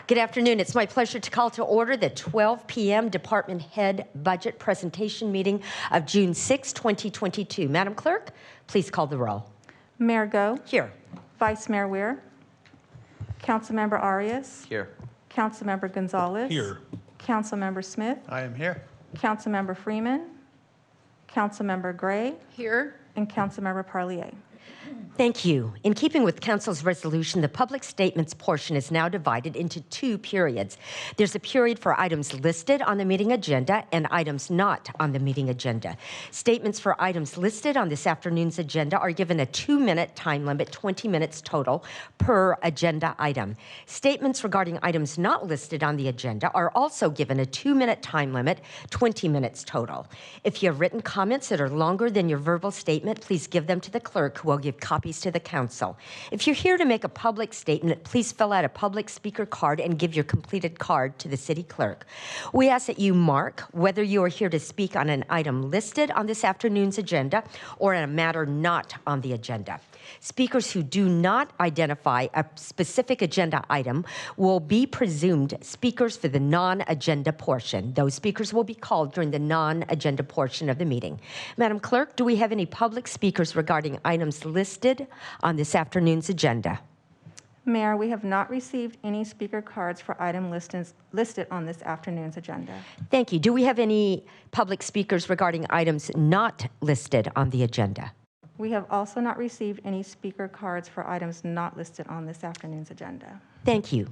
Good afternoon. It's my pleasure to call to order the 12 p.m. Department Head Budget Presentation Meeting of June 6, 2022. Madam Clerk, please call the roll. Mayor Go. Here. Vice Mayor Weir. Councilmember Arias. Here. Councilmember Gonzalez. Here. Councilmember Smith. I am here. Councilmember Freeman. Councilmember Gray. Here. And Councilmember Parlier. Thank you. In keeping with Council's resolution, the public statements portion is now divided into two periods. There's a period for items listed on the meeting agenda and items not on the meeting agenda. Statements for items listed on this afternoon's agenda are given a 2-minute time limit, 20 minutes total per agenda item. Statements regarding items not listed on the agenda are also given a 2-minute time limit, 20 minutes total. If you have written comments that are longer than your verbal statement, please give them to the clerk, who will give copies to the council. If you're here to make a public statement, please fill out a public speaker card and give your completed card to the city clerk. We ask that you mark whether you are here to speak on an item listed on this afternoon's agenda or on a matter not on the agenda. Speakers who do not identify a specific agenda item will be presumed speakers for the non-agenda portion. Those speakers will be called during the non-agenda portion of the meeting. Madam Clerk, do we have any public speakers regarding items listed on this afternoon's agenda? Mayor, we have not received any speaker cards for item listed on this afternoon's agenda. Thank you. Do we have any public speakers regarding items not listed on the agenda? We have also not received any speaker cards for items not listed on this afternoon's agenda. Thank you.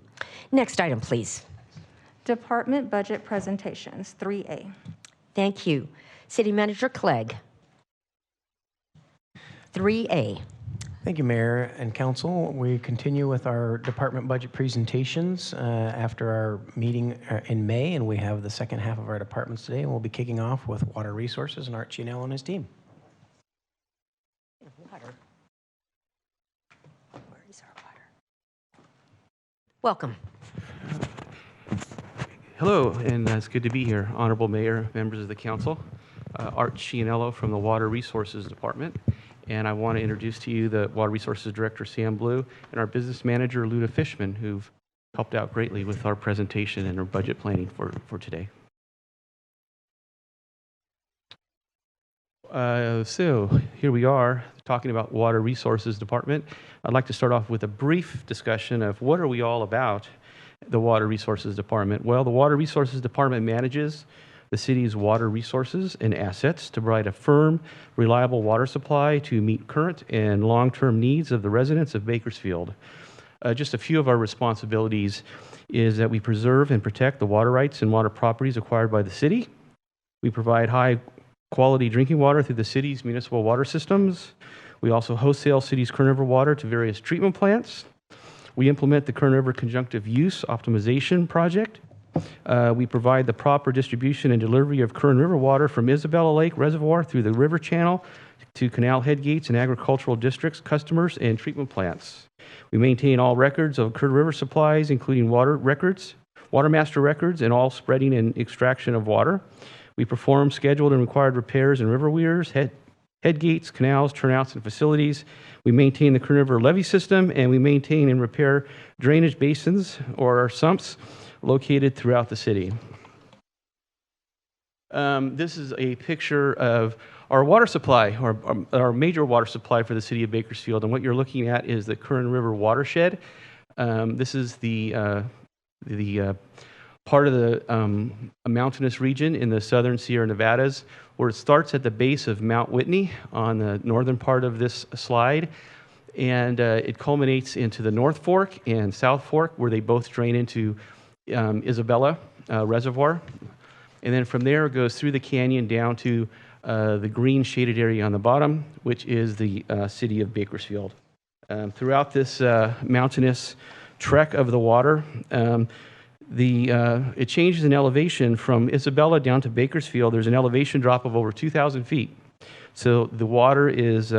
Next item, please. Department budget presentations, 3A. Thank you. City Manager Clegg. 3A. Thank you, Mayor and Council. We continue with our department budget presentations after our meeting in May, and we have the second half of our departments today, and we'll be kicking off with Water Resources and Art Chianello and his team. Water. Where is our water? Welcome. Hello, and it's good to be here. Honorable Mayor, members of the council. Art Chianello from the Water Resources Department. And I want to introduce to you the Water Resources Director, Sam Blue, and our Business Manager, Luda Fishman, who've helped out greatly with our presentation and our budget planning for today. So here we are talking about Water Resources Department. I'd like to start off with a brief discussion of what are we all about, the Water Resources Department. Well, the Water Resources Department manages the city's water resources and assets to provide a firm, reliable water supply to meet current and long-term needs of the residents of Bakersfield. Just a few of our responsibilities is that we preserve and protect the water rights and water properties acquired by the city. We provide high-quality drinking water through the city's municipal water systems. We also wholesale city's Kern River water to various treatment plants. We implement the Kern River Conjunctive Use Optimization Project. We provide the proper distribution and delivery of Kern River water from Isabella Lake Reservoir through the river channel to canal headgates and agricultural districts, customers, and treatment plants. We maintain all records of Kern River supplies, including water records, water master records, and all spreading and extraction of water. We perform scheduled and required repairs in river weirs, headgates, canals, turnouts, and facilities. We maintain the Kern River levee system, and we maintain and repair drainage basins or our sumps located throughout the city. This is a picture of our water supply, our major water supply for the city of Bakersfield, and what you're looking at is the Kern River watershed. This is the part of the mountainous region in the southern Sierra Nevadas, where it starts at the base of Mount Whitney on the northern part of this slide, and it culminates into the North Fork and South Fork, where they both drain into Isabella Reservoir. And then from there it goes through the canyon down to the green shaded area on the bottom, which is the city of Bakersfield. Throughout this mountainous trek of the water, it changes in elevation from Isabella down to Bakersfield. There's an elevation drop of over 2,000 feet. So the water is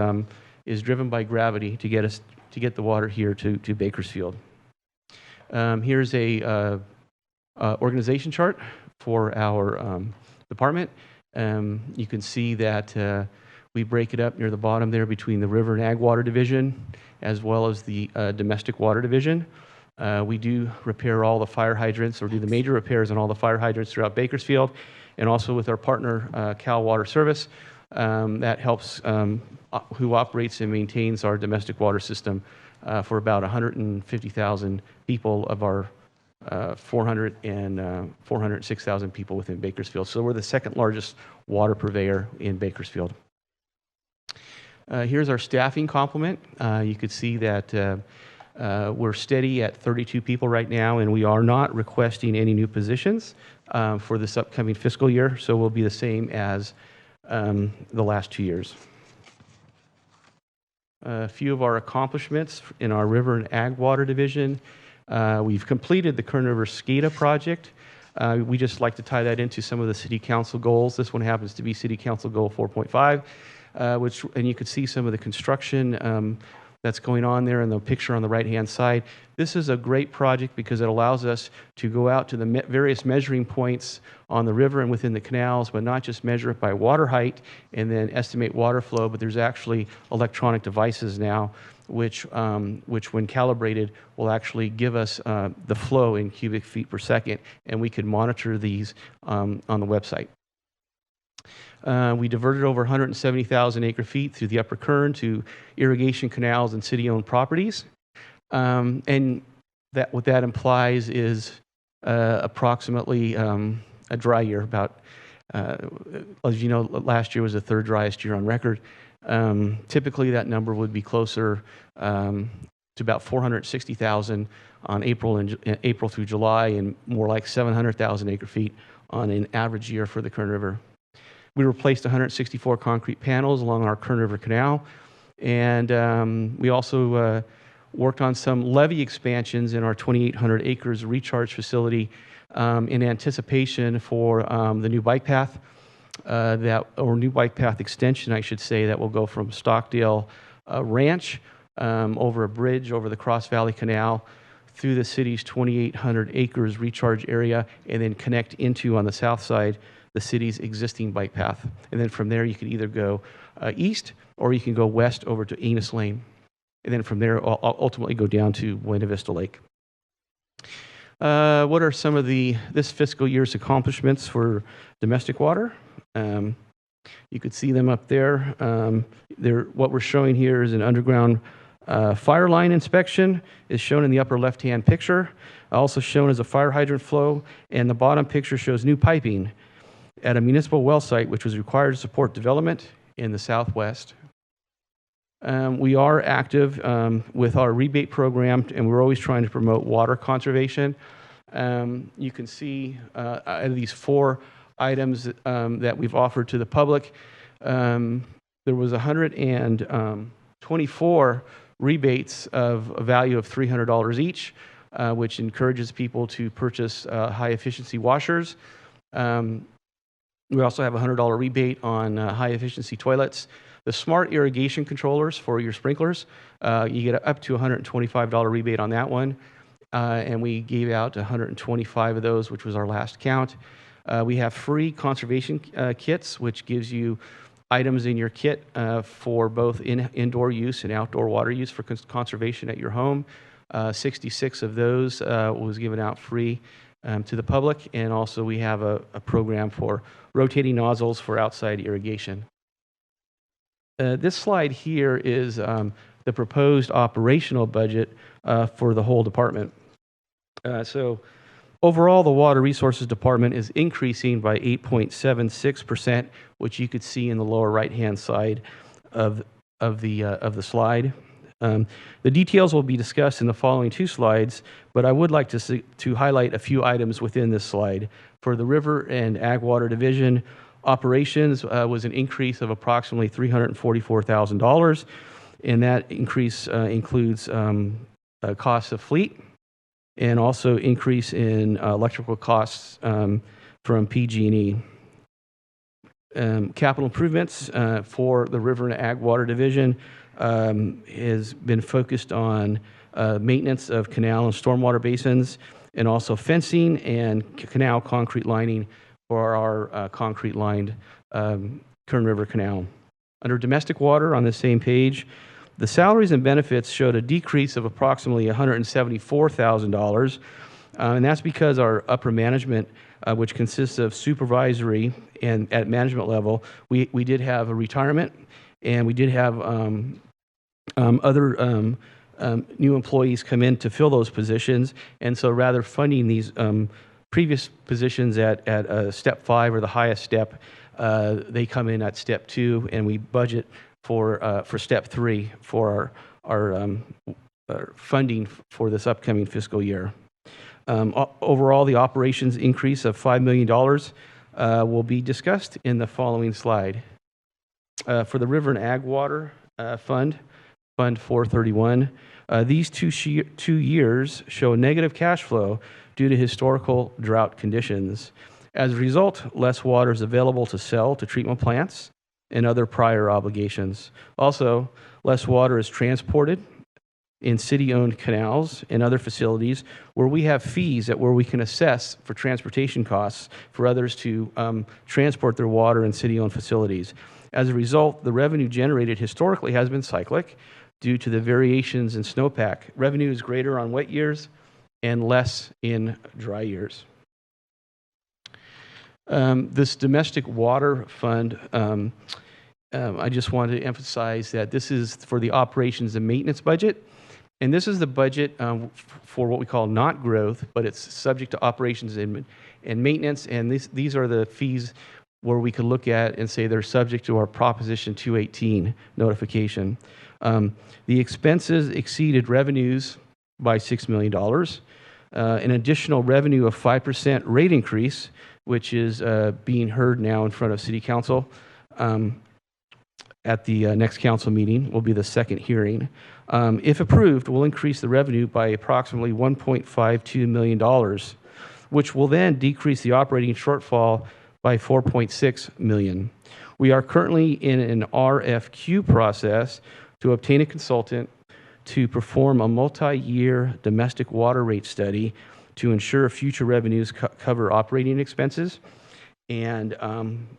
driven by gravity to get the water here to Bakersfield. Here's a organization chart for our department. You can see that we break it up near the bottom there between the River and Ag Water Division as well as the Domestic Water Division. We do repair all the fire hydrants, or do the major repairs on all the fire hydrants throughout Bakersfield, and also with our partner, Cal Water Service, that helps, who operates and maintains our domestic water system for about 150,000 people of our 406,000 people within Bakersfield. So we're the second largest water purveyor in Bakersfield. Here's our staffing complement. You could see that we're steady at 32 people right now, and we are not requesting any new positions for this upcoming fiscal year, so we'll be the same as the last 2 years. A few of our accomplishments in our River and Ag Water Division. We've completed the Kern River SCADA project. We just like to tie that into some of the City Council goals. This one happens to be City Council Goal 4.5, and you can see some of the construction that's going on there in the picture on the right-hand side. This is a great project because it allows us to go out to the various measuring points on the river and within the canals, but not just measure it by water height and then estimate water flow, but there's actually electronic devices now which when calibrated will actually give us the flow in cubic feet per second, and we can monitor these on the website. We diverted over 170,000 acre feet through the Upper Kern to irrigation canals and city-owned properties. And what that implies is approximately a dry year. About, as you know, last year was the third driest year on record. Typically, that number would be closer to about 460,000 on April through July, and more like 700,000 acre feet on an average year for the Kern River. We replaced 164 concrete panels along our Kern River Canal, and we also worked on some levee expansions in our 2,800 acres recharge facility in anticipation for the new bike path, new bike path extension, I should say, that will go from Stockdale Ranch over a bridge over the Cross Valley Canal through the city's 2,800 acres recharge area, and then connect into, on the south side, the city's existing bike path. And then from there, you can either go east or you can go west over to Enos Lane. And then from there, ultimately go down to Buena Vista Lake. What are some of this fiscal year's accomplishments for domestic water? You could see them up there. What we're showing here is an underground fire line inspection, is shown in the upper left-hand picture. Also shown as a fire hydrant flow, and the bottom picture shows new piping at a municipal well site, which was required to support development in the Southwest. We are active with our rebate program, and we're always trying to promote water conservation. You can see out of these 4 items that we've offered to the public, there was 124 rebates of a value of $300 each, which encourages people to purchase high-efficiency washers. We also have a $100 rebate on high-efficiency toilets. The smart irrigation controllers for your sprinklers, you get up to a $125 rebate on that one, and we gave out 125 of those, which was our last count. We have free conservation kits, which gives you items in your kit for both indoor use and outdoor water use for conservation at your home. 66 of those was given out free to the public, and also we have a program for rotating nozzles for outside irrigation. This slide here is the proposed operational budget for the whole department. So overall, the Water Resources Department is increasing by 8.76%, which you could see in the lower right-hand side of the slide. The details will be discussed in the following 2 slides, but I would like to highlight a few items within this slide. For the River and Ag Water Division, operations was an increase of approximately $344,000, and that increase includes costs of fleet and also increase in electrical costs from PG&E. Capital improvements for the River and Ag Water Division has been focused on maintenance of canal and stormwater basins, and also fencing and canal concrete lining for our concrete lined Kern River Canal. Under domestic water on the same page, The salaries and benefits showed a decrease of approximately $174,000, and that's because our upper management, which consists of supervisory and at management level, we did have a retirement, and we did have other new employees come in to fill those positions, and so rather funding these previous positions at step 5 or the highest step, they come in at step 2, and we budget for step 3 for our funding for this upcoming fiscal year. Overall, the operations increase of $5 million will be discussed in the following slide. For the River and Ag Water Fund, Fund 431, these two years show negative cash flow due to historical drought conditions. As a result, less water is available to sell to treatment plants and other prior obligations. Also, less water is transported in city-owned canals and other facilities where we have fees where we can assess for transportation costs for others to transport their water in city-owned facilities. As a result, the revenue generated historically has been cyclic due to the variations in snowpack. Revenue is greater on wet years and less in dry years. This domestic water fund, I just wanted to emphasize that this is for the operations and maintenance budget. And this is the budget for what we call not growth, but it's subject to operations and maintenance. And these are the fees where we could look at and say they're subject to our Proposition 218 notification. The expenses exceeded revenues by $6 million. An additional revenue of 5% rate increase, which is being heard now in front of City Council at the next council meeting, will be the second hearing. If approved, will increase the revenue by approximately $1.52 million, which will then decrease the operating shortfall by $4.6 million. We are currently in an RFQ process to obtain a consultant to perform a multi-year domestic water rate study to ensure future revenues cover operating expenses. And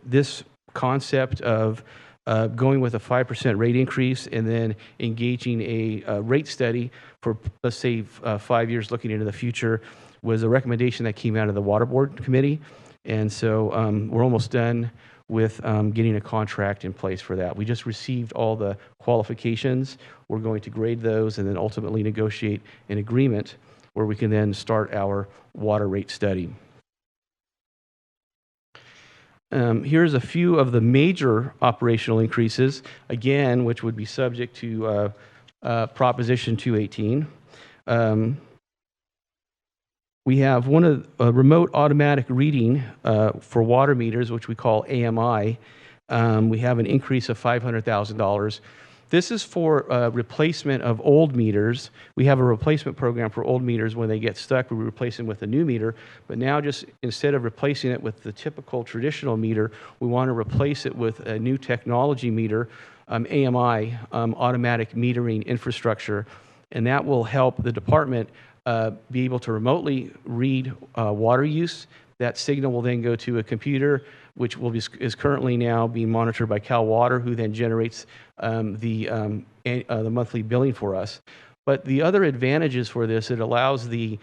this concept of going with a 5% rate increase and then engaging a rate study for, let's say, 5 years looking into the future was a recommendation that came out of the Water Board Committee. And so we're almost done with getting a contract in place for that. We just received all the qualifications. We're going to grade those and then ultimately negotiate an agreement where we can then start our water rate study. Here's a few of the major operational increases, again, which would be subject to Proposition 218. We have one of remote automatic reading for water meters, which we call AMI. We have an increase of $500,000. This is for replacement of old meters. We have a replacement program for old meters. When they get stuck, we replace them with a new meter. But now, just instead of replacing it with the typical traditional meter, we want to replace it with a new technology meter, AMI, automatic metering infrastructure. And that will help the department be able to remotely read water use. That signal will then go to a computer, which is currently now being monitored by Cal Water, who then generates the monthly billing for us. But the other advantages for this, it allows the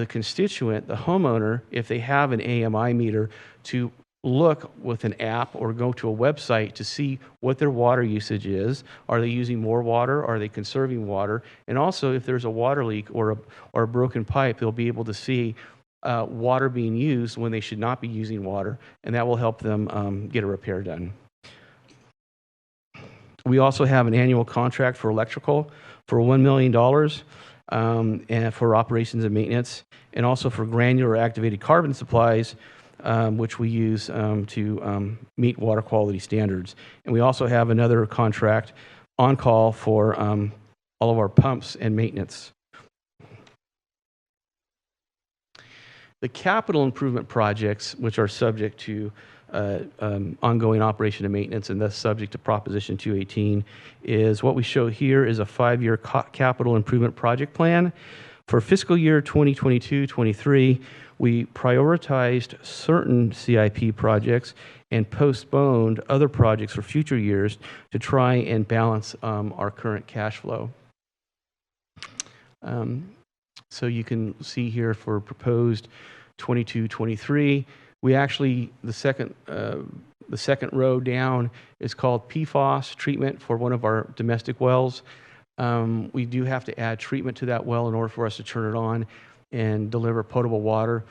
constituent, the homeowner, if they have an AMI meter, to look with an app or go to a website to see what their water usage is. Are they using more water? Are they conserving water? And also, if there's a water leak or a broken pipe, they'll be able to see water being used when they should not be using water, and that will help them get a repair done. We also have an annual contract for electrical for $1 million and for operations and maintenance, and also for granular activated carbon supplies, which we use to meet water quality standards. And we also have another contract on call for all of our pumps and maintenance. The capital improvement projects, which are subject to ongoing operation and maintenance and thus subject to Proposition 218, is what we show here is a 5-year capital improvement project plan. For fiscal year 2022-23, we prioritized certain CIP projects and postponed other projects for future years to try and balance our current cash flow. So you can see here for proposed 22-23, we actually, the second row down is called PFAS treatment for one of our domestic wells. We do have to add treatment to that well in order for us to turn it on and deliver potable water.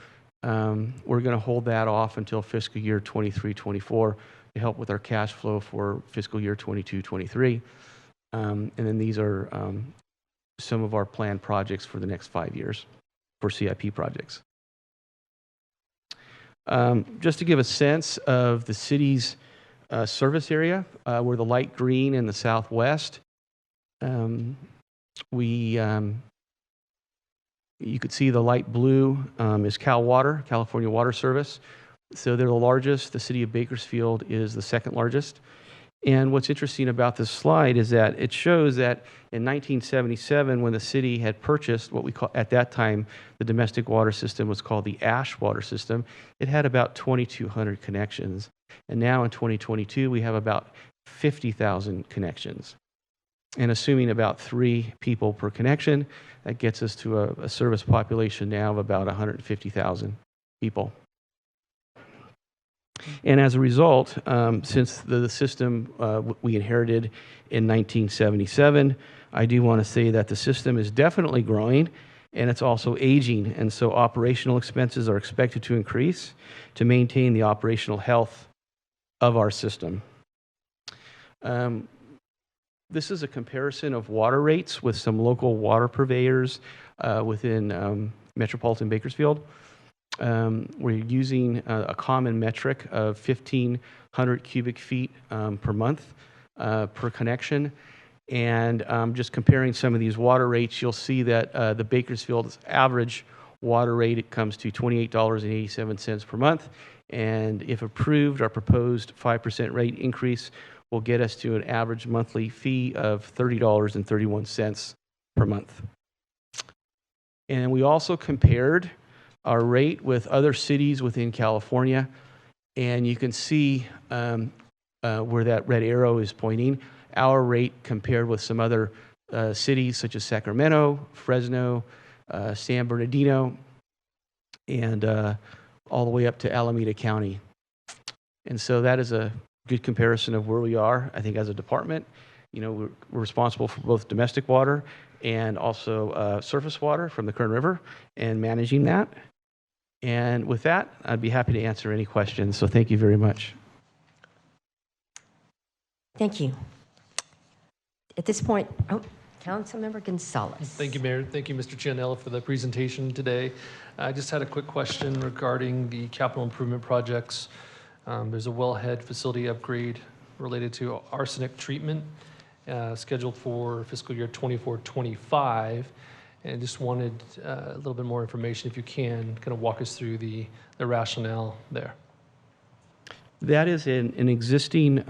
We're going to hold that off until fiscal year 23-24 to help with our cash flow for fiscal year 22-23. And then these are some of our planned projects for the next 5 years for CIP projects. Just to give a sense of the city's service area, we're the light green in the southwest. You could see the light blue is Cal Water, California Water Service. So they're the largest. The city of Bakersfield is the second largest. And what's interesting about this slide is that it shows that in 1977, when the city had purchased what we call, at that time, the domestic water system was called the Ash Water System, it had about 2,200 connections. And now in 2022, we have about 50,000 connections. And assuming about 3 people per connection, that gets us to a service population now of about 150,000 people. And as a result, since the system we inherited in 1977, I do want to say that the system is definitely growing and it's also aging. And so operational expenses are expected to increase to maintain the operational health of our system. This is a comparison of water rates with some local water purveyors within metropolitan Bakersfield. We're using a common metric of 1,500 cubic feet per month per connection. And just comparing some of these water rates, you'll see that the Bakersfield's average water rate, it comes to $28.87 per month. And if approved, our proposed 5% rate increase will get us to an average monthly fee of $30.31 per month. And we also compared our rate with other cities within California, and you can see where that red arrow is pointing. Our rate compared with some other cities such as Sacramento, Fresno, San Bernardino, and all the way up to Alameda County. And so that is a good comparison of where we are. I think as a department, you know, we're responsible for both domestic water and also surface water from the Kern River and managing that. And with that, I'd be happy to answer any questions. So thank you very much. Thank you. At this point, Councilmember Gonzalez. Thank you, Mayor. Thank you, Mr. Chianella, for the presentation today. I just had a quick question regarding the capital improvement projects. There's a wellhead facility upgrade related to arsenic treatment scheduled for fiscal year 24-25. And just wanted a little bit more information, if you can, kind of walk us through the rationale there. That is an existing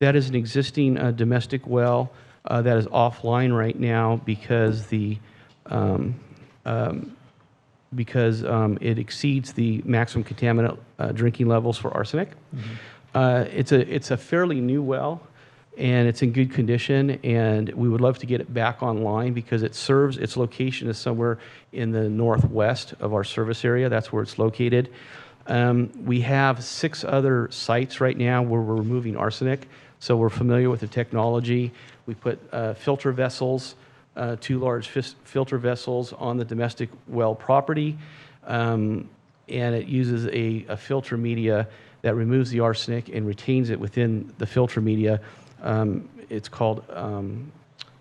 domestic well that is offline right now because it exceeds the maximum contaminant drinking levels for arsenic. Mm-hmm. It's a fairly new well, and it's in good condition, and we would love to get it back online because its location is somewhere in the northwest of our service area. That's where it's located. We have 6 other sites right now where we're removing arsenic, so we're familiar with the technology. We put filter vessels, 2 large filter vessels on the domestic well property, and it uses a filter media that removes the arsenic and retains it within the filter media. It's called,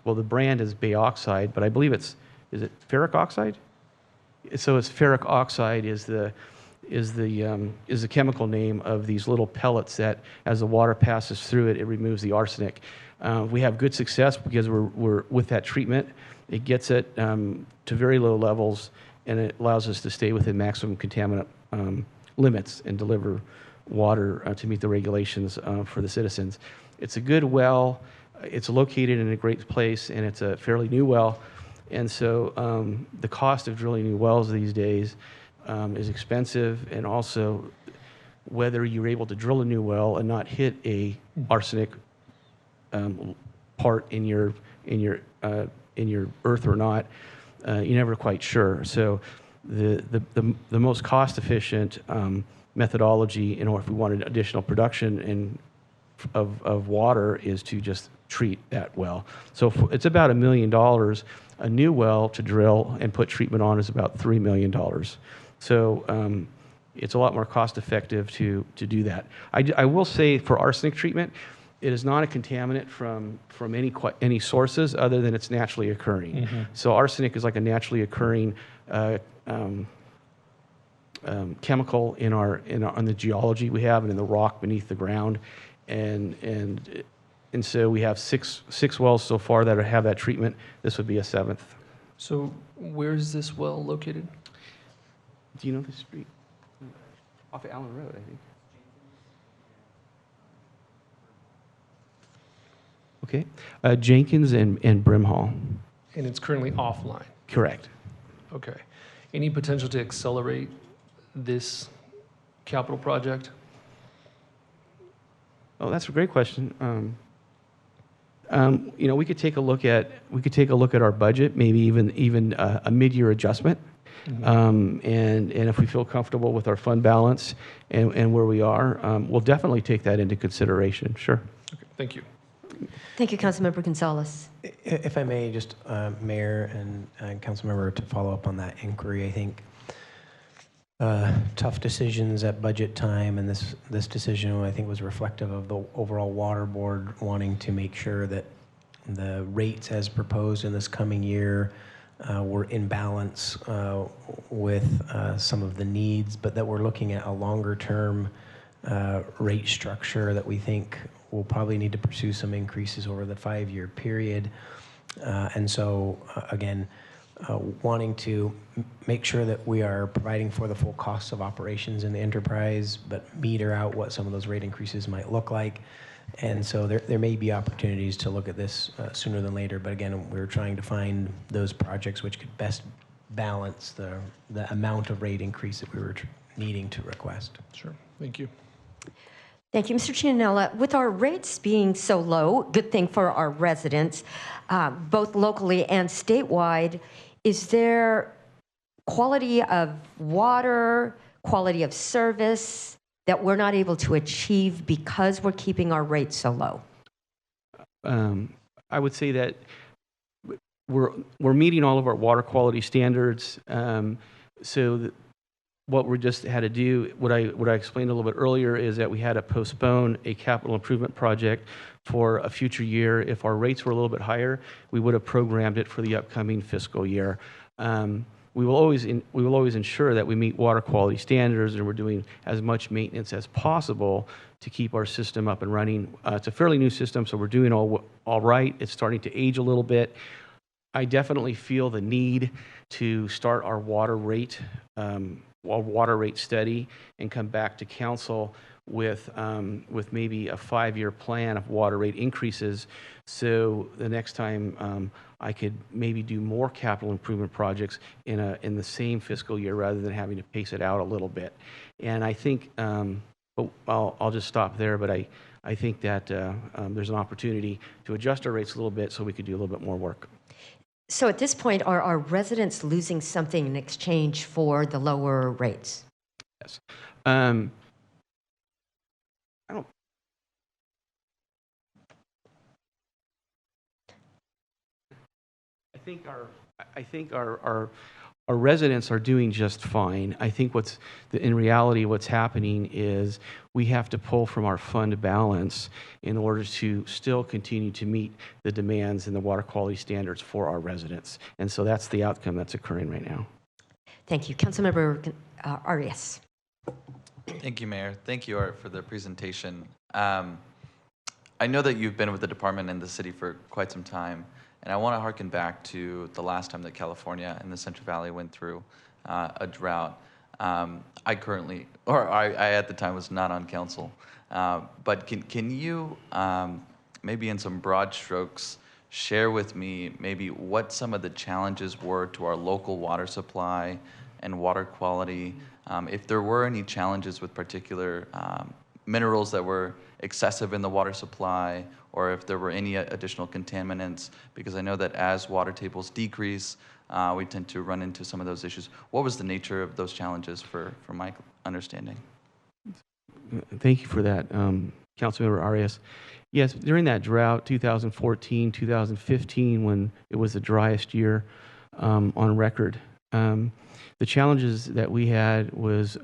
well, the brand is Bay Oxide, but I believe is it ferric oxide? So it's ferric oxide is the chemical name of these little pellets that, as the water passes through it, it removes the arsenic. We have good success because we're with that treatment. It gets it to very low levels, and it allows us to stay within maximum contaminant limits and deliver water to meet the regulations for the citizens. It's a good well. It's located in a great place, and it's a fairly new well. And so the cost of drilling new wells these days is expensive, and also whether you're able to drill a new well and not hit a arsenic part in your earth or not, you're never quite sure. So the most cost efficient methodology, in order if we wanted additional production of water, is to just treat that well. So it's about $1 million. A new well to drill and put treatment on is about $3 million. So it's a lot more cost effective to do that. I will say for arsenic treatment, it is not a contaminant from any sources other than it's naturally occurring. So arsenic is like a naturally occurring chemical in the geology we have and in the rock beneath the ground, and so we have six wells so far that have that treatment. This would be a seventh. So where is this well located? Do you know the street? Off of Allen Road, I think. Okay. Jenkins and Brimhall. And it's currently offline. Correct. Okay. Any potential to accelerate this capital project? Oh, that's a great question. We could take a look at our budget, maybe even a mid-year adjustment, and if we feel comfortable with our fund balance and where we are, we'll definitely take that into consideration. Sure. Okay. Thank you. Thank you, Councilmember Gonzalez. If I may, just Mayor and Councilmember, to follow up on that inquiry, I think tough decisions at budget time, and this decision, I think, was reflective of the overall Water Board wanting to make sure that the rates as proposed in this coming year were in balance with some of the needs, but that we're looking at a longer-term rate structure that we think we'll probably need to pursue some increases over the 5-year period. And so, again, wanting to make sure that we are providing for the full costs of operations in the enterprise, but meter out what some of those rate increases might look like. And so there may be opportunities to look at this sooner than later. But again, we're trying to find those projects which could best balance the amount of rate increase that we were needing to request. Sure. Thank you. Thank you, Mr. Chianella. With our rates being so low, good thing for our residents, both locally and statewide, is there quality of water, quality of service that we're not able to achieve because we're keeping our rates so low? I would say that we're meeting all of our water quality standards. What we just had to do, what I explained a little bit earlier, is that we had to postpone a capital improvement project for a future year. If our rates were a little bit higher, we would have programmed it for the upcoming fiscal year. We will always ensure that we meet water quality standards, and we're doing as much maintenance as possible to keep our system up and running. It's a fairly new system, so we're doing all right. It's starting to age a little bit. I definitely feel the need to start our water rate study and come back to council with maybe a 5-year plan of water rate increases. So the next time I could maybe do more capital improvement projects in the same fiscal year rather than having to pace it out a little bit. And I think, but I'll just stop there. But I think that there's an opportunity to adjust our rates a little bit so we could do a little bit more work. So at this point, are our residents losing something in exchange for the lower rates? Yes. I think our residents are doing just fine. I think in reality what's happening is we have to pull from our fund balance in order to still continue to meet the demands and the water quality standards for our residents. And so that's the outcome that's occurring right now. Thank you. Councilmember Arias. Thank you, Mayor. Thank you, Art, for the presentation. I know that you've been with the department and the city for quite some time, and I want to harken back to the last time that California and the Central Valley went through a drought. I at the time was not on council, but can you maybe in some broad strokes share with me maybe what some of the challenges were to our local water supply and water quality, if there were any challenges with particular minerals that were excessive in the water supply, or if there were any additional contaminants, because I know that as water tables decrease, we tend to run into some of those issues. What was the nature of those challenges from my understanding? Thank you for that, Councilmember Arias. Yes, during that drought, 2014, 2015, when it was the driest year on record, the challenges that we had was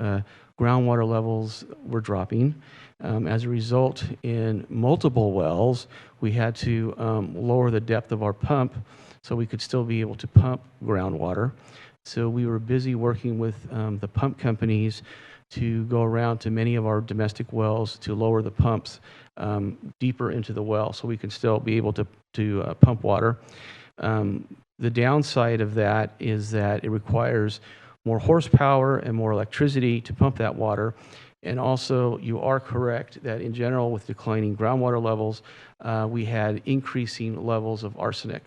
groundwater levels were dropping. As a result, in multiple wells, we had to lower the depth of our pump so we could still be able to pump groundwater. So we were busy working with the pump companies to go around to many of our domestic wells to lower the pumps deeper into the well so we can still be able to pump water. The downside of that is that it requires more horsepower and more electricity to pump that water. And also, you are correct that in general, with declining groundwater levels, we had increasing levels of arsenic.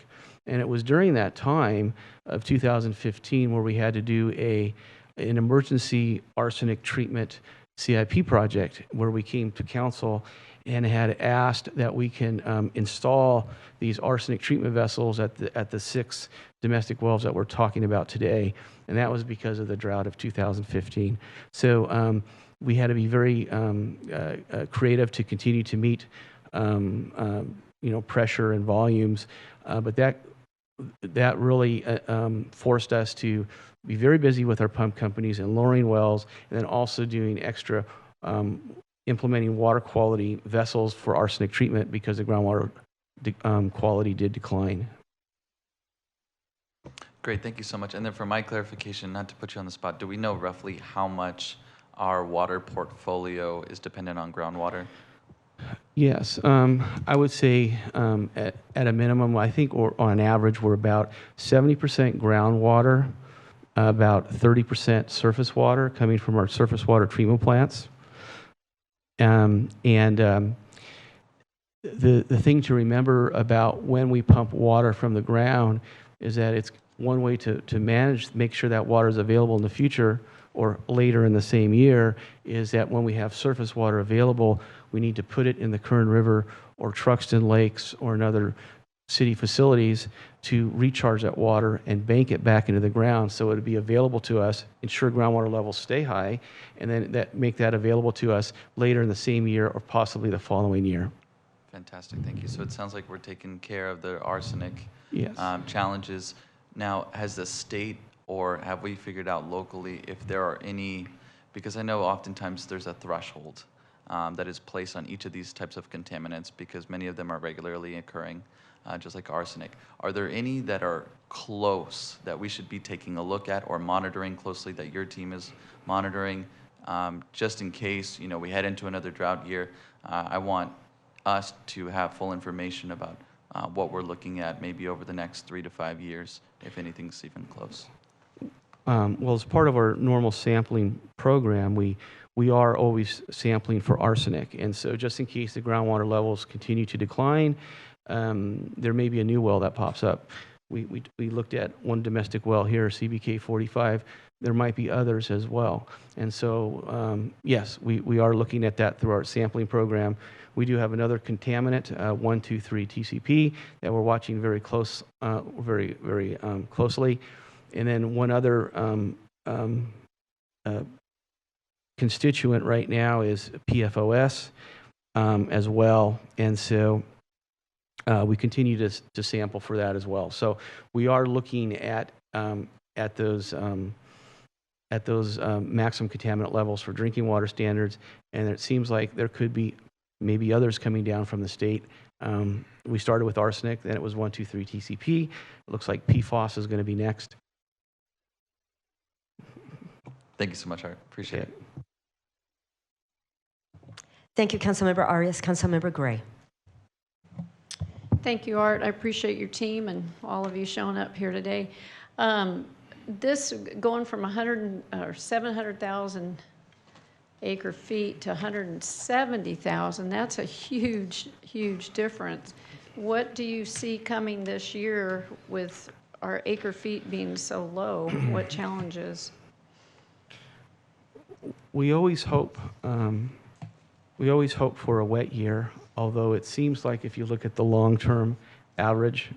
And it was during that time of 2015 where we had to do an emergency arsenic treatment CIP project, where we came to council and had asked that we can install these arsenic treatment vessels at the 6 domestic wells that we're talking about today. And that was because of the drought of 2015. So we had to be very creative to continue to meet pressure and volumes, but that really forced us to be very busy with our pump companies and lowering wells, and then also doing extra implementing water quality vessels for arsenic treatment because the groundwater quality did decline. Great, thank you so much. And then for my clarification, not to put you on the spot, do we know roughly how much our water portfolio is dependent on groundwater? Yes, I would say at a minimum, I think on average, we're about 70% groundwater, about 30% surface water coming from our surface water treatment plants. The thing to remember about when we pump water from the ground is that it's one way to make sure that water is available in the future or later in the same year, is that when we have surface water available, we need to put it in the Kern River or Truxton Lakes or another city facilities to recharge that water and bank it back into the ground so it would be available to us, ensure groundwater levels stay high, and then make that available to us later in the same year or possibly the following year. Fantastic, thank you. So it sounds like we're taking care of the arsenic Yes. challenges. Now, has the state or have we figured out locally if there are any, because I know oftentimes there's a threshold that is placed on each of these types of contaminants because many of them are regularly occurring, just like arsenic. Are there any that are close that we should be taking a look at or monitoring closely, that your team is monitoring, just in case we head into another drought year? I want us to have full information about what we're looking at maybe over the next 3 to 5 years, if anything's even close. Well, as part of our normal sampling program, we are always sampling for arsenic. And so just in case the groundwater levels continue to decline, there may be a new well that pops up. We looked at one domestic well here, CBK 45. There might be others as well. And so, yes, we are looking at that through our sampling program. We do have another contaminant, 1,2,3 TCP, that we're watching very closely. And then one other constituent right now is PFOS as well. And so we continue to sample for that as well. So we are looking at those maximum contaminant levels for drinking water standards, and it seems like there could be maybe others coming down from the state. We started with arsenic, then it was 1,2,3 TCP. It looks like PFOS is going to be next. Thank you so much, Art. Appreciate it. Thank you, Councilmember Arias. Councilmember Gray. Thank you, Art. I appreciate your team and all of you showing up here today. This going from 700,000 acre feet to 170,000, that's a huge, huge difference. What do you see coming this year with our acre feet being so low? What challenges? we always hope for a wet year, although it seems like if you look at the long-term average,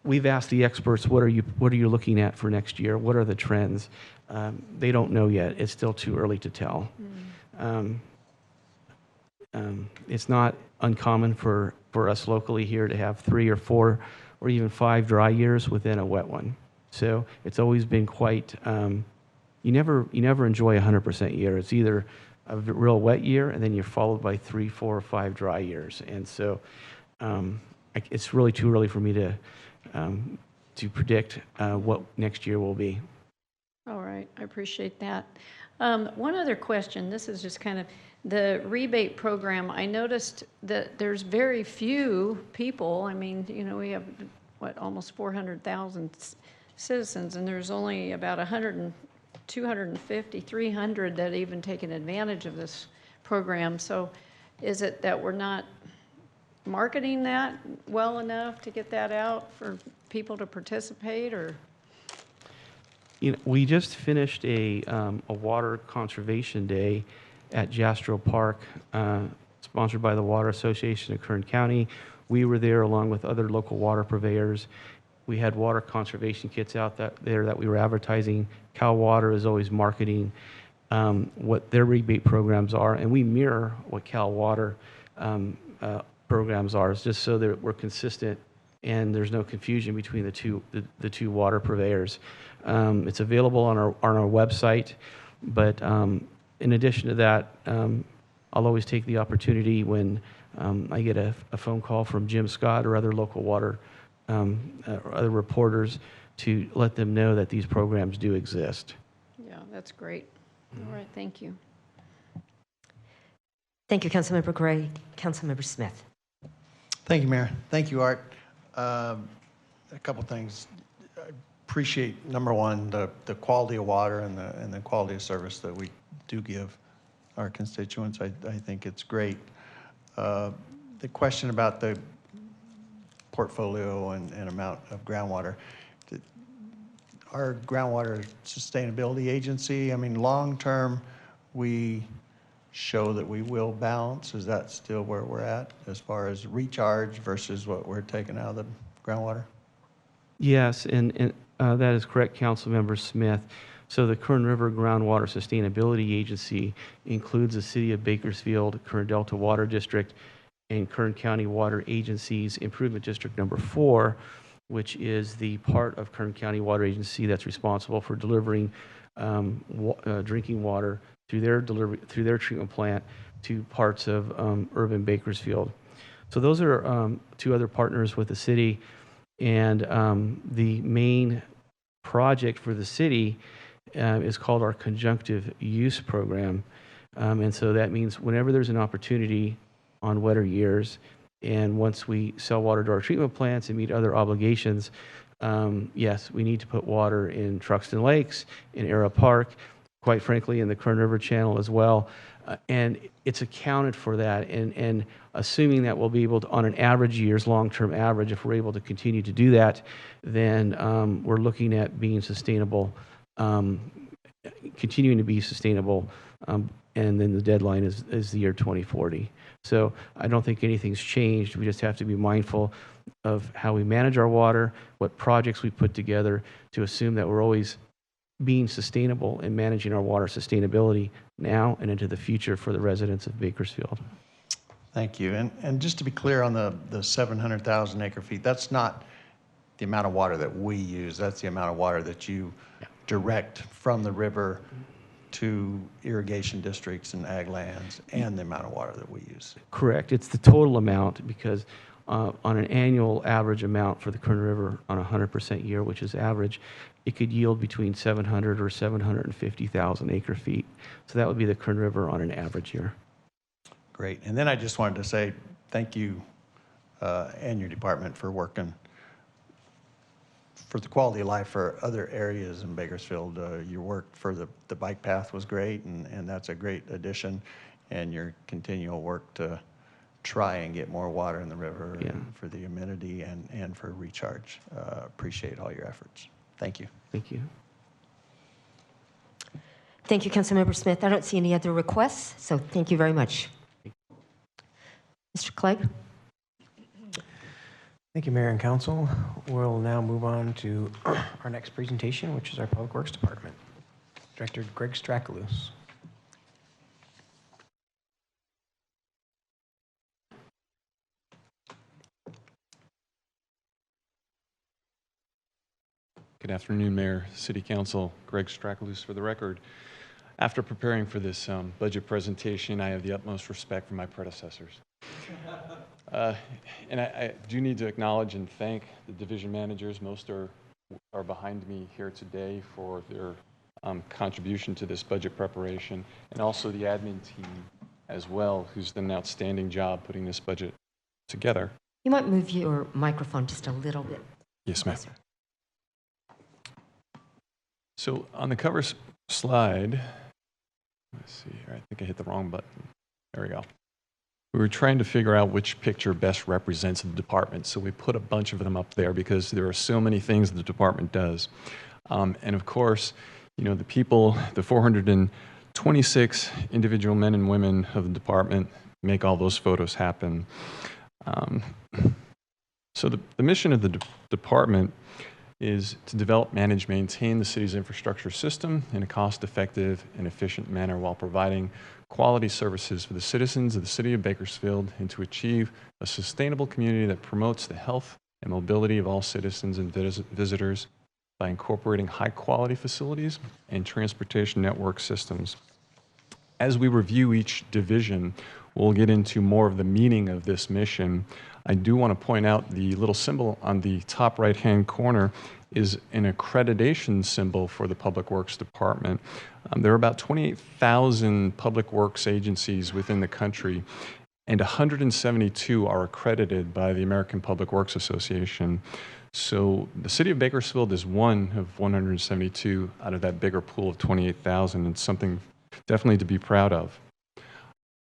we've asked the experts, what are you looking at for next year? What are the trends? They don't know yet. It's still too early to tell. It's not uncommon for us locally here to have 3 or 4 or even 5 dry years within a wet one. So it's always been quite, you never enjoy a 100% year. It's either a real wet year and then you're followed by 3, 4, or 5 dry years. And so it's really too early for me to predict what next year will be. All right, I appreciate that. One other question, this is just kind of the rebate program. I noticed that there's very few people. I mean, you know, we have, what, almost 400,000 citizens, and there's only about 250, 300 that even taken advantage of this program. So is it that we're not marketing that well enough to get that out for people to participate, or? You know, we just finished a water conservation day at Jastrow Park, sponsored by the Water Association of Kern County. We were there along with other local water purveyors. We had water conservation kits out there that we were advertising. Cal Water is always marketing what their rebate programs are, and we mirror what Cal Water programs are, just so that we're consistent and there's no confusion between the two water purveyors. It's available on our website, but in addition to that, I'll always take the opportunity when I get a phone call from Jim Scott or other local water or other reporters to let them know that these programs do exist. Yeah, that's great. All right, thank you. Thank you, Councilmember Gray. Councilmember Smith. Thank you, Mayor. Thank you, Art. A couple things. I appreciate, number one, the quality of water and the quality of service that we do give our constituents. I think it's great. The question about the portfolio and amount of groundwater. Our groundwater sustainability agency, I mean, long-term, we show that we will balance. Is that still where we're at as far as recharge versus what we're taking out of the groundwater? Yes, and that is correct, Councilmember Smith. So the Kern River Groundwater Sustainability Agency includes the City of Bakersfield, Kern Delta Water District, and Kern County Water Agency's Improvement District Number 4, which is the part of Kern County Water Agency that's responsible for delivering drinking water through their treatment plant to parts of urban Bakersfield. So those are 2 other partners with the city, and the main project for the city is called our Conjunctive Use Program. And so that means whenever there's an opportunity on wetter years, and once we sell water to our treatment plants and meet other obligations, yes, we need to put water in Truxton Lakes, in Era Park, quite frankly, in the Kern River Channel as well. And it's accounted for that. And assuming that we'll be able to, on an average year's long-term average, if we're able to continue to do that, then we're looking at being sustainable, continuing to be sustainable, and then the deadline is the year 2040. So I don't think anything's changed. We just have to be mindful of how we manage our water, what projects we put together to assume that we're always being sustainable and managing our water sustainability now and into the future for the residents of Bakersfield. Thank you. And just to be clear on the 700,000 acre feet, that's not the amount of water that we use. That's the amount of water that you direct from the river to irrigation districts and ag lands, and the amount of water that we use. Correct. It's the total amount, because on an annual average amount for the Kern River on a 100% year, which is average, it could yield between 700 or 750,000 acre feet. So that would be the Kern River on an average year. Great. And then I just wanted to say thank you and your department for working for the quality of life for other areas in Bakersfield. Your work for the bike path was great, and that's a great addition. And your continual work to try and get more water in the river for the amenity and for recharge. Appreciate all your efforts. Thank you. Thank you. Thank you, Councilmember Smith. I don't see any other requests, so thank you very much. Mr. Clegg? Thank you, Mayor and Council. We'll now move on to our next presentation, which is our Public Works Department. Director Greg Strakalous. Good afternoon, Mayor, City Council. Greg Strakalous for the record. After preparing for this budget presentation, I have the utmost respect for my predecessors. And I do need to acknowledge and thank the division managers. Most are behind me here today for their contribution to this budget preparation, and also the admin team as well, who's done an outstanding job putting this budget together. You might move your microphone just a little bit. Yes, ma'am. So on the cover slide, let's see here, I think I hit the wrong button. There we go. We were trying to figure out which picture best represents the department, so we put a bunch of them up there because there are so many things the department does. And of course, you know, the people, the 426 individual men and women of the department make all those photos happen. So the mission of the department is to develop, manage, maintain the city's infrastructure system in a cost-effective and efficient manner while providing quality services for the citizens of the city of Bakersfield, and to achieve a sustainable community that promotes the health and mobility of all citizens and visitors by incorporating high-quality facilities and transportation network systems. As we review each division, we'll get into more of the meaning of this mission. I do want to point out the little symbol on the top right-hand corner is an accreditation symbol for the Public Works Department. There are about 28,000 public works agencies within the country, and 172 are accredited by the American Public Works Association. So the city of Bakersfield is one of 172 out of that bigger pool of 28,000. It's something definitely to be proud of.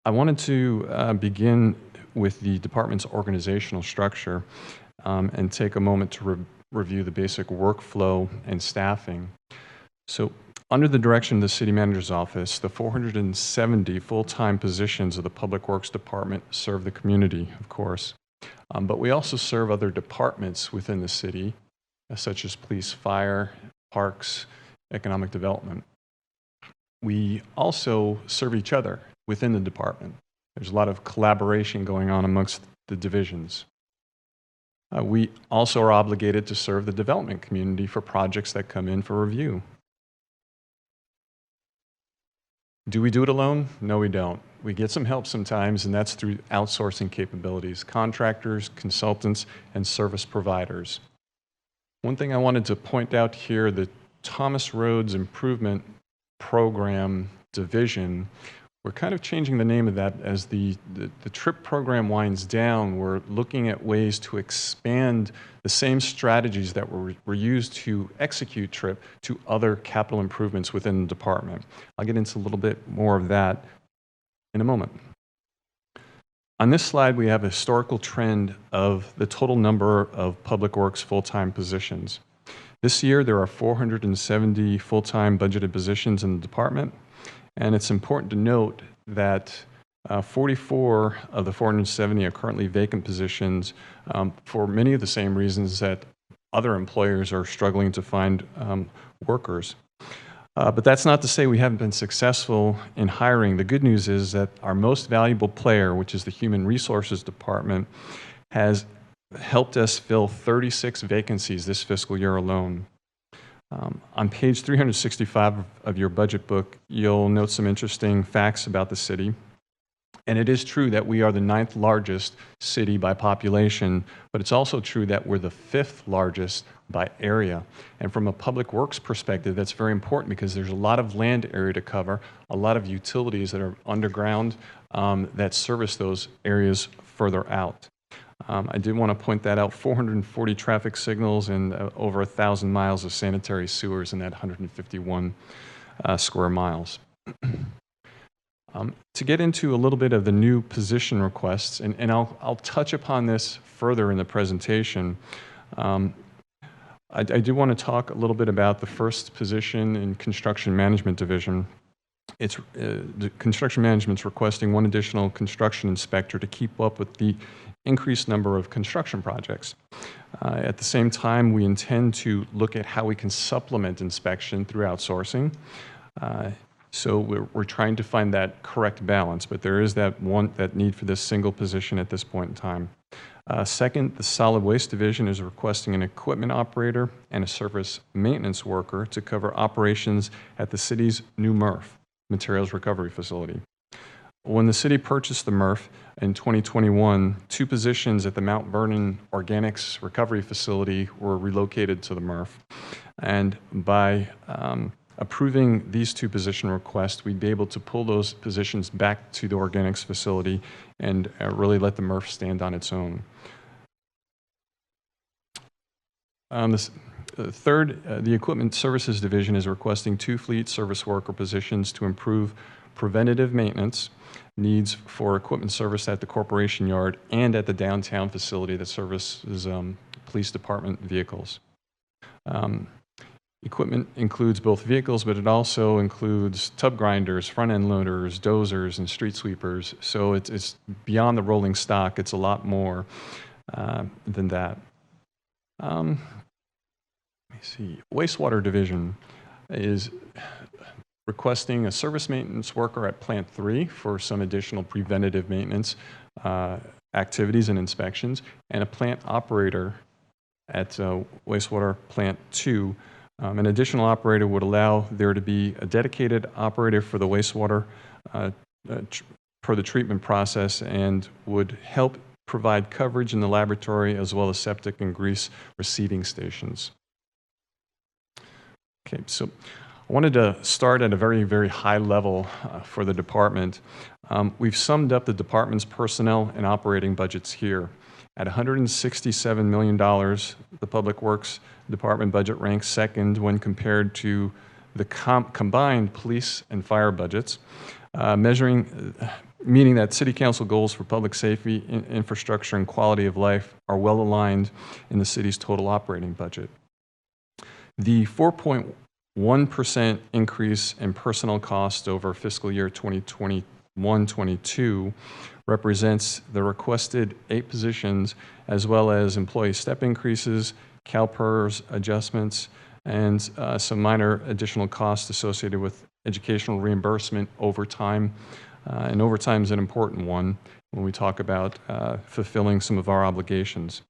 I wanted to begin with the department's organizational structure and take a moment to review the basic workflow and staffing. So under the direction of the city manager's office, the 470 full-time positions of the Public Works Department serve the community, of course. But we also serve other departments within the city, such as police, fire, parks, economic development. We also serve each other within the department. There's a lot of collaboration going on amongst the divisions. We also are obligated to serve the development community for projects that come in for review. Do we do it alone? No, we don't. We get some help sometimes, and that's through outsourcing capabilities, contractors, consultants, and service providers. One thing I wanted to point out here, the Thomas Roads Improvement Program Division, we're kind of changing the name of that as the TRIP program winds down. We're looking at ways to expand the same strategies that were used to execute TRIP to other capital improvements within the department. I'll get into a little bit more of that in a moment. On this slide, we have a historical trend of the total number of Public Works full-time positions. This year, there are 470 full-time budgeted positions in the department. And it's important to note that 44 of the 470 are currently vacant positions for many of the same reasons that other employers are struggling to find workers. But that's not to say we haven't been successful in hiring. The good news is that our most valuable player, which is the Human Resources Department, has helped us fill 36 vacancies this fiscal year alone. On page 365 of your budget book, you'll note some interesting facts about the city. And it is true that we are the 9th largest city by population, but it's also true that we're the 5th largest by area. And from a public works perspective, that's very important because there's a lot of land area to cover, a lot of utilities that are underground that service those areas further out. I did want to point that out, 440 traffic signals and over 1,000 miles of sanitary sewers in that 151 square miles. To get into a little bit of the new position requests, and I'll touch upon this further in the presentation, I do want to talk a little bit about the first position in Construction Management Division. the construction management's requesting one additional construction inspector to keep up with the increased number of construction projects. At the same time, we intend to look at how we can supplement inspection through outsourcing. So we're trying to find that correct balance, but there is that need for this single position at this point in time. Second, the Solid Waste Division is requesting an equipment operator and a surface maintenance worker to cover operations at the city's new MRF, Materials Recovery Facility. When the city purchased the MRF in 2021, 2 positions at the Mount Vernon Organics Recovery Facility were relocated to the MRF. And by approving these 2 position requests, we'd be able to pull those positions back to the organics facility and really let the MRF stand on its own. Third, the Equipment Services Division is requesting 2 fleet service worker positions to improve preventative maintenance needs for equipment service at the Corporation Yard and at the downtown facility that services police department vehicles. Equipment includes both vehicles, but it also includes tub grinders, front-end loaders, dozers, and street sweepers. So it's beyond the rolling stock. It's a lot more than that. Let me see. Wastewater Division is requesting a service maintenance worker at Plant 3 for some additional preventative maintenance activities and inspections, and a plant operator at Wastewater Plant 2. An additional operator would allow there to be a dedicated operator for the wastewater for the treatment process and would help provide coverage in the laboratory as well as septic and grease receiving stations. Okay, so I wanted to start at a very, very high level for the department. We've summed up the department's personnel and operating budgets here. At $167 million, the Public Works Department budget ranks second when compared to the combined police and fire budgets, meaning that City Council goals for public safety, infrastructure, and quality of life are well aligned in the city's total operating budget. The 4.1% increase in personnel cost over fiscal year 2021-22 represents the requested 8 positions as well as employee step increases, CalPERS adjustments, and some minor additional costs associated with educational reimbursement, overtime. And overtime is an important one when we talk about fulfilling some of our obligations.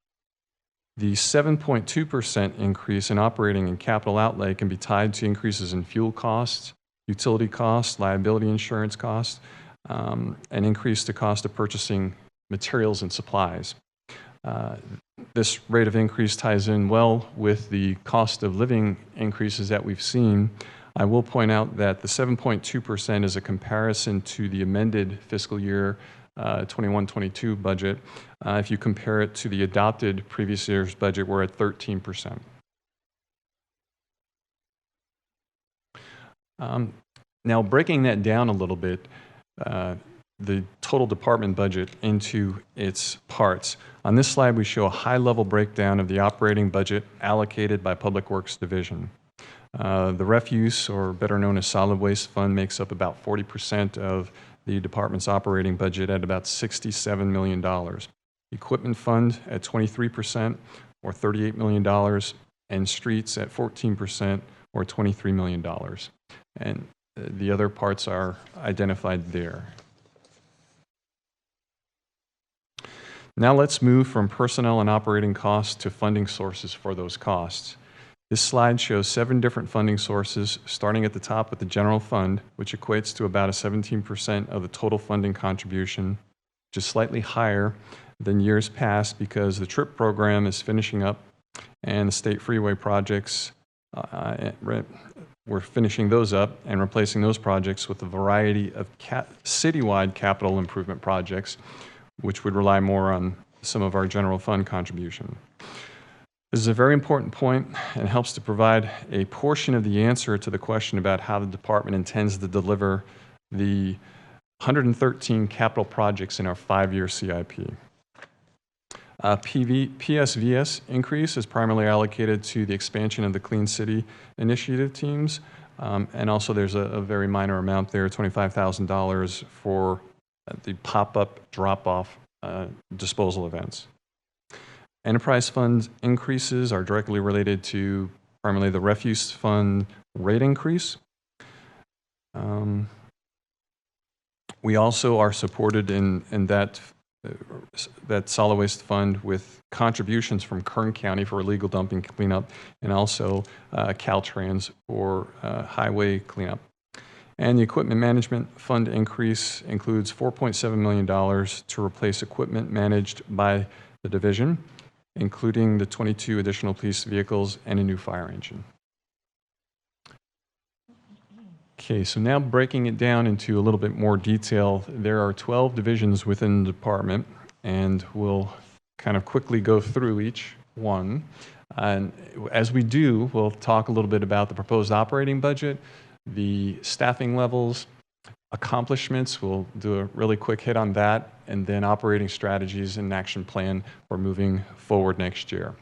The 7.2% increase in operating and capital outlay can be tied to increases in fuel costs, utility costs, liability insurance costs, and increase the cost of purchasing materials and supplies. This rate of increase ties in well with the cost of living increases that we've seen. I will point out that the 7.2% is a comparison to the amended fiscal year 21-22 budget. If you compare it to the adopted previous year's budget, we're at 13%. Now, breaking that down a little bit, the total department budget into its parts. On this slide, we show a high-level breakdown of the operating budget allocated by Public Works Division. The refuse, or better known as solid waste fund, makes up about 40% of the department's operating budget at about $67 million. Equipment fund at 23%, or $38 million, and streets at 14%, or $23 million. And the other parts are identified there. Now let's move from personnel and operating costs to funding sources for those costs. This slide shows 7 different funding sources, starting at the top with the general fund, which equates to about a 17% of the total funding contribution, which is slightly higher than years past because the TRIP program is finishing up and the state freeway projects, we're finishing those up and replacing those projects with a variety of citywide capital improvement projects, which would rely more on some of our general fund contribution. This is a very important point and helps to provide a portion of the answer to the question about how the department intends to deliver the 113 capital projects in our 5-year CIP. PSVS increase is primarily allocated to the expansion of the Clean City Initiative teams, And also there's a very minor amount there, $25,000 for the pop-up drop-off disposal events. Enterprise fund increases are directly related to primarily the refuse fund rate increase. We also are supported in that solid waste fund with contributions from Kern County for illegal dumping cleanup, and also Caltrans for highway cleanup. And the equipment management fund increase includes $4.7 million to replace equipment managed by the division, including the 22 additional police vehicles and a new fire engine. Okay, so now breaking it down into a little bit more detail, there are 12 divisions within the department, and we'll kind of quickly go through each one. And as we do, we'll talk a little bit about the proposed operating budget, the staffing levels, accomplishments. We'll do a really quick hit on that, and then operating strategies and action plan for moving forward next year.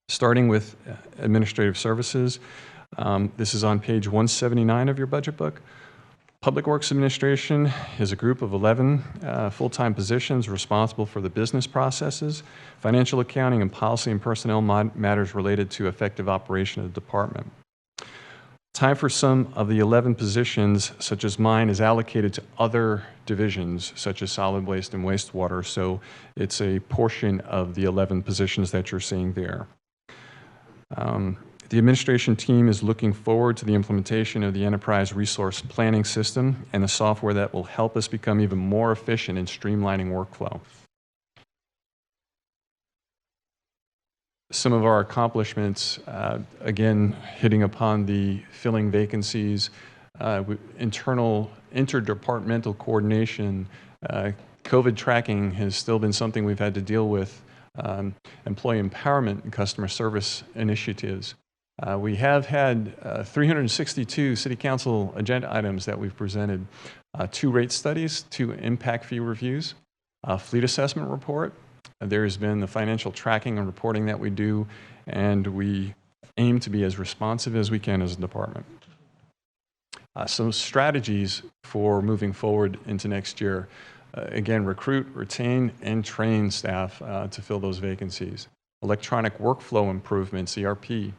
Starting with administrative services, this is on page 179 of your budget book. Public Works Administration is a group of 11 full-time positions responsible for the business processes, financial accounting, and policy and personnel matters related to effective operation of the department. Time for some of the 11 positions, such as mine, is allocated to other divisions, such as solid waste and wastewater, so it's a portion of the 11 positions that you're seeing there. The administration team is looking forward to the implementation of the enterprise resource planning system and the software that will help us become even more efficient in streamlining workflow. Some of our accomplishments, again, hitting upon the filling vacancies, internal interdepartmental coordination, COVID tracking has still been something we've had to deal with, employee empowerment and customer service initiatives. We have had 362 City Council agenda items that we've presented, 2 rate studies, 2 impact fee reviews, a fleet assessment report. There's been the financial tracking and reporting that we do, and we aim to be as responsive as we can as a department. Some strategies for moving forward into next year. Again, recruit, retain, and train staff to fill those vacancies. Electronic workflow improvements, ERP.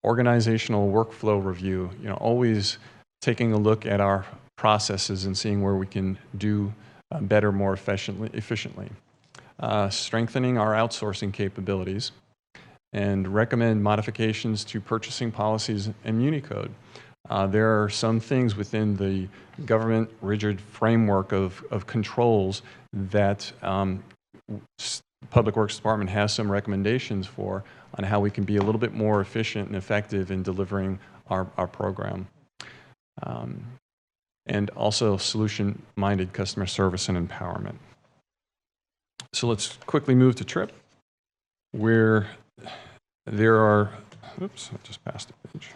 Organizational workflow review, always taking a look at our processes and seeing where we can do better, more efficiently. Strengthening our outsourcing capabilities, and recommend modifications to purchasing policies and MuniCode. There are some things within the government rigid framework of controls that Public Works Department has some recommendations for on how we can be a little bit more efficient and effective in delivering our program. And also solution-minded customer service and empowerment. So let's quickly move to TRIP, where there are, oops, I just passed a page.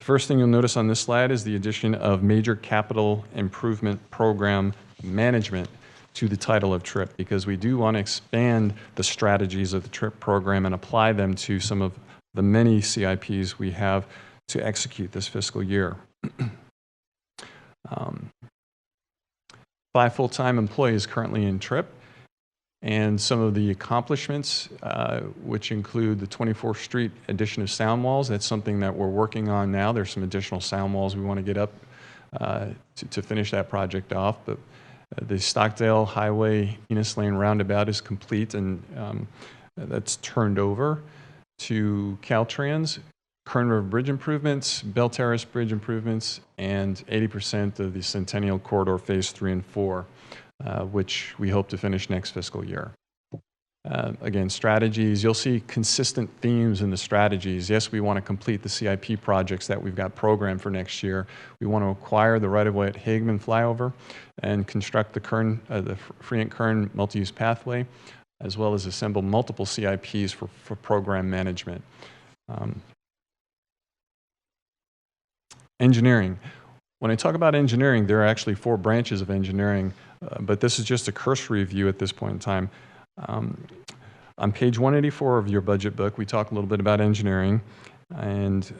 The first thing you'll notice on this slide is the addition of Major Capital Improvement Program Management to the title of TRIP, because we do want to expand the strategies of the TRIP program and apply them to some of the many CIPs we have to execute this fiscal year. 5 full-time employees currently in TRIP, and some of the accomplishments, which include the 24th Street addition of sound walls. That's something that we're working on now. There's some additional sound walls we want to get up to finish that project off, but the Stockdale Highway Enos Lane roundabout is complete, and that's turned over to Caltrans. Kern River Bridge improvements, Bell Terrace Bridge improvements, and 80% of the Centennial Corridor Phase 3 and 4, which we hope to finish next fiscal year. Again, strategies, you'll see consistent themes in the strategies. Yes, we want to complete the CIP projects that we've got programmed for next year. We want to acquire the right-of-way at Hageman Flyover and construct the Freant-Kern multi-use pathway, as well as assemble multiple CIPs for program management. Engineering. When I talk about engineering, there are actually 4 branches of engineering, but this is just a cursory view at this point in time. On page 184 of your budget book, we talk a little bit about engineering, and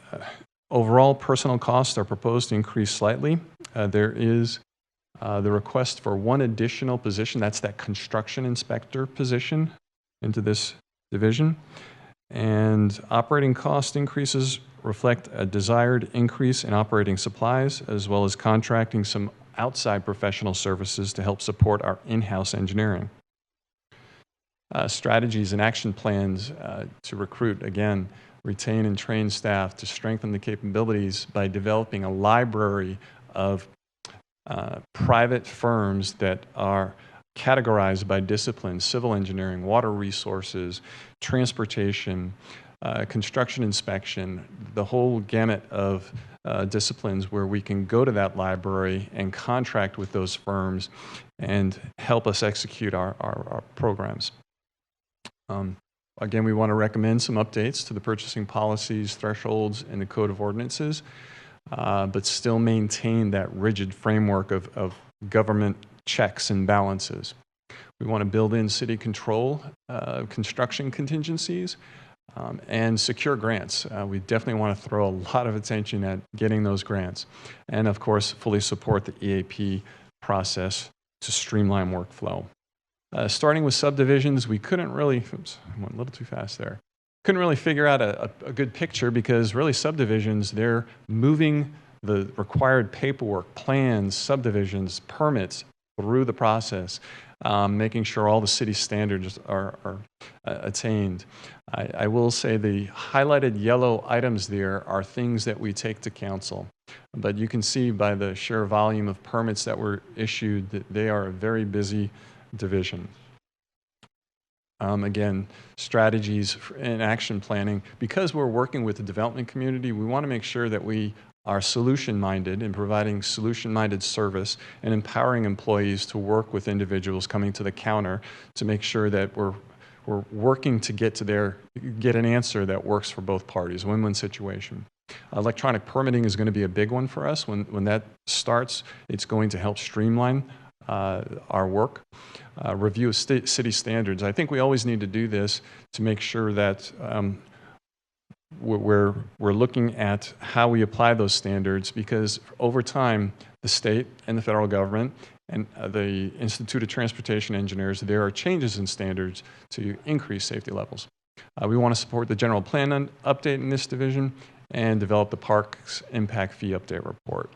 Overall, personnel costs are proposed to increase slightly. There is the request for one additional position, that's that construction inspector position into this division. And operating cost increases reflect a desired increase in operating supplies, as well as contracting some outside professional services to help support our in-house engineering. Strategies and action plans to recruit, again, retain and train staff to strengthen the capabilities by developing a library of private firms that are categorized by discipline: civil engineering, water resources, transportation, construction inspection, the whole gamut of disciplines where we can go to that library and contract with those firms and help us execute our programs. Again, we want to recommend some updates to the purchasing policies, thresholds, and the Code of Ordinances, but still maintain that rigid framework of government checks and balances. We want to build in city control, construction contingencies, and secure grants. We definitely want to throw a lot of attention at getting those grants. And of course, fully support the EAP process to streamline workflow. Starting with subdivisions, we couldn't really, oops, I went a little too fast there. Couldn't really figure out a good picture, because really subdivisions, they're moving the required paperwork, plans, subdivisions, permits through the process, making sure all the city standards are attained. I will say the highlighted yellow items there are things that we take to council. But you can see by the sheer volume of permits that were issued that they are a very busy division. Again, strategies and action planning. Because we're working with the development community, we want to make sure that we are solution-minded in providing solution-minded service and empowering employees to work with individuals coming to the counter to make sure that we're working to get an answer that works for both parties, win-win situation. Electronic permitting is going to be a big one for us. When that starts, it's going to help streamline our work. Review of city standards. I think we always need to do this to make sure that we're looking at how we apply those standards, because over time, the state and the federal government and the Institute of Transportation Engineers, there are changes in standards to increase safety levels. We want to support the general plan update in this division and develop the park's impact fee update report.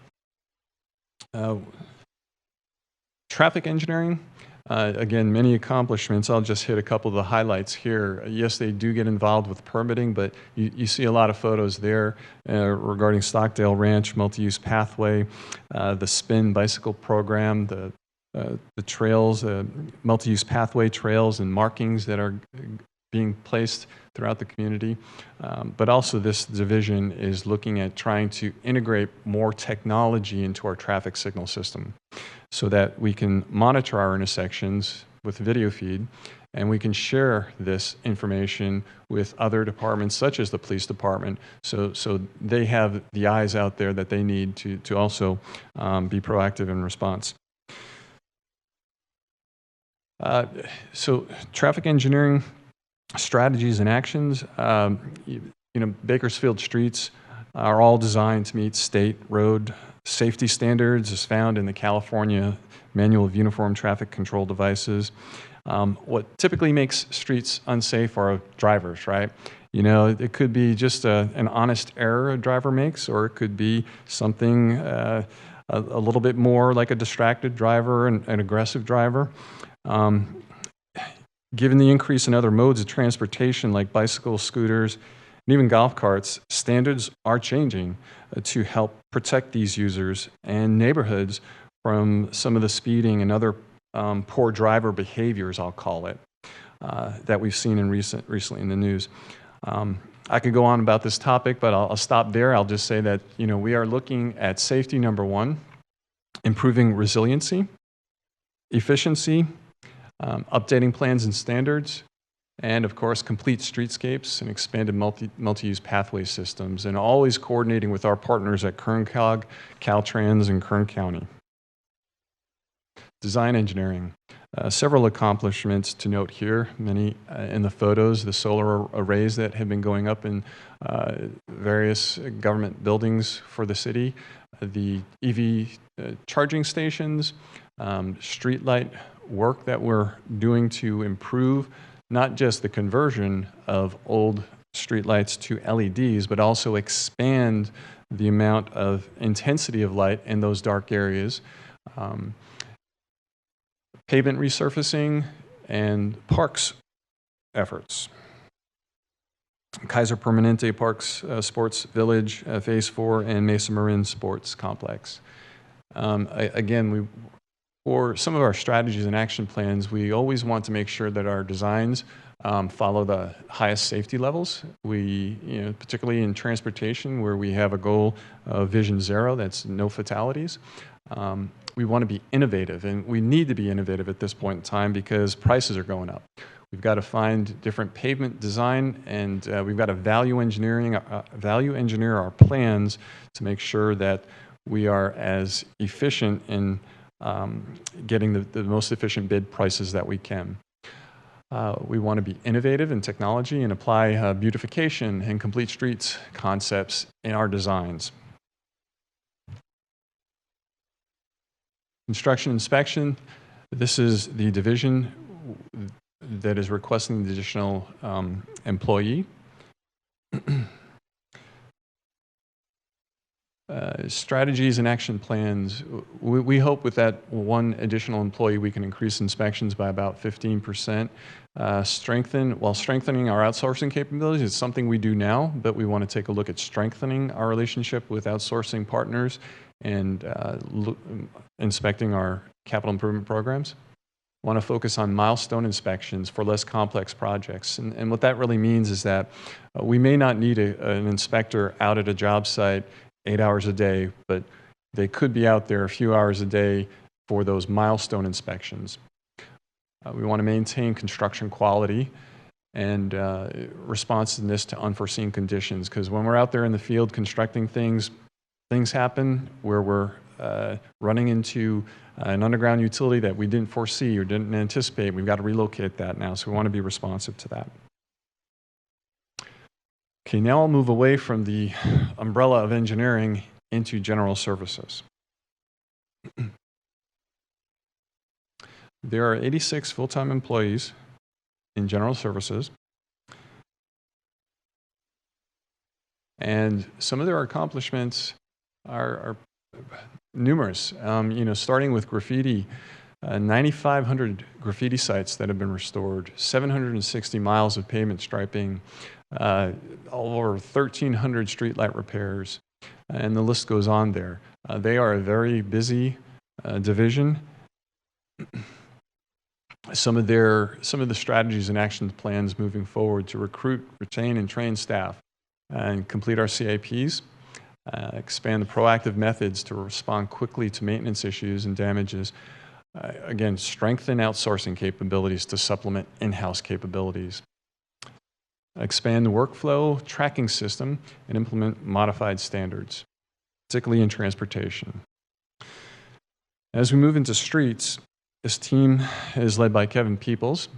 Traffic engineering, again, many accomplishments. I'll just hit a couple of the highlights here. Yes, they do get involved with permitting, but you see a lot of photos there regarding Stockdale Ranch, multi-use pathway, the Spin bicycle program, the trails, multi-use pathway trails and markings that are being placed throughout the community. But also this division is looking at trying to integrate more technology into our traffic signal system so that we can monitor our intersections with video feed, and we can share this information with other departments such as the police department, so they have the eyes out there that they need to also be proactive in response. So traffic engineering strategies and actions. Bakersfield streets are all designed to meet state road safety standards as found in the California Manual of Uniform Traffic Control Devices. What typically makes streets unsafe are drivers, right? It could be just an honest error a driver makes, or it could be something a little bit more like a distracted driver, an aggressive driver. Given the increase in other modes of transportation like bicycles, scooters, and even golf carts, standards are changing to help protect these users and neighborhoods from some of the speeding and other poor driver behaviors, I'll call it, that we've seen recently in the news. I could go on about this topic, but I'll stop there. I'll just say that we are looking at safety, number one, improving resiliency, efficiency, updating plans and standards, and of course, complete streetscapes and expanded multi-use pathway systems, and always coordinating with our partners at KernCog, Caltrans, and Kern County. Design engineering. Several accomplishments to note here, many in the photos, the solar arrays that have been going up in various government buildings for the city, the EV charging stations, streetlight work that we're doing to improve not just the conversion of old streetlights to LEDs, but also expand the amount of intensity of light in those dark areas. Pavement resurfacing and parks efforts. Kaiser Permanente Parks Sports Village, Phase 4, and Mesa Marin Sports Complex. Again, for some of our strategies and action plans, we always want to make sure that our designs follow the highest safety levels. We, particularly in transportation, where we have a goal of Vision Zero, that's no fatalities. We want to be innovative, and we need to be innovative at this point in time because prices are going up. We've got to find different pavement design, and we've got to value engineer our plans to make sure that we are as efficient in getting the most efficient bid prices that we can. We want to be innovative in technology and apply beautification and complete streets concepts in our designs. Construction inspection, this is the division that is requesting the additional employee. Strategies and action plans, we hope with that one additional employee we can increase inspections by about 15%. While strengthening our outsourcing capabilities, it's something we do now, but we want to take a look at strengthening our relationship with outsourcing partners and inspecting our capital improvement programs. Want to focus on milestone inspections for less complex projects. And what that really means is that we may not need an inspector out at a job site 8 hours a day, but they could be out there a few hours a day for those milestone inspections. We want to maintain construction quality and responsiveness to unforeseen conditions, because when we're out there in the field constructing things happen where we're running into an underground utility that we didn't foresee or didn't anticipate. We've got to relocate that now, so we want to be responsive to that. Okay, now I'll move away from the umbrella of engineering into general services. There are 86 full-time employees in general services, and some of their accomplishments are numerous. Starting with graffiti, 9,500 graffiti sites that have been restored, 760 miles of pavement striping, over 1,300 streetlight repairs, and the list goes on there. They are a very busy division. Some of the strategies and action plans moving forward to recruit, retain, and train staff, and complete our CIPs. Expand the proactive methods to respond quickly to maintenance issues and damages. Again, strengthen outsourcing capabilities to supplement in-house capabilities. Expand the workflow tracking system and implement modified standards, particularly in transportation. As we move into streets, this team is led by Kevin Peoples,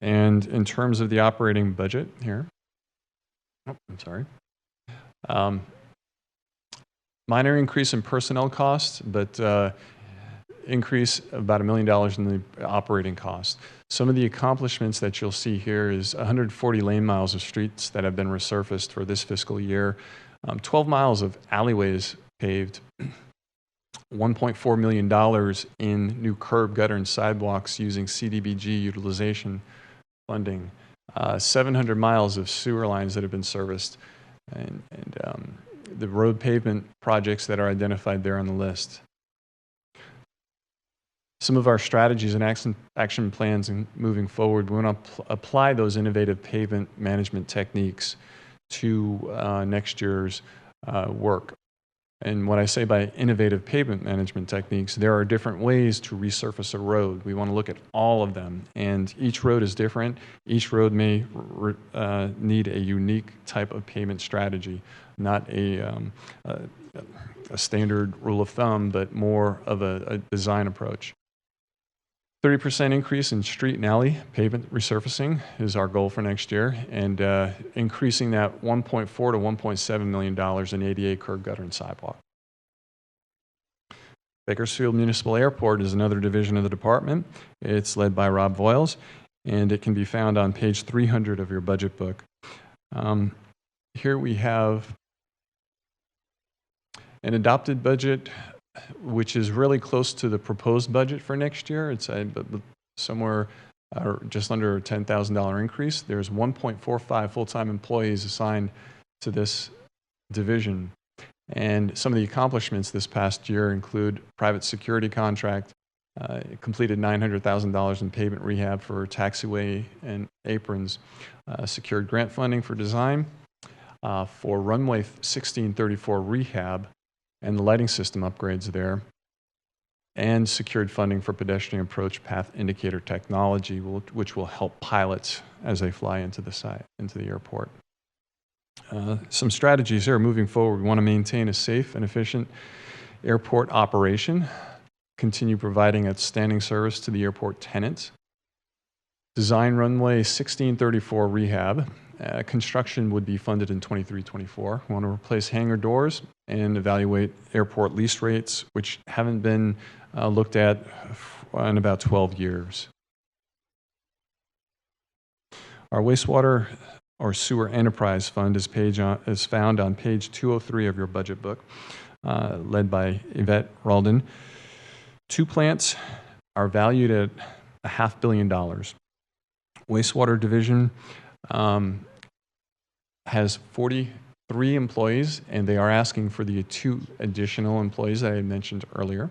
and in terms of the operating budget here, minor increase in personnel costs, but increase about $1 million in the operating cost. Some of the accomplishments that you'll see here is 140 lane miles of streets that have been resurfaced for this fiscal year, 12 miles of alleyways paved, $1.4 million in new curb, gutter, and sidewalks using CDBG utilization funding, 700 miles of sewer lines that have been serviced, and the road pavement projects that are identified there on the list. Some of our strategies and action plans moving forward, we want to apply those innovative pavement management techniques to next year's work. And what I say by innovative pavement management techniques, there are different ways to resurface a road. We want to look at all of them, and each road is different. Each road may need a unique type of pavement strategy, not a standard rule of thumb, but more of a design approach. 30% increase in street and alley pavement resurfacing is our goal for next year, and increasing that $1.4 to $1.7 million in ADA curb, gutter, and sidewalk. Bakersfield Municipal Airport is another division of the department. It's led by Rob Voiles, and it can be found on page 300 of your budget book. Here we have an adopted budget, which is really close to the proposed budget for next year. It's somewhere just under a $10,000 increase. There's 1.45 full-time employees assigned to this division. And some of the accomplishments this past year include private security contract, completed $900,000 in pavement rehab for taxiway and aprons, secured grant funding for design, for runway 1634 rehab and the lighting system upgrades there, and secured funding for pedestrian approach path indicator technology, which will help pilots as they fly into the site, into the airport. Some strategies here moving forward. We want to maintain a safe and efficient airport operation, continue providing outstanding service to the airport tenants, design runway 1634 rehab. Construction would be funded in 23-24. We want to replace hangar doors and evaluate airport lease rates, which haven't been looked at in about 12 years. Our wastewater or sewer enterprise fund is found on page 203 of your budget book, led by Yvette Ralden. 2 plants are valued at $500 million. Wastewater division has 43 employees, and they are asking for the 2 additional employees that I mentioned earlier.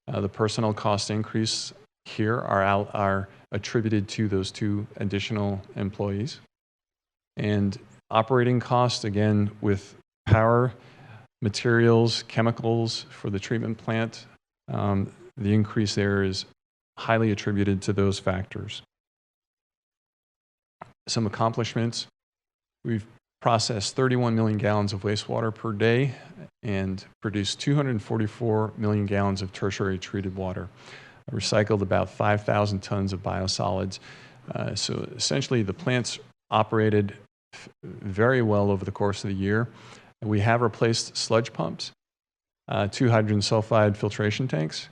The personnel cost increase here are attributed to those 2 additional employees. And operating costs, again, with power, materials, chemicals for the treatment plant, the increase there is highly attributed to those factors. Some accomplishments. We've processed 31 million gallons of wastewater per day and produced 244 million gallons of tertiary treated water. Recycled about 5,000 tons of biosolids. So essentially the plants operated very well over the course of the year. We have replaced sludge pumps, 2 hydrogen sulfide filtration tanks,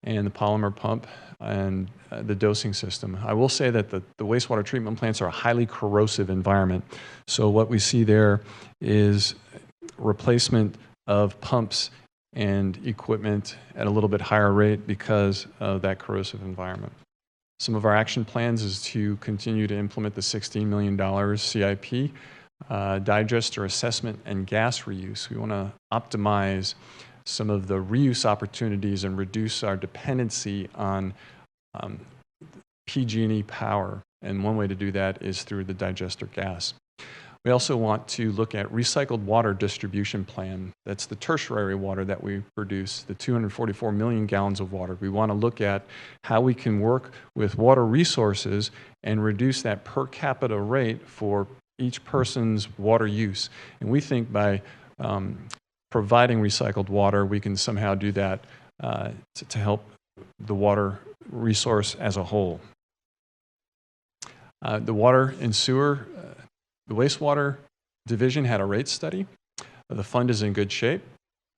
and the polymer pump, and the dosing system. I will say that the wastewater treatment plants are a highly corrosive environment. So what we see there is replacement of pumps and equipment at a little bit higher rate because of that corrosive environment. Some of our action plans is to continue to implement the $16 million CIP, digester assessment and gas reuse. We want to optimize some of the reuse opportunities and reduce our dependency on PG&E power. And one way to do that is through the digester gas. We also want to look at recycled water distribution plan. That's the tertiary water that we produce, the 244 million gallons of water. We want to look at how we can work with water resources and reduce that per capita rate for each person's water use. And we think by providing recycled water, we can somehow do that to help the water resource as a whole. The water and sewer, the wastewater division had a rate study. The fund is in good shape.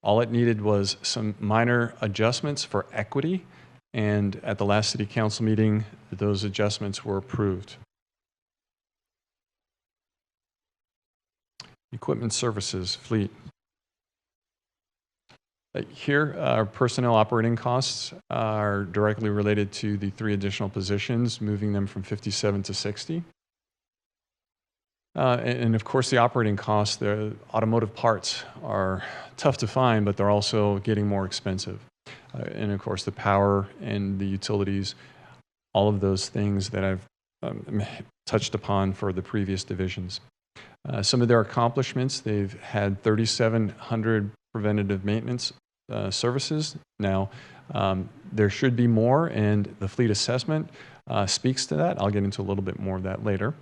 All it needed was some minor adjustments for equity, and at the last city council meeting, those adjustments were approved. Equipment services, fleet. Here, our personnel operating costs are directly related to the 3 additional positions, moving them from 57 to 60. And of course, the operating costs, the automotive parts are tough to find, but they're also getting more expensive. And of course, the power and the utilities, all of those things that I've touched upon for the previous divisions. Some of their accomplishments, they've had 3,700 preventative maintenance services. Now, there should be more, and the fleet assessment speaks to that. I'll get into a little bit more of that later.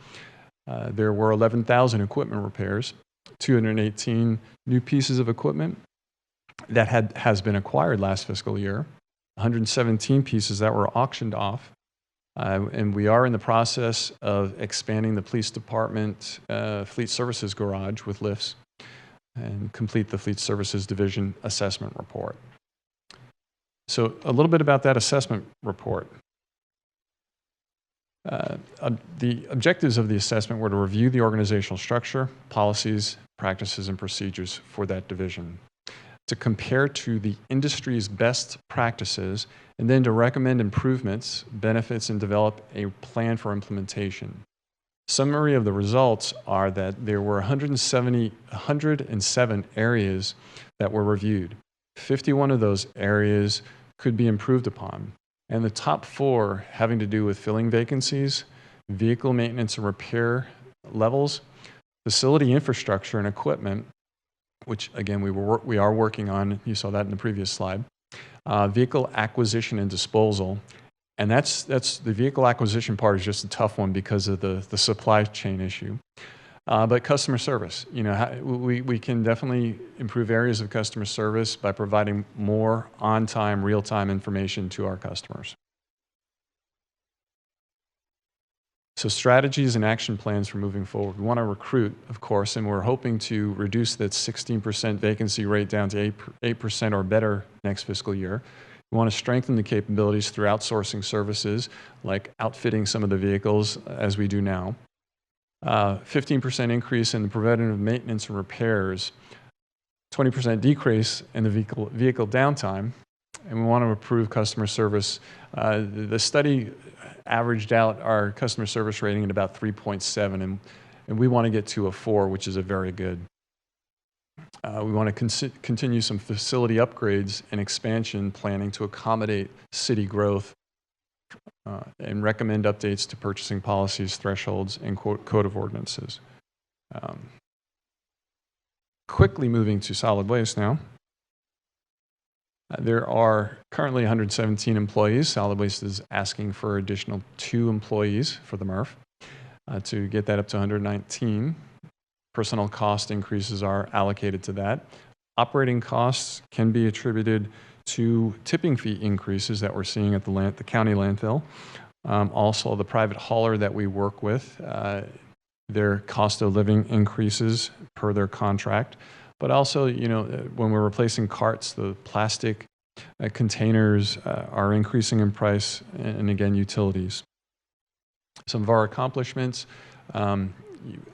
There were 11,000 equipment repairs, 218 new pieces of equipment that has been acquired last fiscal year, 117 pieces that were auctioned off. And we are in the process of expanding the police department fleet services garage with lifts and complete the fleet services division assessment report. So a little bit about that assessment report. The objectives of the assessment were to review the organizational structure, policies, practices, and procedures for that division, to compare to the industry's best practices, and then to recommend improvements, benefits, and develop a plan for implementation. Summary of the results are that there were 107 areas that were reviewed. 51 of those areas could be improved upon. And the top 4 having to do with filling vacancies, vehicle maintenance and repair levels, facility infrastructure and equipment, which again we are working on. You saw that in the previous slide. Vehicle acquisition and disposal, and that's the vehicle acquisition part is just a tough one because of the supply chain issue. But customer service, we can definitely improve areas of customer service by providing more on-time, real-time information to our customers. So strategies and action plans for moving forward. We want to recruit, of course, and we're hoping to reduce that 16% vacancy rate down to 8% or better next fiscal year. We want to strengthen the capabilities through outsourcing services, like outfitting some of the vehicles as we do now. 15% increase in the preventative maintenance and repairs, 20% decrease in the vehicle downtime, and we want to improve customer service. The study averaged out our customer service rating at about 3.7, and we want to get to a 4, which is a very good. We want to continue some facility upgrades and expansion planning to accommodate city growth, and recommend updates to purchasing policies, thresholds, and code of ordinances. Quickly moving to solid waste now. There are currently 117 employees. Solid waste is asking for additional 2 employees for the MRF to get that up to 119. Personnel cost increases are allocated to that. Operating costs can be attributed to tipping fee increases that we're seeing at the county landfill. Also, the private hauler that we work with, their cost of living increases per their contract. But also, when we're replacing carts, the plastic containers are increasing in price, and again, utilities. Some of our accomplishments,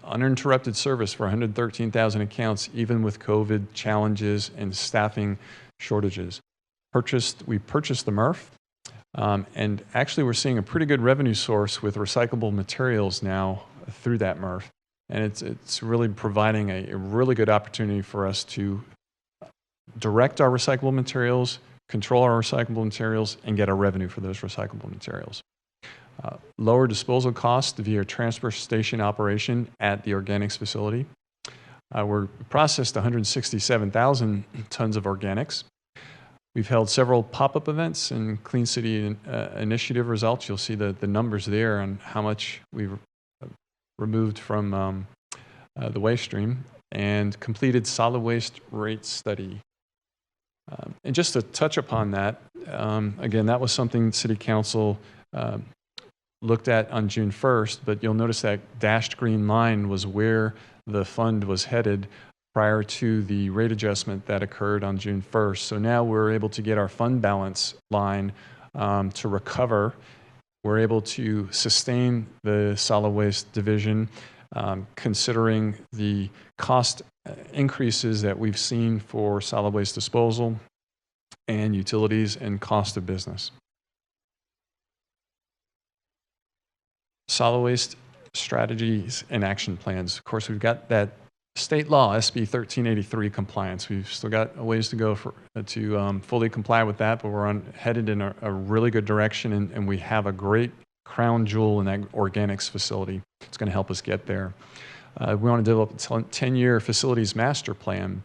uninterrupted service for 113,000 accounts, even with COVID challenges and staffing shortages. We purchased the MRF, and actually we're seeing a pretty good revenue source with recyclable materials now through that MRF. And it's really providing a really good opportunity for us to direct our recyclable materials, control our recyclable materials, and get a revenue for those recyclable materials. Lower disposal costs via transfer station operation at the organics facility. We processed 167,000 tons of organics. We've held several pop-up events and Clean City Initiative results. You'll see the numbers there on how much we've removed from the waste stream, and completed solid waste rate study. And just to touch upon that, again, that was something City Council looked at on June 1st, but you'll notice that dashed green line was where the fund was headed prior to the rate adjustment that occurred on June 1st. So now we're able to get our fund balance line to recover. We're able to sustain the solid waste division, considering the cost increases that we've seen for solid waste disposal and utilities and cost of business. Solid waste strategies and action plans. Of course, we've got that state law, SB 1383 compliance. We've still got a ways to go to fully comply with that, but we're headed in a really good direction, and we have a great crown jewel in that organics facility. It's going to help us get there. We want to develop a 10-year facilities master plan.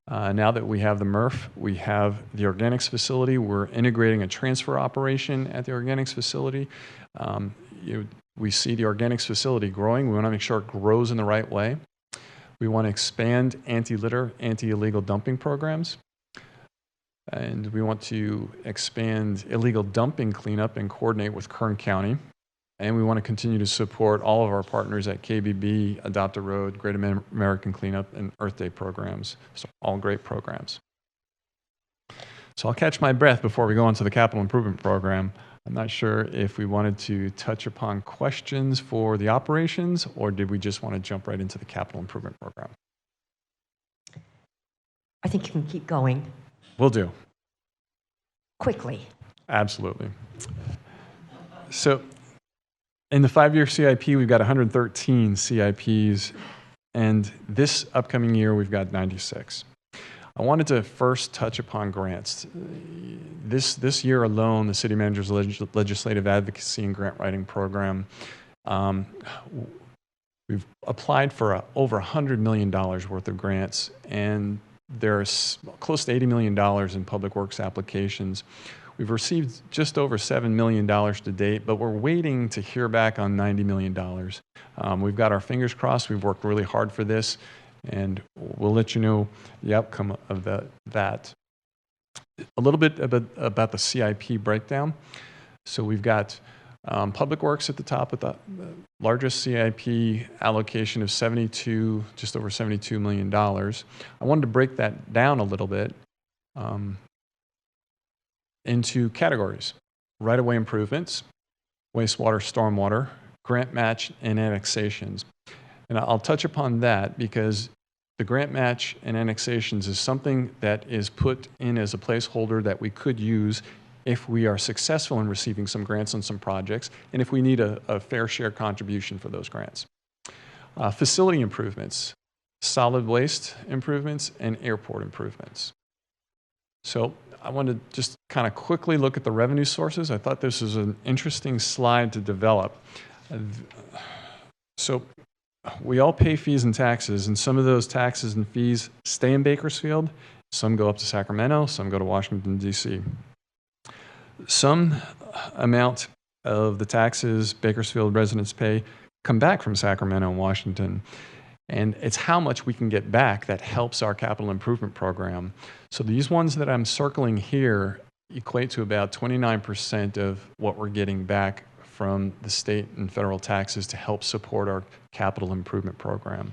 Now that we have the MRF, we have the organics facility. We're integrating a transfer operation at the organics facility. We see the organics facility growing. We want to make sure it grows in the right way. We want to expand anti-litter, anti-illegal dumping programs. And we want to expand illegal dumping cleanup and coordinate with Kern County. And we want to continue to support all of our partners at KBB, Adopt a Road, Great American Cleanup, and Earth Day programs. So all great programs. So I'll catch my breath before we go on to the capital improvement program. I'm not sure if we wanted to touch upon questions for the operations, or did we just want to jump right into the capital improvement program? I think you can keep going Will do. quickly. Absolutely. So in the 5-year CIP, we've got 113 CIPs, and this upcoming year, we've got 96. I wanted to first touch upon grants. This year alone, the City Manager's Legislative Advocacy and Grant Writing Program, we've applied for over $100 million worth of grants, and there's close to $80 million in public works applications. We've received just over $7 million to date, but we're waiting to hear back on $90 million. We've got our fingers crossed. We've worked really hard for this, and we'll let you know the outcome of that. A little bit about the CIP breakdown. So we've got Public Works at the top with the largest CIP allocation of just over $72 million. I wanted to break that down a little bit into categories: right-of-way improvements, wastewater, stormwater, grant match, and annexations. And I'll touch upon that because the grant match and annexations is something that is put in as a placeholder that we could use if we are successful in receiving some grants on some projects, and if we need a fair share contribution for those grants. Facility improvements, solid waste improvements, and airport improvements. So I want to just kind of quickly look at the revenue sources. I thought this was an interesting slide to develop. So we all pay fees and taxes, and some of those taxes and fees stay in Bakersfield. Some go up to Sacramento, some go to Washington, D.C. Some amount of the taxes Bakersfield residents pay come back from Sacramento and Washington. And it's how much we can get back that helps our capital improvement program. So these ones that I'm circling here equate to about 29% of what we're getting back from the state and federal taxes to help support our capital improvement program.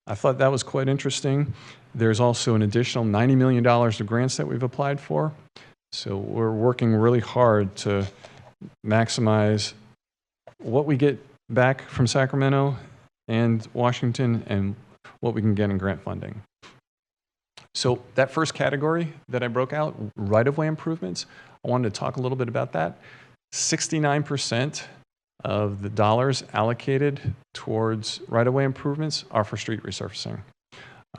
I thought that was quite interesting. There's also an additional $90 million of grants that we've applied for. So we're working really hard to maximize what we get back from Sacramento and Washington and what we can get in grant funding. So that first category that I broke out, right-of-way improvements, I wanted to talk a little bit about that. 69% of the dollars allocated towards right-of-way improvements are for street resurfacing.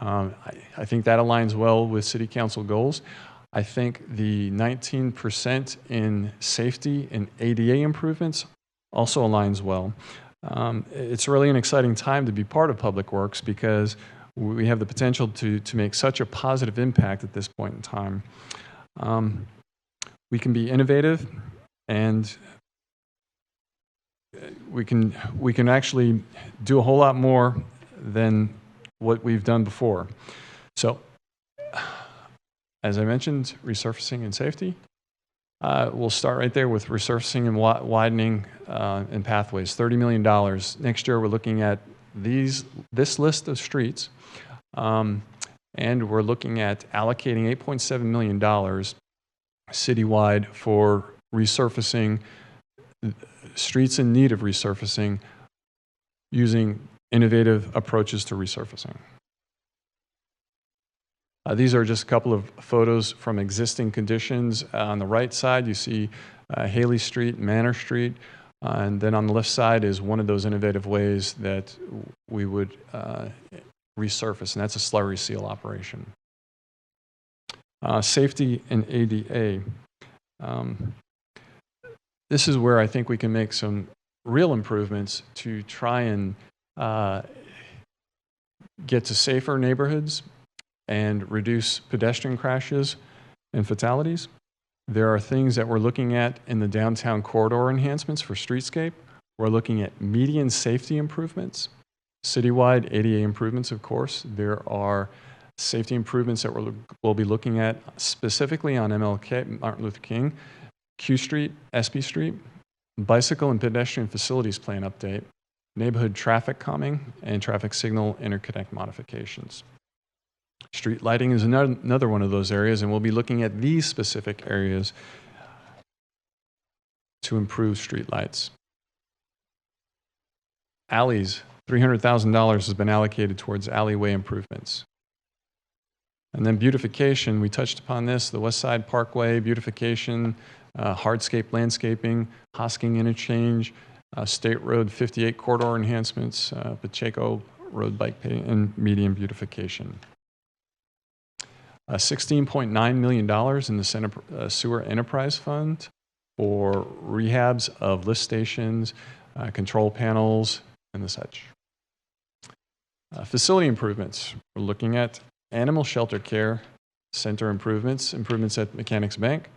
I think that aligns well with City Council goals. I think the 19% in safety and ADA improvements also aligns well. It's really an exciting time to be part of Public Works because we have the potential to make such a positive impact at this point in time. We can be innovative, and we can actually do a whole lot more than what we've done before. So, as I mentioned, resurfacing and safety. We'll start right there with resurfacing and widening and pathways, $30 million. Next year, we're looking at this list of streets, and we're looking at allocating $8.7 million citywide for resurfacing streets in need of resurfacing using innovative approaches to resurfacing. These are just a couple of photos from existing conditions. On the right side, you see Haley Street, Manor Street, and then on the left side is one of those innovative ways that we would resurface, and that's a slurry seal operation. Safety and ADA. This is where I think we can make some real improvements to try and get to safer neighborhoods and reduce pedestrian crashes and fatalities. There are things that we're looking at in the downtown corridor enhancements for streetscape. We're looking at median safety improvements, citywide ADA improvements, of course. There are Safety improvements that we'll be looking at specifically on MLK, Martin Luther King, Q Street, SB Street, bicycle and pedestrian facilities plan update, neighborhood traffic calming, and traffic signal interconnect modifications. Street lighting is another one of those areas, and we'll be looking at these specific areas to improve street lights. Alleys, $300,000 has been allocated towards alleyway improvements. And then beautification, we touched upon this, the West Side Parkway beautification, hardscape landscaping, Hosking interchange, State Road 58 corridor enhancements, Pacheco Road bike paving, and median beautification. $16.9 million in the Sewer Enterprise Fund for rehabs of lift stations, control panels, and the such. Facility improvements, we're looking at animal shelter care center improvements at Mechanics Bank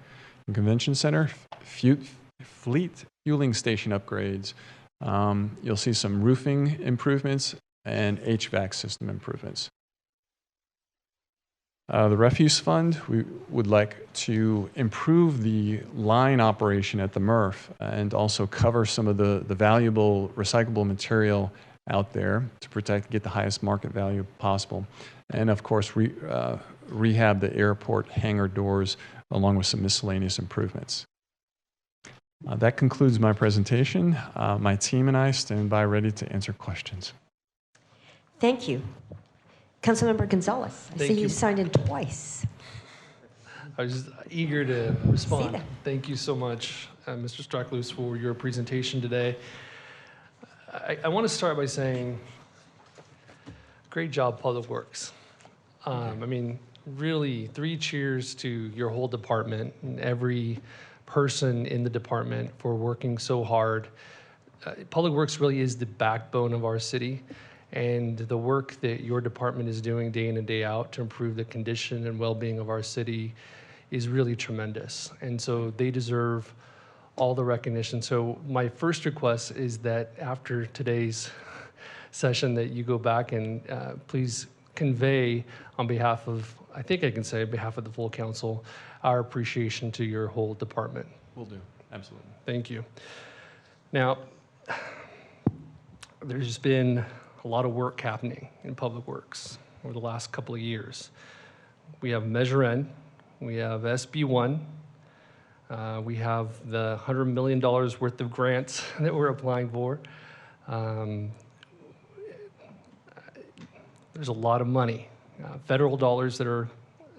and Convention Center, fleet fueling station upgrades. You'll see some roofing improvements and HVAC system improvements. The refuse fund, we would like to improve the line operation at the MRF and also cover some of the valuable recyclable material out there to get the highest market value possible. And of course, rehab the airport hangar doors along with some miscellaneous improvements. That concludes my presentation. My team and I stand by ready to answer questions. Thank you. Councilmember Gonzalez, I Thank see you you. signed in twice. I was just eager to respond. that. Thank you so much, Mr. Straklus, for your presentation today. I want to start by saying, great job, Public Works. I mean, really, 3 cheers to your whole department and every person in the department for working so hard. Public Works really is the backbone of our city, and the work that your department is doing day in and day out to improve the condition and well-being of our city is really tremendous. And so they deserve all the recognition. So my first request is that after today's session that you go back and please convey on behalf of, I think I can say on behalf of the full council, our appreciation to your whole department. Will do, absolutely. Thank you. Now, there's been a lot of work happening in Public Works over the last couple of years. We have Measure N, we have SB1, we have the $100 million worth of grants that we're applying for. There's a lot of money, federal dollars that are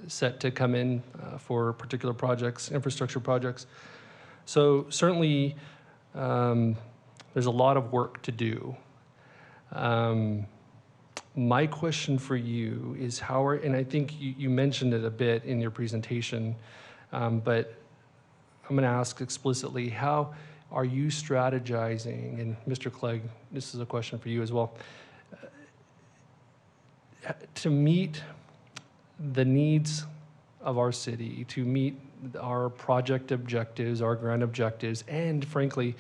set to come in for particular projects, infrastructure projects. So certainly there's a lot of work to do. My question for you is and I think you mentioned it a bit in your presentation, but I'm going to ask explicitly, how are you strategizing, and Mr. Clegg, this is a question for you as well, to meet the needs of our city, to meet our project objectives, our grant objectives, and frankly,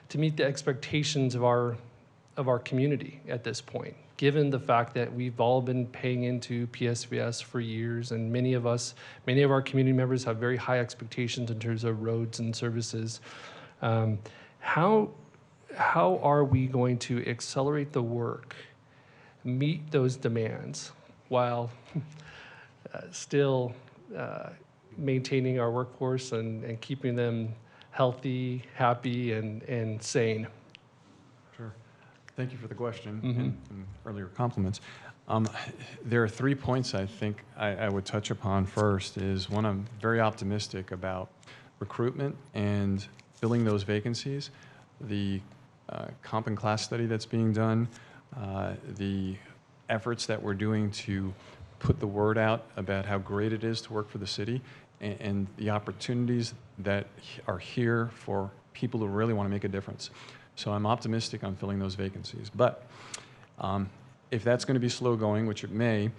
to meet the expectations of our community at this point, given the fact that we've all been paying into PSVS for years, and many of our community members have very high expectations in terms of roads and services. How are we going to accelerate the work, meet those demands, while still maintaining our workforce and keeping them healthy, happy, and sane? Sure. Thank you for the question and earlier compliments. There are 3 points I think I would touch upon. First is one, I'm very optimistic about recruitment and filling those vacancies. The comp and class study that's being done, the efforts that we're doing to put the word out about how great it is to work for the city, and the opportunities that are here for people who really want to make a difference. So I'm optimistic on filling those vacancies. But if that's going to be slow going, which it may,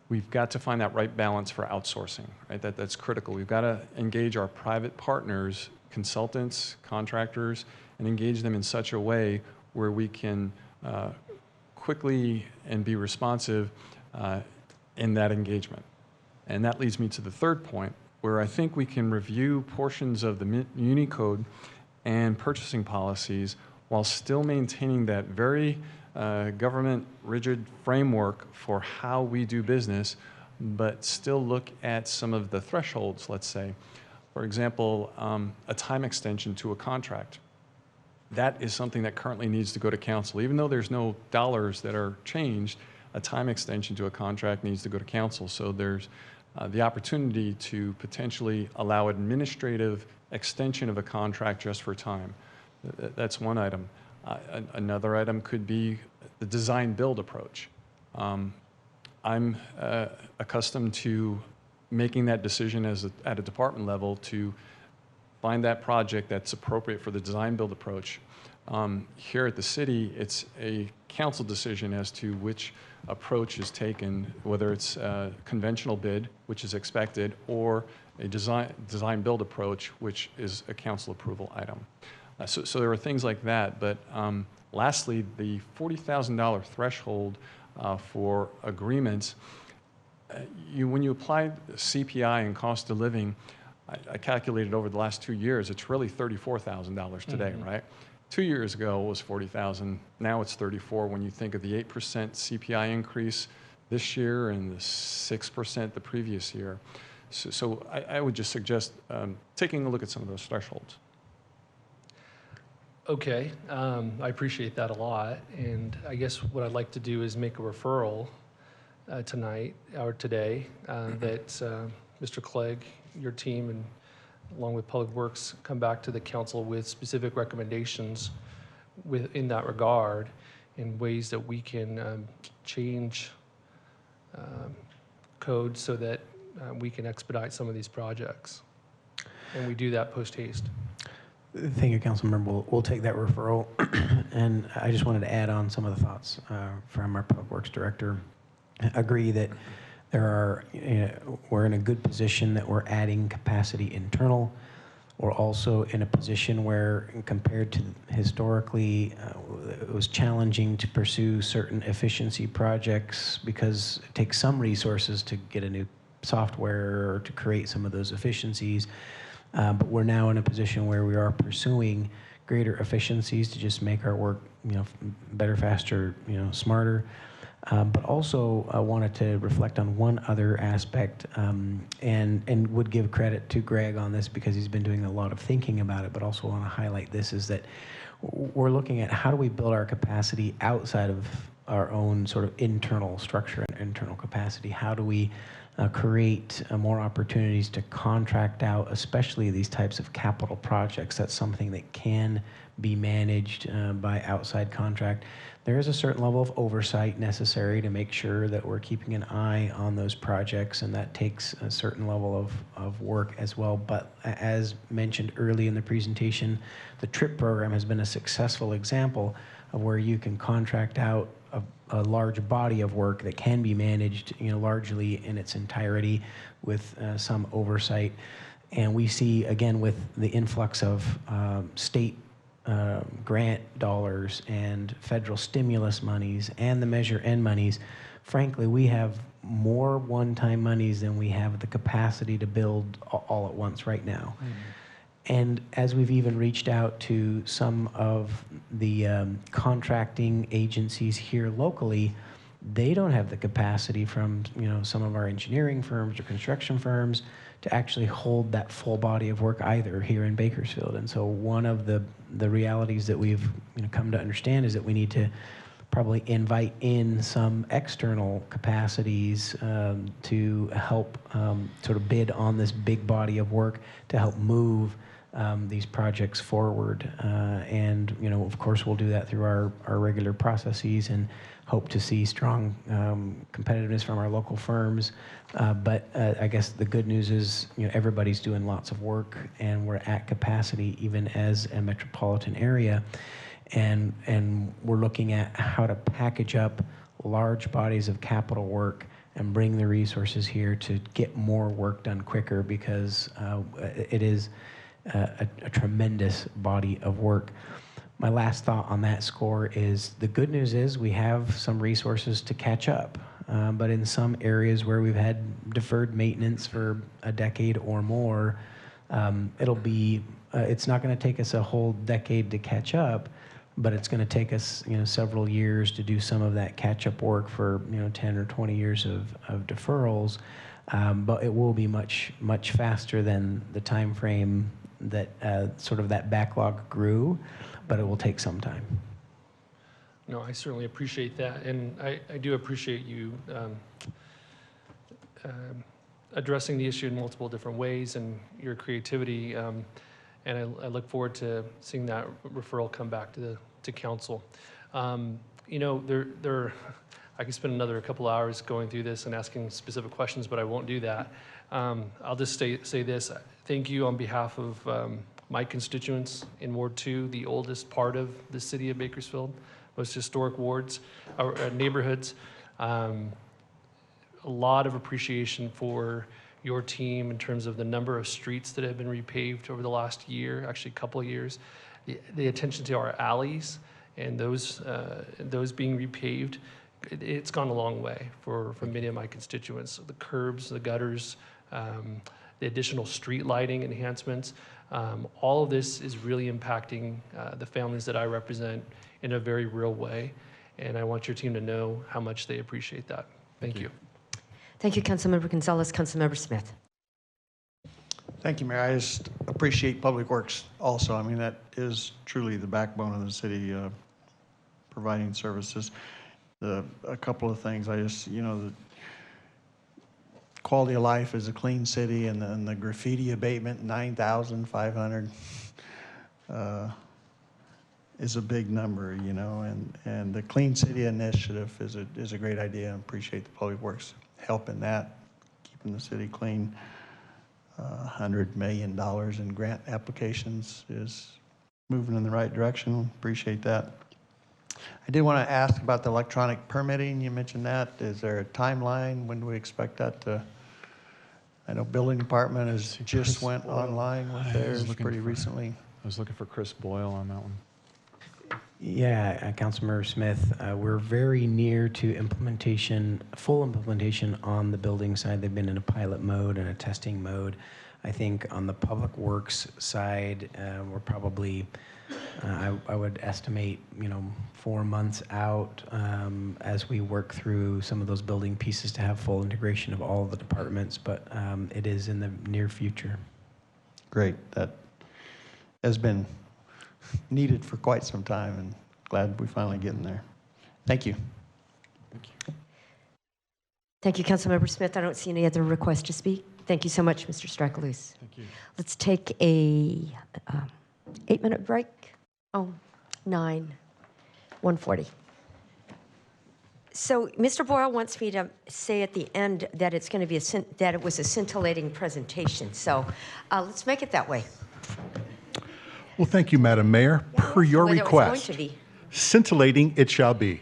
we've got to find that right balance for outsourcing, right? That's critical. We've got to engage our private partners, consultants, contractors, and engage them in such a way where we can quickly and be responsive in that engagement. And that leads me to the third point, where I think we can review portions of the Muni Code and purchasing policies while still maintaining that very government rigid framework for how we do business, but still look at some of the thresholds, let's say. For example, a time extension to a contract. That is something that currently needs to go to council. Even though there's no dollars that are changed, a time extension to a contract needs to go to council. So there's the opportunity to potentially allow administrative extension of a contract just for time. That's one item. Another item could be the design-build approach. I'm accustomed to making that decision at a department level to find that project that's appropriate for the design-build approach. Here at the city, it's a council decision as to which approach is taken, whether it's a conventional bid, which is expected, or a design-build approach, which is a council approval item. So there are things like that. But lastly, the $40,000 threshold for agreements, when you apply CPI and cost of living, I calculated over the last 2 years, it's really $34,000 today, right? 2 years ago it was $40,000. Now it's $34,000 when you think of the 8% CPI increase this year and the 6% the previous year. So I would just suggest taking a look at some of those thresholds. Okay, I appreciate that a lot. And I guess what I'd like to do is make a referral tonight or today that Mr. Clegg, your team, and along with Public Works, come back to the council with specific recommendations in that regard, in ways that we can change code so that we can expedite some of these projects. And we do that post haste. Thank you, Councilmember. We'll take that referral. And I just wanted to add on some of the thoughts from our Public Works Director. Agree that there are, we're in a good position that we're adding capacity internal. We're also in a position where, compared to historically, it was challenging to pursue certain efficiency projects because it takes some resources to get a new software or to create some of those efficiencies. But we're now in a position where we are pursuing greater efficiencies to just make our work, better, faster, smarter. But also I wanted to reflect on one other aspect, and would give credit to Greg on this because he's been doing a lot of thinking about it, but also want to highlight this, is that we're looking at how do we build our capacity outside of our own sort of internal structure and internal capacity. How do we create more opportunities to contract out, especially these types of capital projects? That's something that can be managed by outside contract. There is a certain level of oversight necessary to make sure that we're keeping an eye on those projects, and that takes a certain level of work as well. But as mentioned early in the presentation, the TRIP program has been a successful example of where you can contract out a large body of work that can be managed, largely in its entirety with some oversight. And we see, again, with the influx of state grant dollars and federal stimulus monies and the Measure N monies, frankly, we have more one-time monies than we have the capacity to build all at once right now. Mm-hmm. And as we've even reached out to some of the contracting agencies here locally, they don't have the capacity from some of our engineering firms or construction firms to actually hold that full body of work either here in Bakersfield. And so one of the realities that we've come to understand is that we need to probably invite in some external capacities to help sort of bid on this big body of work to help move these projects forward. And of course, we'll do that through our regular processes and hope to see strong competitiveness from our local firms. But I guess the good news is everybody's doing lots of work, and we're at capacity even as a metropolitan area. And we're looking at how to package up large bodies of capital work and bring the resources here to get more work done quicker, because it is a tremendous body of work. My last thought on that score is the good news is we have some resources to catch up. but in some areas where we've had deferred maintenance for a decade or more, it's not going to take us a whole decade to catch up, but it's going to take us, several years to do some of that catch-up work for, 10 or 20 years of deferrals. But it will be much, much faster than the time frame that sort of that backlog grew, but it will take some time. No, I certainly appreciate that, and I do appreciate you addressing the issue in multiple different ways and your creativity, and I look forward to seeing that referral come back to council. I could spend another couple hours going through this and asking specific questions, but I won't do that. I'll just say this. Thank you on behalf of my constituents in Ward 2, the oldest part of the city of Bakersfield, most historic wards, or neighborhoods. A lot of appreciation for your team in terms of the number of streets that have been repaved over the last year, actually a couple of years. The attention to our alleys and those being repaved, it's gone a long way for many of my constituents. The curbs, the gutters, the additional street lighting enhancements, all of this is really impacting the families that I represent in a very real way. And I want your team to know how much they appreciate that. Thank you. Thank you, Councilmember Gonzalez. Councilmember Smith. Thank you, Mayor. I just appreciate Public Works also. I mean, that is truly the backbone of the city, providing services. A couple of things, the quality of life is a clean city, and then the graffiti abatement, 9,500, is a big number, and the Clean City Initiative is a great idea. I appreciate the Public Works help in that, keeping the city clean. $100 million in grant applications is moving in the right direction. Appreciate that. I did want to ask about the electronic permitting. You mentioned that. Is there a timeline? When do we expect that to? I know building department has just went online with theirs pretty recently. I was looking for Chris Boyle on that one. Yeah, Councilmember Smith, we're very near to full implementation on the building side. They've been in a pilot mode and a testing mode. I think on the public works side, we're probably, I would estimate, 4 months out as we work through some of those building pieces to have full integration of all the departments, but it is in the near future. Great. That has been needed for quite some time, and glad we finally getting there. Thank you. Thank you. Thank you, Councilmember Smith. I don't see any other requests to speak. Thank you so much, Mr. Strachalose. Thank you. Let's take a 8-minute break. Oh, 1:40. So Mr. Boyle wants me to say at the end that it's going to be that it was a scintillating presentation. So let's make it that way. Well, thank you, Madam Mayor. Per your Whether it was request, going to be. scintillating it shall be.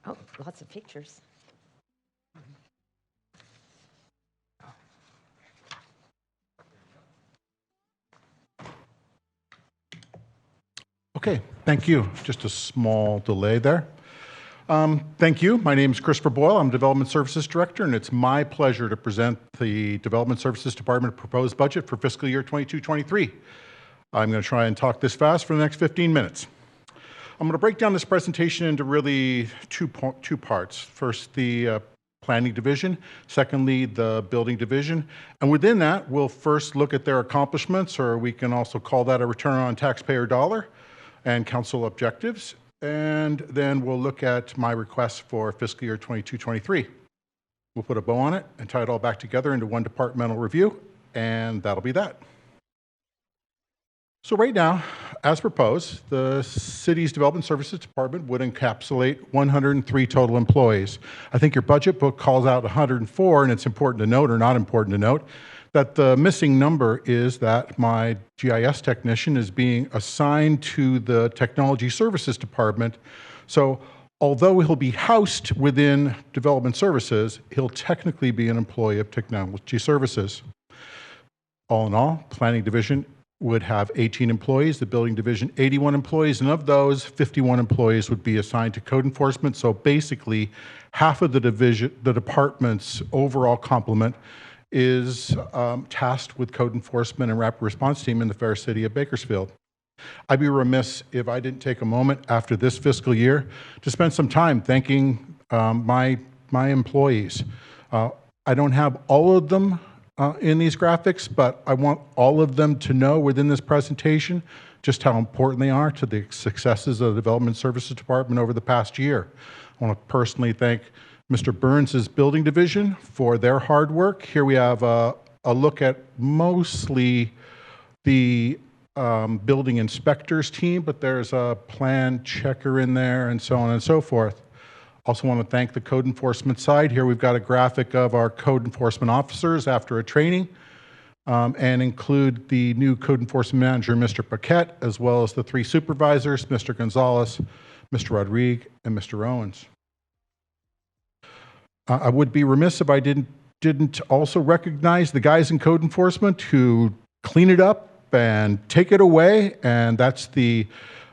Oh, lots of pictures. Okay, thank you. Just a small delay there. Thank you. My name is Christopher Boyle. I'm Development Services Director, and it's my pleasure to present the Development Services Department proposed budget for fiscal year 22-23. I'm going to try and talk this fast for the next 15 minutes. I'm going to break down this presentation into really two parts. First, the planning division. Secondly, the building division. And within that, we'll first look at their accomplishments, or we can also call that a return on taxpayer dollar, and council objectives. And then we'll look at my request for fiscal year 22-23. We'll put a bow on it and tie it all back together into one departmental review, and that'll be that. So right now, as proposed, the city's Development Services Department would encapsulate 103 total employees. I think your budget book calls out 104, and it's important to note, or not important to note, that the missing number is that my GIS technician is being assigned to the Technology Services Department. So although he'll be housed within Development Services, he'll technically be an employee of Technology Services. All in all, Planning Division would have 18 employees, the building division 81 employees, and of those, 51 employees would be assigned to code enforcement. So basically, half of the department's overall complement is tasked with code enforcement and rapid response team in the fair city of Bakersfield. I'd be remiss if I didn't take a moment after this fiscal year to spend some time thanking my employees. I don't have all of them in these graphics, but I want all of them to know within this presentation just how important they are to the successes of the Development Services Department over the past year. I want to personally thank Mr. Burns' building division for their hard work. Here we have a look at mostly the building inspectors team, but there's a plan checker in there and so on and so forth. Also want to thank the code enforcement side. Here we've got a graphic of our code enforcement officers after a training and include the new code enforcement manager, Mr. Paquette, as well as the 3 supervisors, Mr. Gonzalez, Mr. Rodriguez, and Mr. Owens. I would be remiss if I didn't also recognize the guys in code enforcement who clean it up and take it away, and that's the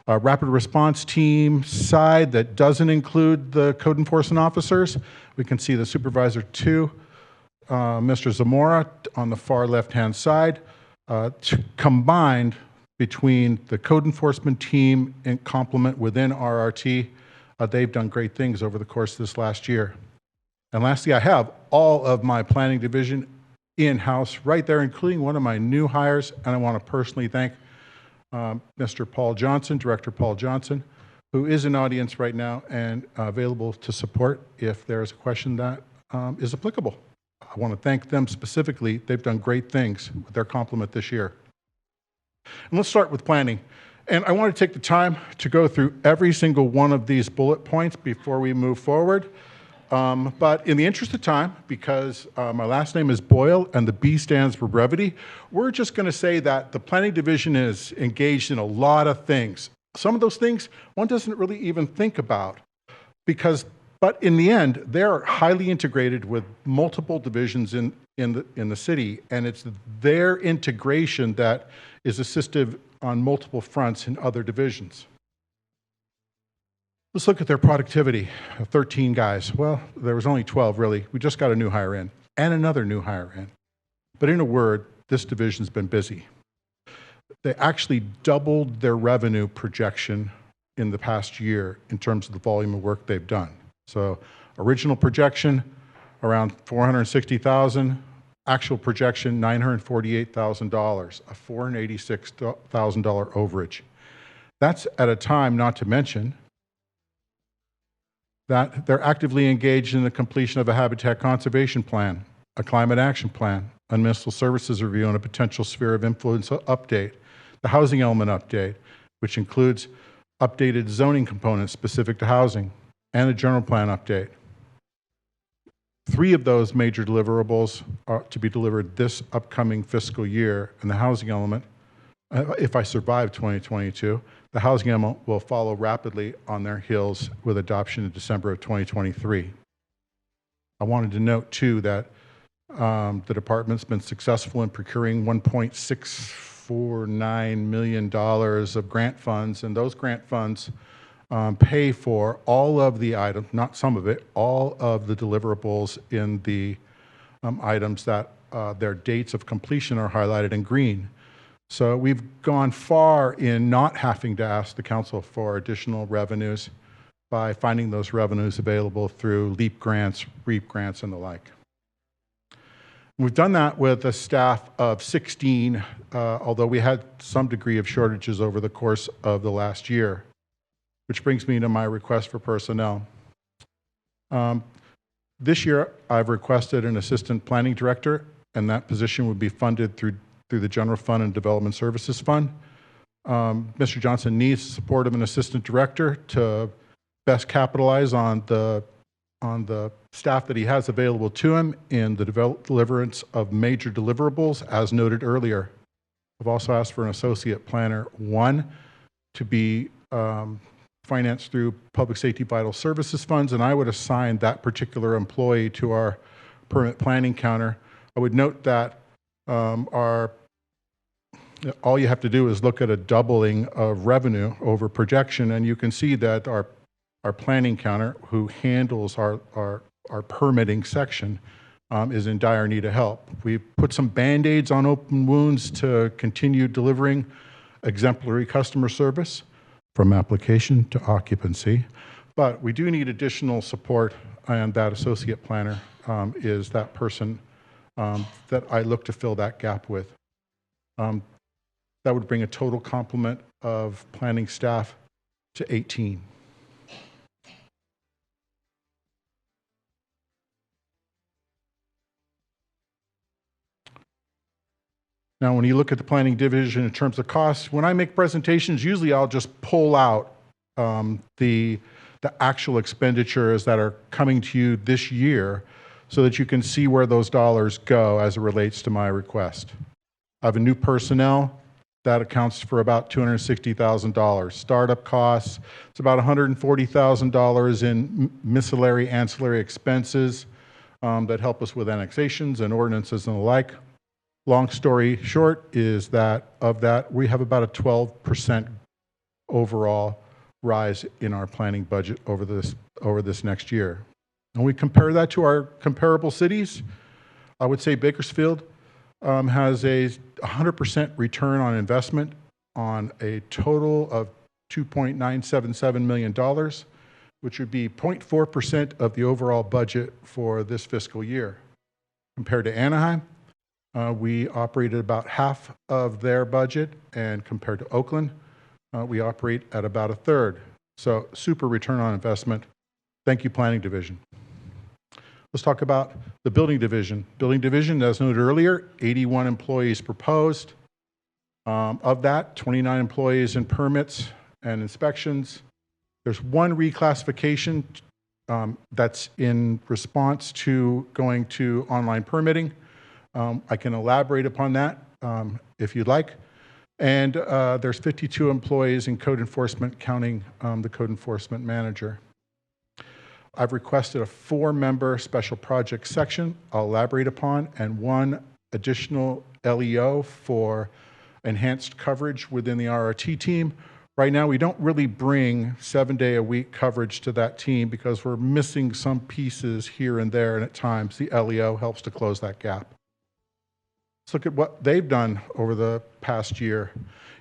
rapid response team side that doesn't include the code enforcement officers. We can see the supervisor 2, Mr. Zamora, on the far left-hand side. Combined between the code enforcement team and complement within RRT, they've done great things over the course of this last year. And lastly, I have all of my planning division in-house right there, including one of my new hires, and I want to personally thank Mr. Paul Johnson, Director Paul Johnson, who is in audience right now and available to support if there is a question that is applicable. I want to thank them specifically. They've done great things with their complement this year. And let's start with planning. And I want to take the time to go through every single one of these bullet points before we move forward. But in the interest of time, because my last name is Boyle and the B stands for brevity, we're just going to say that the planning division is engaged in a lot of things. Some of those things one doesn't really even think about, but in the end, they're highly integrated with multiple divisions in the city, and it's their integration that is assistive on multiple fronts in other divisions. Let's look at their productivity. 13 guys. Well, there was only 12, really. We just got a new hire in and another new hire in. But in a word, this division's been busy. They actually doubled their revenue projection in the past year in terms of the volume of work they've done. So original projection, around $460,000. Actual projection, $948,000, a $486,000 overage. That's at a time, not to mention, that they're actively engaged in the completion of a habitat conservation plan, a climate action plan, a municipal services review, and a potential sphere of influence update, the housing element update, which includes updated zoning components specific to housing, and a general plan update. 3 of those major deliverables are to be delivered this upcoming fiscal year, and the housing element, if I survive 2022, the housing element will follow rapidly on their heels with adoption in December of 2023. I wanted to note, too, that the department's been successful in procuring $1.649 million of grant funds, and those grant funds pay for all of the items, not some of it, all of the deliverables in the items that their dates of completion are highlighted in green. So we've gone far in not having to ask the council for additional revenues by finding those revenues available through LEAP grants, REAP grants, and the like. We've done that with a staff of 16, although we had some degree of shortages over the course of the last year, which brings me to my request for personnel. This year, I've requested an assistant planning director, and that position would be funded through the General Fund and Development Services Fund. Mr. Johnson needs the support of an assistant director to best capitalize on the staff that he has available to him in the deliverance of major deliverables, as noted earlier. I've also asked for an associate planner 1 to be financed through Public Safety Vital Services funds, and I would assign that particular employee to our permit planning counter. I would note that our all you have to do is look at a doubling of revenue over projection, and you can see that our planning counter, who handles our permitting section, is in dire need of help. We've put some Band-Aids on open wounds to continue delivering exemplary customer service from application to occupancy, but we do need additional support, and that associate planner is that person that I look to fill that gap with. That would bring a total complement of planning staff to 18. Now, when you look at the planning division in terms of costs, when I make presentations, usually I'll just pull out the actual expenditures that are coming to you this year so that you can see where those dollars go as it relates to my request. I have a new personnel that accounts for about $260,000. Startup costs, it's about $140,000 in miscellaneous ancillary expenses that help us with annexations and ordinances and the like. Long story short is that of that, we have about a 12% overall rise in our planning budget over this next year. And we compare that to our comparable cities. I would say Bakersfield has a 100% return on investment on a total of $2.977 million, which would be 0.4% of the overall budget for this fiscal year. Compared to Anaheim, we operated about half of their budget, and compared to Oakland, we operate at about a third. So super return on investment. Thank you, Planning Division. Let's talk about the Building Division. Building Division, as noted earlier, 81 employees proposed. Of that, 29 employees in permits and inspections. There's one reclassification that's in response to going to online permitting. I can elaborate upon that if you'd like. And there's 52 employees in code enforcement, counting the code enforcement manager. I've requested a 4-member special project section I'll elaborate upon, and 1 additional LEO for enhanced coverage within the RRT team. Right now, we don't really bring 7-day-a-week coverage to that team because we're missing some pieces here and there, and at times the LEO helps to close that gap. Let's look at what they've done over the past year.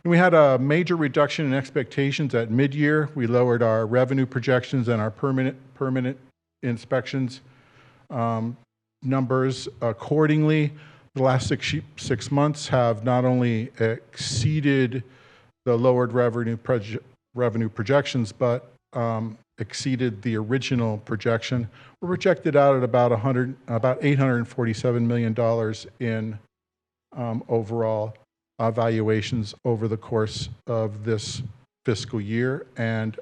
And we had a major reduction in expectations at mid-year. We lowered our revenue projections and our permanent inspections numbers accordingly. The last six months have not only exceeded the lowered revenue projections, but exceeded the original projection. We're projected out at about $847 million in overall valuations over the course of this fiscal year. And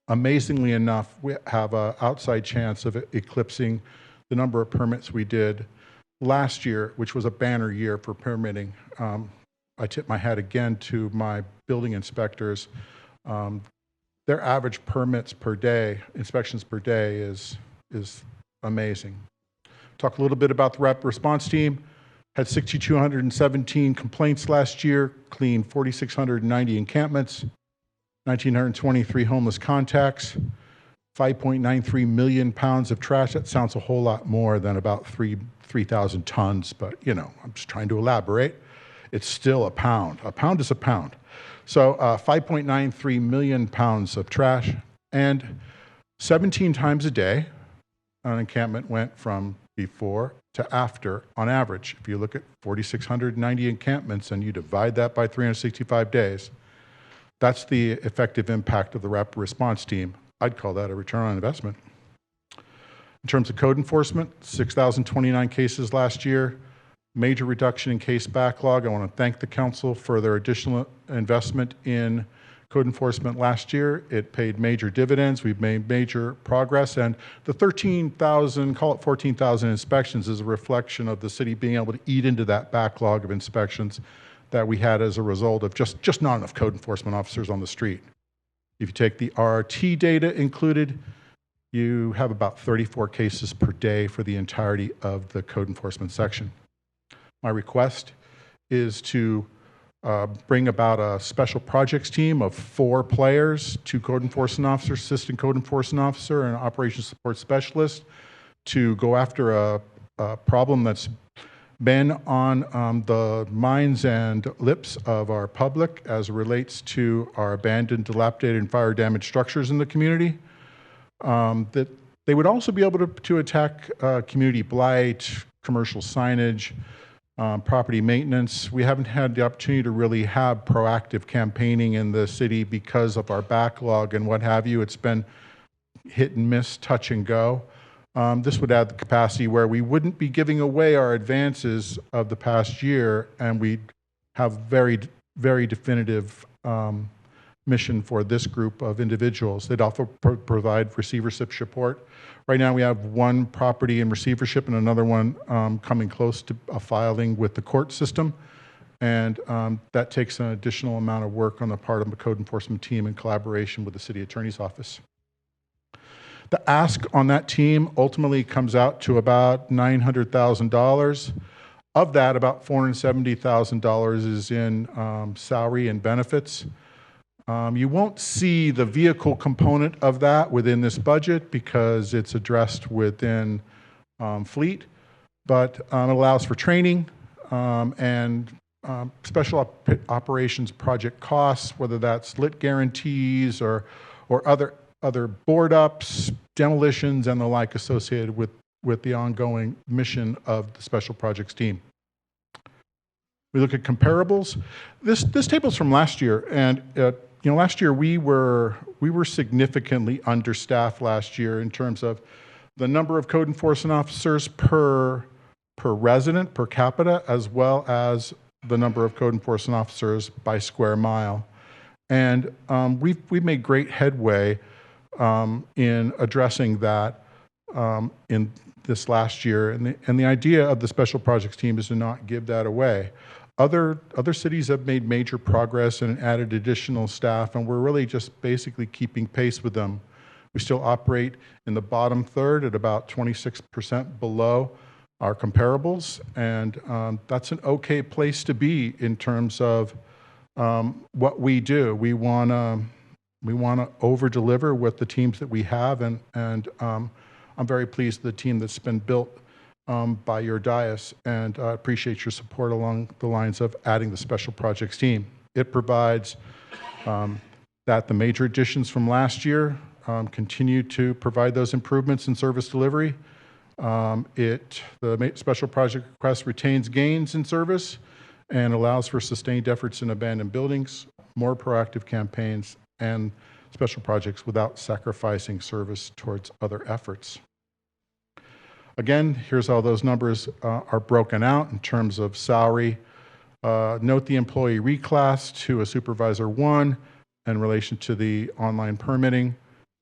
amazingly enough, we have an outside chance of eclipsing the number of permits we did last year, which was a banner year for permitting. I tip my hat again to my building inspectors. Their average permits per day, inspections per day is amazing. Talk a little bit about the rep response team. Had 6,217 complaints last year, cleaned 4,690 encampments, 1,923 homeless contacts, 5.93 million pounds of trash. That sounds a whole lot more than about 3,000 tons, but you know, I'm just trying to elaborate. It's still a pound. A pound is a pound. So 5.93 million pounds of trash, and 17 times a day, an encampment went from before to after on average. If you look at 4,690 encampments and you divide that by 365 days, that's the effective impact of the rapid response team. I'd call that a return on investment. In terms of code enforcement, 6,029 cases last year, major reduction in case backlog. I want to thank the council for their additional investment in code enforcement last year. It paid major dividends. We've made major progress, and the 13,000, call it 14,000 inspections is a reflection of the city being able to eat into that backlog of inspections that we had as a result of just not enough code enforcement officers on the street. If you take the RRT data included, you have about 34 cases per day for the entirety of the code enforcement section. My request is to bring about a special projects team of 4 players, 2 code enforcement officers, assistant code enforcement officer, and an operations support specialist to go after a problem that's been on the minds and lips of our public as it relates to our abandoned, dilapidated, and fire damaged structures in the community. That they would also be able to attack community blight, commercial signage, property maintenance. We haven't had the opportunity to really have proactive campaigning in the city because of our backlog and what have you. It's been hit and miss, touch and go. This would add the capacity where we wouldn't be giving away our advances of the past year, and we'd have very, very definitive mission for this group of individuals. They'd also provide receivership support. Right now we have 1 property in receivership and another one coming close to a filing with the court system. And that takes an additional amount of work on the part of the code enforcement team in collaboration with the city attorney's office. The ask on that team ultimately comes out to about $900,000. Of that, about $470,000 is in salary and benefits. You won't see the vehicle component of that within this budget because it's addressed within fleet, but it allows for training and special operations project costs, whether that's lit guarantees or other board ups, demolitions, and the like associated with the ongoing mission of the special projects team. We look at comparables. This table's from last year, and last year we were significantly understaffed last year in terms of the number of code enforcement officers per resident, per capita, as well as the number of code enforcement officers by square mile. And we've made great headway in addressing that in this last year. And the idea of the special projects team is to not give that away. Other cities have made major progress and added additional staff, and we're really just basically keeping pace with them. We still operate in the bottom third at about 26% below our comparables, and that's an okay place to be in terms of what we do. We want to over-deliver with the teams that we have, and I'm very pleased with the team that's been built by your dais, and I appreciate your support along the lines of adding the special projects team. It provides that the major additions from last year continue to provide those improvements in service delivery. The special project request retains gains in service and allows for sustained efforts in abandoned buildings, more proactive campaigns, and special projects without sacrificing service towards other efforts. Again, here's how those numbers are broken out in terms of salary. Note the employee reclass to a supervisor 1 in relation to the online permitting,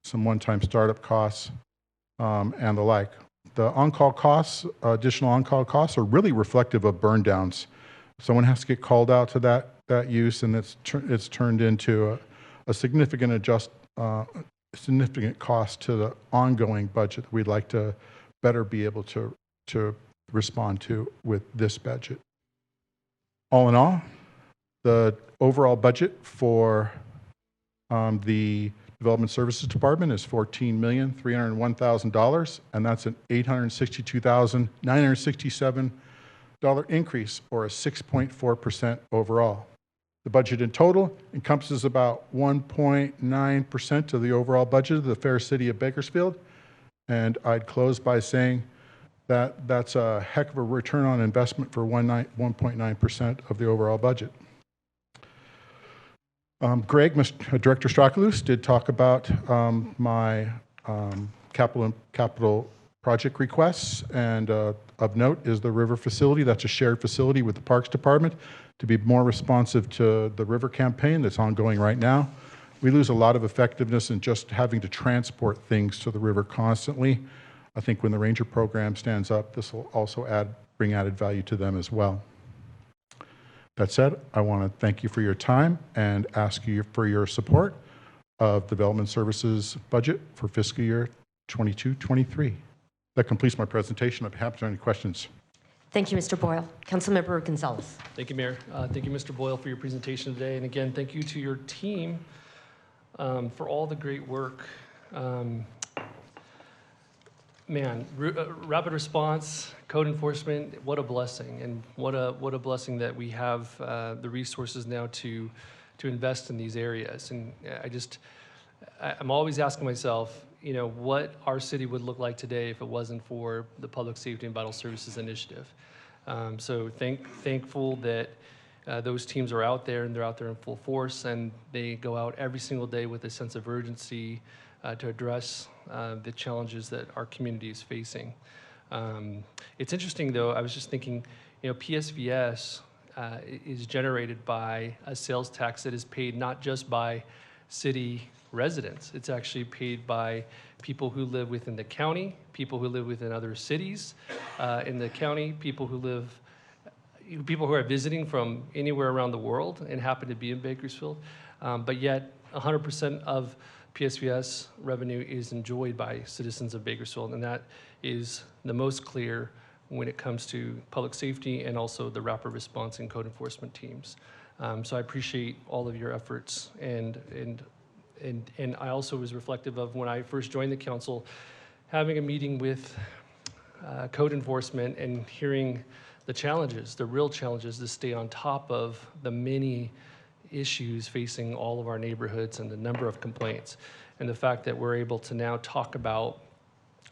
some one-time startup costs, and the like. The on-call costs, additional on-call costs, are really reflective of burn downs. Someone has to get called out to that use, and it's turned into a significant significant cost to the ongoing budget that we'd like to better be able to respond to with this budget. All in all, the overall budget for the Development Services Department is $14,301,000, and that's an $862,967 increase, or a 6.4% overall. The budget in total encompasses about 1.9% of the overall budget of the fair city of Bakersfield. And I'd close by saying that that's a heck of a return on investment for 1.9% of the overall budget. Director Strakalous did talk about my capital project requests, and of note is the river facility. That's a shared facility with the Parks Department to be more responsive to the river campaign that's ongoing right now. We lose a lot of effectiveness in just having to transport things to the river constantly. I think when the Ranger program stands up, this will also bring added value to them as well. That said, I want to thank you for your time and ask you for your support of Development Services budget for fiscal year 22-23. That completes my presentation. I'd be happy to answer any questions. Thank you, Mr. Boyle. Councilmember Gonzalez. Thank you, Mayor. Thank you, Mr. Boyle, for your presentation today. And again, thank you to your team for all the great work. Rapid response, code enforcement, what a blessing. And what a blessing that we have the resources now to invest in these areas. And I'm always asking myself, what our city would look like today if it wasn't for the Public Safety and Vital Services Initiative. So thankful that those teams are out there, and they're out there in full force, and they go out every single day with a sense of urgency to address the challenges that our community is facing. It's interesting, though, I was just thinking, PSVS is generated by a sales tax that is paid not just by city residents. It's actually paid by people who live within the county, people who live within other cities in the county, people who are visiting from anywhere around the world and happen to be in Bakersfield. But yet 100% of PSVS revenue is enjoyed by citizens of Bakersfield, and that is the most clear when it comes to public safety and also the rapid response and code enforcement teams. So I appreciate all of your efforts, and I also was reflective of when I first joined the council, having a meeting with code enforcement and hearing the challenges, the real challenges, to stay on top of the many issues facing all of our neighborhoods and the number of complaints. And the fact that we're able to now talk about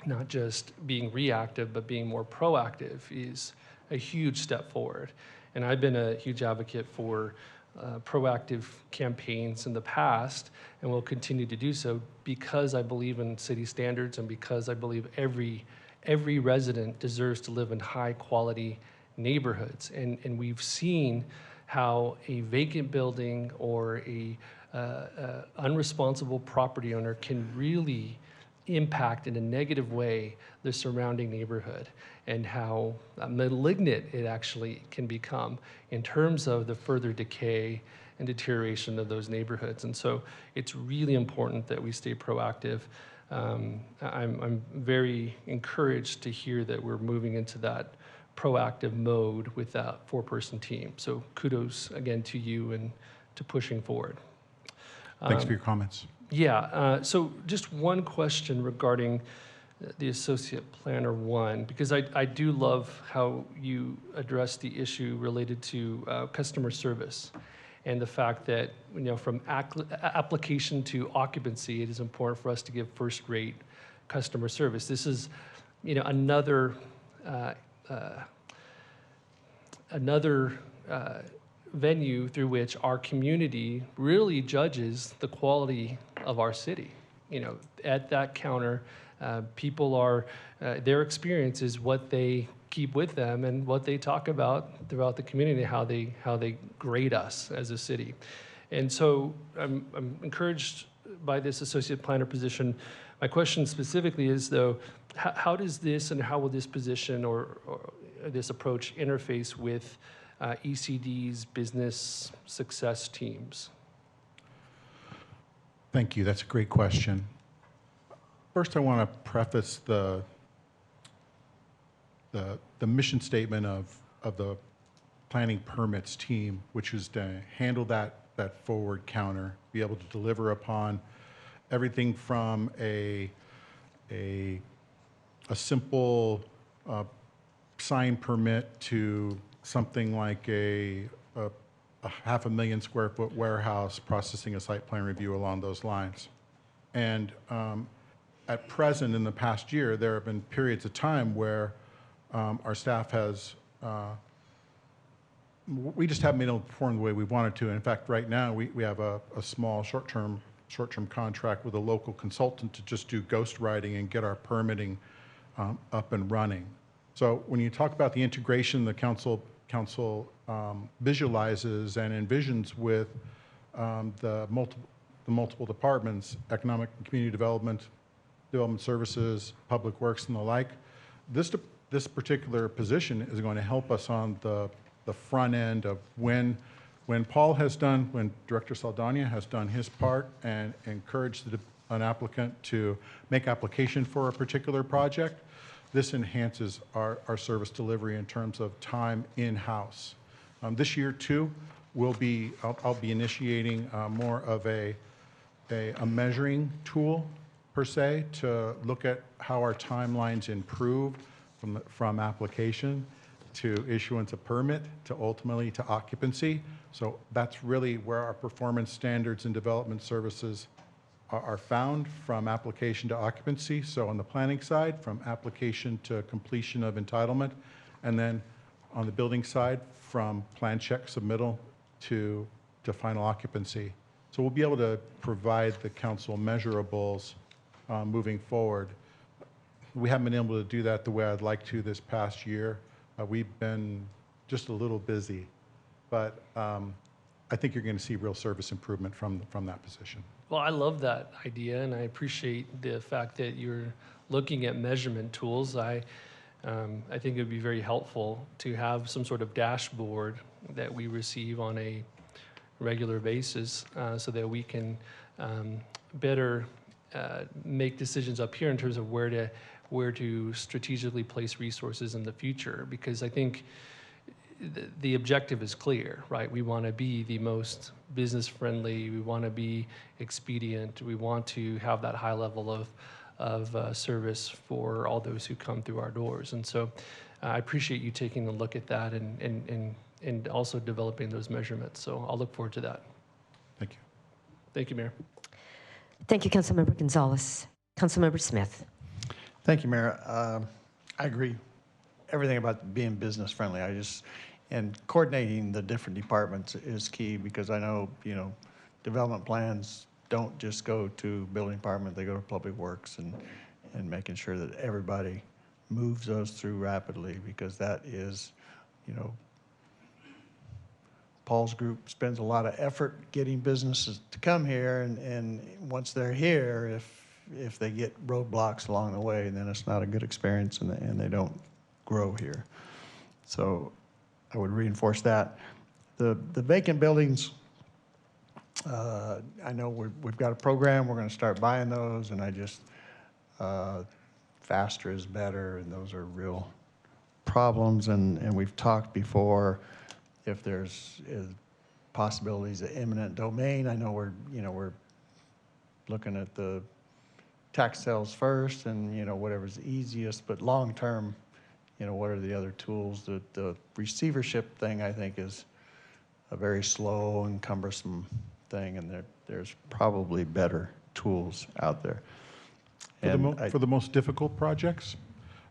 not just being reactive, but being more proactive is a huge step forward. And I've been a huge advocate for proactive campaigns in the past, and will continue to do so, because I believe in city standards, and because I believe every resident deserves to live in high quality neighborhoods. And we've seen how a vacant building or a unresponsible property owner can really impact in a negative way the surrounding neighborhood, and how malignant it actually can become in terms of the further decay and deterioration of those neighborhoods. And so it's really important that we stay proactive. I'm very encouraged to hear that we're moving into that proactive mode with that 4-person team. So kudos again to you and to pushing forward. Thanks for your comments. Yeah, so just one question regarding the Associate Planner 1, because I do love how you address the issue related to customer service, and the fact that, from application to occupancy, it is important for us to give first-rate customer service. This is, another venue through which our community really judges the quality of our city. At that counter, people are, their experience is what they keep with them and what they talk about throughout the community, how they grade us as a city. And so I'm encouraged by this associate planner position. My question specifically is, though, how does this, and how will this position or this approach interface with ECD's business success teams? Thank you. That's a great question. First, I want to preface the mission statement of the planning permits team, which is to handle that forward counter, be able to deliver upon everything from a simple sign permit to something like a 500,000 square foot warehouse, processing a site plan review along those lines. And at present, in the past year, there have been periods of time where our staff has, we just haven't been able to perform the way we wanted to. In fact, right now, we have a small short-term contract with a local consultant to just do ghost writing and get our permitting up and running. So when you talk about the integration the council visualizes and envisions with the multiple departments, economic and community development, development services, public works, and the like, this particular position is going to help us on the front end of when Paul has done, when Director Saldana has done his part and encouraged an applicant to make application for a particular project. this enhances our service delivery in terms of time in-house. This year, too, I'll be initiating more of a measuring tool, per se, to look at how our timelines improve from application to issuance of permit to ultimately to occupancy. So that's really where our performance standards and development services are found, from application to occupancy. So on the planning side, from application to completion of entitlement, and then on the building side, from plan check submittal to final occupancy. So we'll be able to provide the council measurables moving forward. We haven't been able to do that the way I'd like to this past year. We've been just a little busy, but I think you're going to see real service improvement from that position. Well, I love that idea, and I appreciate the fact that you're looking at measurement tools. I think it would be very helpful to have some sort of dashboard that we receive on a regular basis, so that we can better make decisions up here in terms of where to strategically place resources in the future. Because I think the objective is clear, right? We want to be the most business friendly. We want to be expedient. We want to have that high level of service for all those who come through our doors. And so I appreciate you taking a look at that and also developing those measurements. So I'll look forward to that. Thank you. Thank you, Mayor. Thank you, Councilmember Gonzalez. Councilmember Smith. Thank you, Mayor. I agree. Everything about being business friendly. And coordinating the different departments is key, because I know, development plans don't just go to building department, they go to public works, and making sure that everybody moves those through rapidly, because that is, Paul's group spends a lot of effort getting businesses to come here, and once they're here, if they get roadblocks along the way, then it's not a good experience, and they don't grow here. So I would reinforce that. The vacant buildings, I know we've got a program, we're going to start buying those, and faster is better, and those are real problems, and we've talked before if there's possibilities of eminent domain. I know we're looking at the tax sales first, and whatever's easiest, but long term, what are the other tools? The receivership thing, I think, is a very slow and cumbersome thing, and there's probably better tools out there. For the most difficult projects,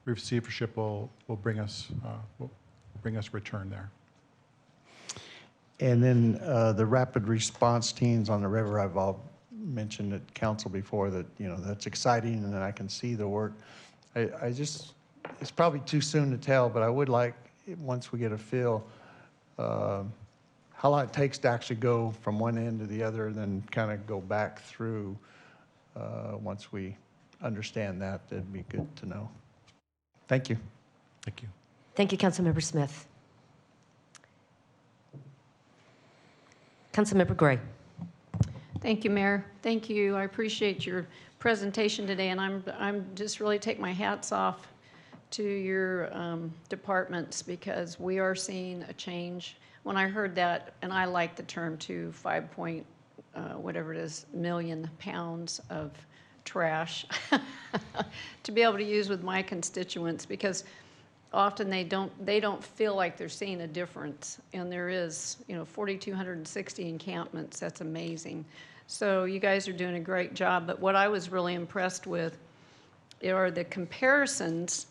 receivership will bring us return there. And then the rapid response teams on the river, I've all mentioned at council before that, that's exciting, and I can see the work. It's probably too soon to tell, but I would like, once we get a feel, how long it takes to actually go from one end to the other, and then kind of go back through. Once we understand that, that'd be good to know. Thank you. Thank you. Thank you, Councilmember Smith. Councilmember Gray. Thank you, Mayor. Thank you. I appreciate your presentation today, and I'm just really take my hats off to your departments, because we are seeing a change. When I heard that, and I like the term too, 5 whatever it is, million pounds of trash to be able to use with my constituents, because often they don't feel like they're seeing a difference, and there is 4,260 encampments. That's amazing. So you guys are doing a great job. But what I was really impressed with are the comparisons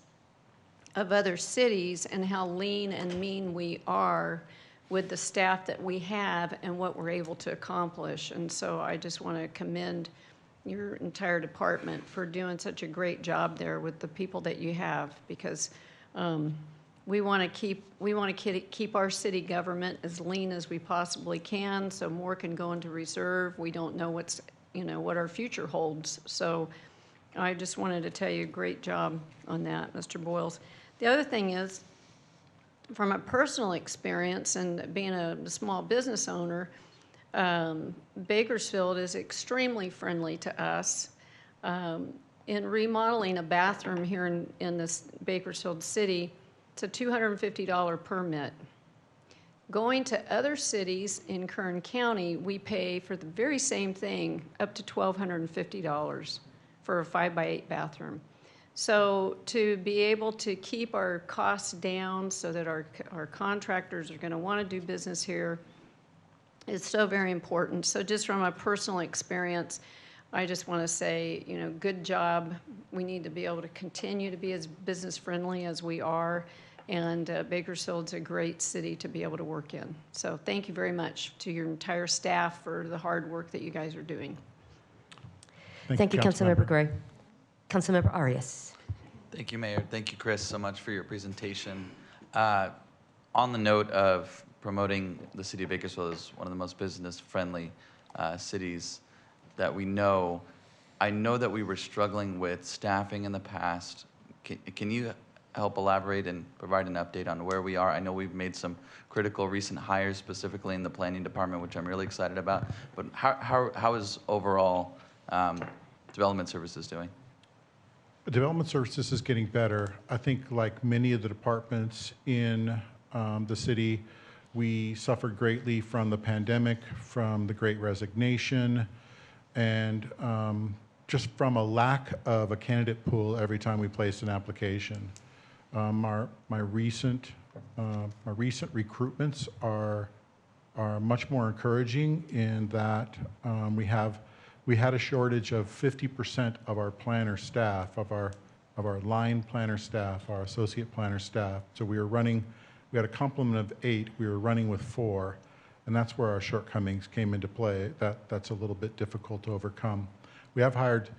of other cities and how lean and mean we are with the staff that we have and what we're able to accomplish. And so I just want to commend your entire department for doing such a great job there with the people that you have, because we want to keep our city government as lean as we possibly can, so more can go into reserve. We don't know what our future holds. So I just wanted to tell you, great job on that, Mr. Boyles. The other thing is, from a personal experience and being a small business owner, Bakersfield is extremely friendly to us. in remodeling a bathroom here in this Bakersfield city, it's a $250 permit. Going to other cities in Kern County, we pay for the very same thing up to $1,250 for a 5x8 bathroom. So to be able to keep our costs down so that our contractors are going to want to do business here is so very important. So just from a personal experience, I just want to say, you know, good job. We need to be able to continue to be as business friendly as we are. And Bakersfield's a great city to be able to work in. So thank you very much to your entire staff for the hard work that you guys are doing. Thank you, Councilmember Gray. Councilmember Arias. Thank you, Mayor. Thank you, Chris, so much for your presentation. On the note of promoting the city of Bakersfield as one of the most business-friendly cities that we know, I know that we were struggling with staffing in the past. Can you help elaborate and provide an update on where we are? I know we've made some critical recent hires, specifically in the planning department, which I'm really excited about. But how is overall development services doing? Development services is getting better. I think like many of the departments in the city, we suffered greatly from the pandemic, from the Great Resignation, and just from a lack of a candidate pool every time we placed an application. My recent recruitments are much more encouraging in that we had a shortage of 50% of our planner staff, of our line planner staff, our associate planner staff. So we had a complement of 8, we were running with 4, and that's where our shortcomings came into play. That's a little bit difficult to overcome. We have hired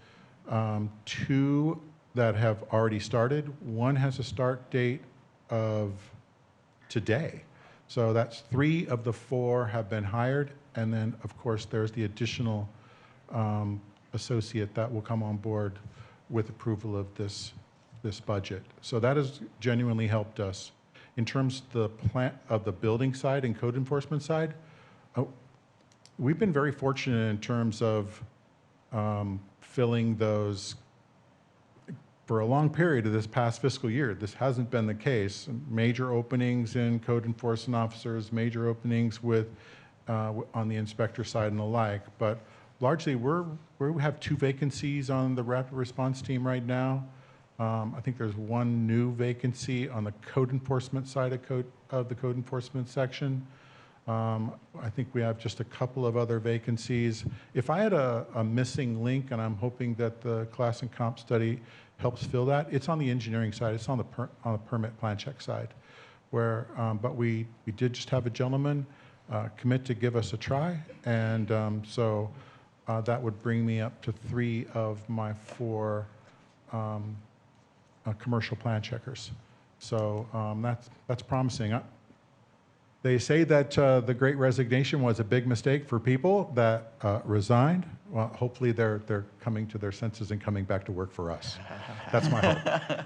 2 that have already started. One has a start date of today. So that's 3 of the 4 have been hired, and then of course there's the additional associate that will come on board with approval of this budget. So that has genuinely helped us. In terms of the building side and code enforcement side, we've been very fortunate in terms of filling those. For a long period of this past fiscal year, this hasn't been the case. Major openings in code enforcement officers, major openings with on the inspector side and the like. But largely, we have 2 vacancies on the rapid response team right now. I think there's 1 new vacancy on the code enforcement side of the code enforcement section. I think we have just a couple of other vacancies. If I had a missing link, and I'm hoping that the class and comp study helps fill that, it's on the engineering side. It's on the permit plan check side, where but we did just have a gentleman commit to give us a try, and so that would bring me up to 3 of my 4 commercial plan checkers. So that's promising. They say that the Great Resignation was a big mistake for people that resigned. Well, hopefully they're coming to their senses and coming back to work for us. That's my hope.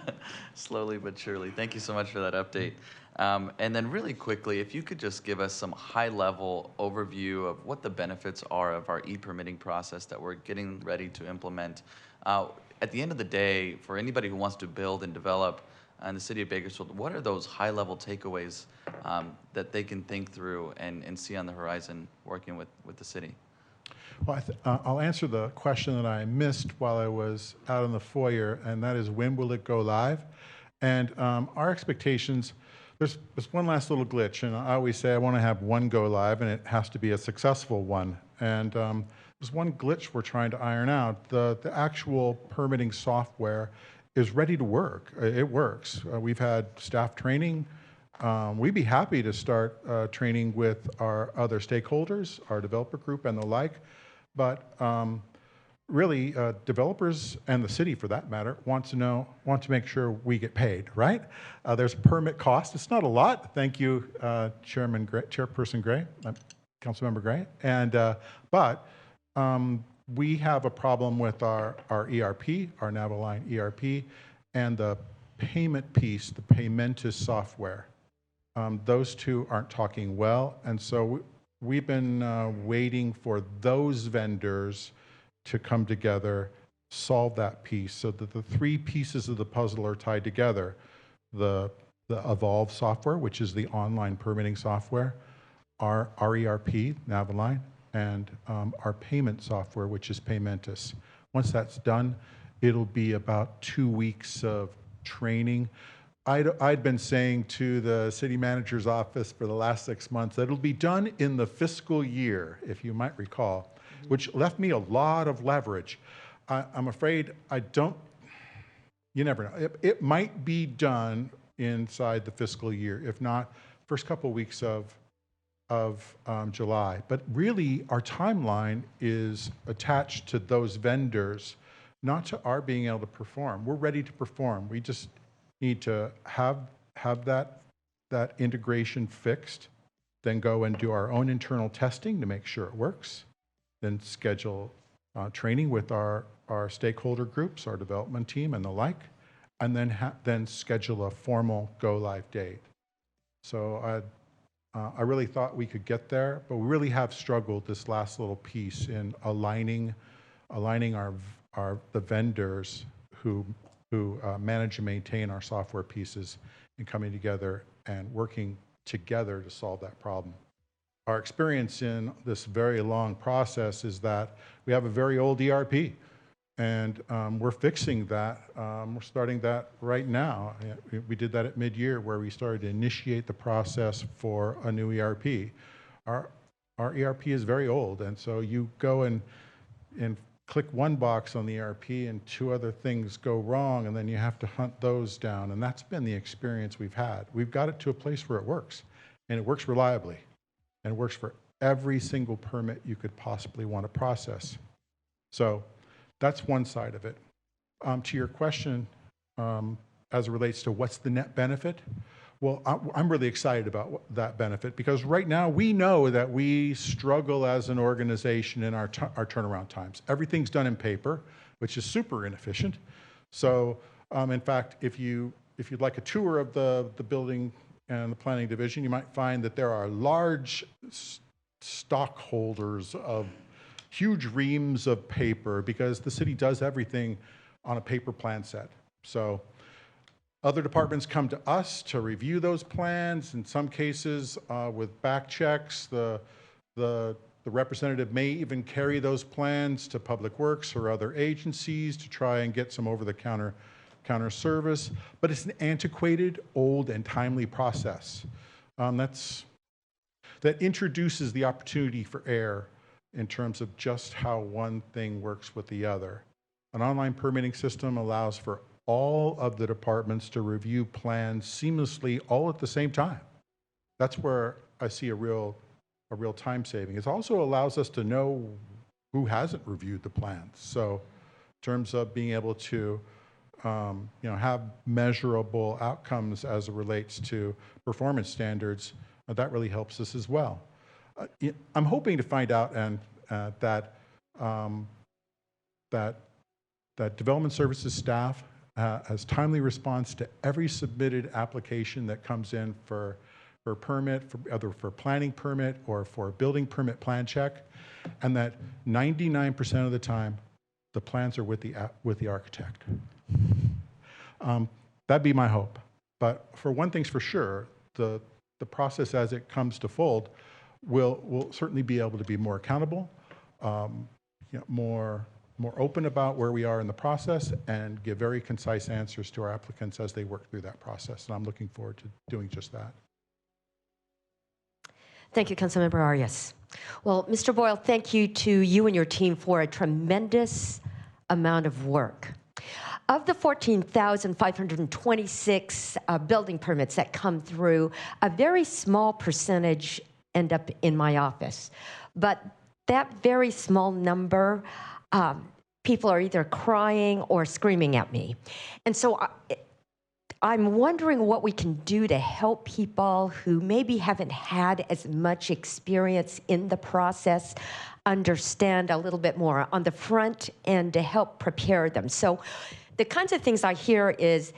Slowly but surely. Thank you so much for that update. And then really quickly, if you could just give us some high-level overview of what the benefits are of our e-permitting process that we're getting ready to implement. At the end of the day, for anybody who wants to build and develop in the city of Bakersfield, what are those high-level takeaways that they can think through and see on the horizon working with the city? Well, I'll answer the question that I missed while I was out in the foyer, and that is, when will it go live? And our expectations, there's one last little glitch, and I always say I want to have one go live, and it has to be a successful one. And there's one glitch we're trying to iron out. The actual permitting software is ready to work. It works. We've had staff training. We'd be happy to start training with our other stakeholders, our developer group and the like. But really, developers and the city, for that matter, want to make sure we get paid, right? There's permit cost. It's not a lot. Thank you, Chairperson Gray, Councilmember Gray. And but we have a problem with our ERP, our Naviline ERP, and the payment piece, the Paymentus software. Those 2 aren't talking well, and so we've been waiting for those vendors to come together solve that piece so that the three pieces of the puzzle are tied together. The Evolve software, which is the online permitting software, our ERP, Naviline, and our payment software, which is Paymentus. Once that's done, it'll be about 2 weeks of training. I'd been saying to the city manager's office for the last 6 months that it'll be done in the fiscal year, if you might recall, which left me a lot of leverage. I'm afraid you never know. It might be done inside the fiscal year, if not first couple weeks of July. But really, our timeline is attached to those vendors, not to our being able to perform. We're ready to perform. We just need to have that integration fixed, then go and do our own internal testing to make sure it works, then schedule training with our stakeholder groups, our development team and the like, and then schedule a formal go-live date. So I really thought we could get there, but we really have struggled this last little piece in aligning the vendors who manage and maintain our software pieces and coming together and working together to solve that problem. Our experience in this very long process is that we have a very old ERP, and we're fixing that. We're starting that right now. We did that at mid-year, where we started to initiate the process for a new ERP. Our ERP is very old, and so you go and click one box on the ERP and two other things go wrong, and then you have to hunt those down, and that's been the experience we've had. We've got it to a place where it works, and it works reliably, and it works for every single permit you could possibly want to process. So that's one side of it. To your question, as it relates to what's the net benefit, well, I'm really excited about that benefit, because right now we know that we struggle as an organization in our turnaround times. Everything's done in paper, which is super inefficient. So in fact, if you'd like a tour of the building and the planning division, you might find that there are large stockholders of huge reams of paper, because the city does everything on a paper plan set. So other departments come to us to review those plans. In some cases, with back checks, the representative may even carry those plans to Public Works or other agencies to try and get some over-the-counter service. But it's an antiquated, old, and timely process. That introduces the opportunity for error in terms of just how one thing works with the other. An online permitting system allows for all of the departments to review plans seamlessly all at the same time. That's where I see a real time saving. It also allows us to know who hasn't reviewed the plans. So in terms of being able to have measurable outcomes as it relates to performance standards, that really helps us as well. I'm hoping to find out that development services staff has timely response to every submitted application that comes in for permit, either for planning permit or for building permit plan check, and that 99% of the time the plans are with the architect. That'd be my hope. But for one thing's for sure, the process as it comes to fold will certainly be able to be more accountable, more open about where we are in the process, and give very concise answers to our applicants as they work through that process. And I'm looking forward to doing just that. Thank you, Councilmember Arias. Well, Mr. Boyle, thank you to you and your team for a tremendous amount of work. Of the 14,526 building permits that come through, a very small percentage end up in my office. But that very small number, people are either crying or screaming at me. And so I'm wondering what we can do to help people who maybe haven't had as much experience in the process understand a little bit more on the front end to help prepare them. So the kinds of things I hear is,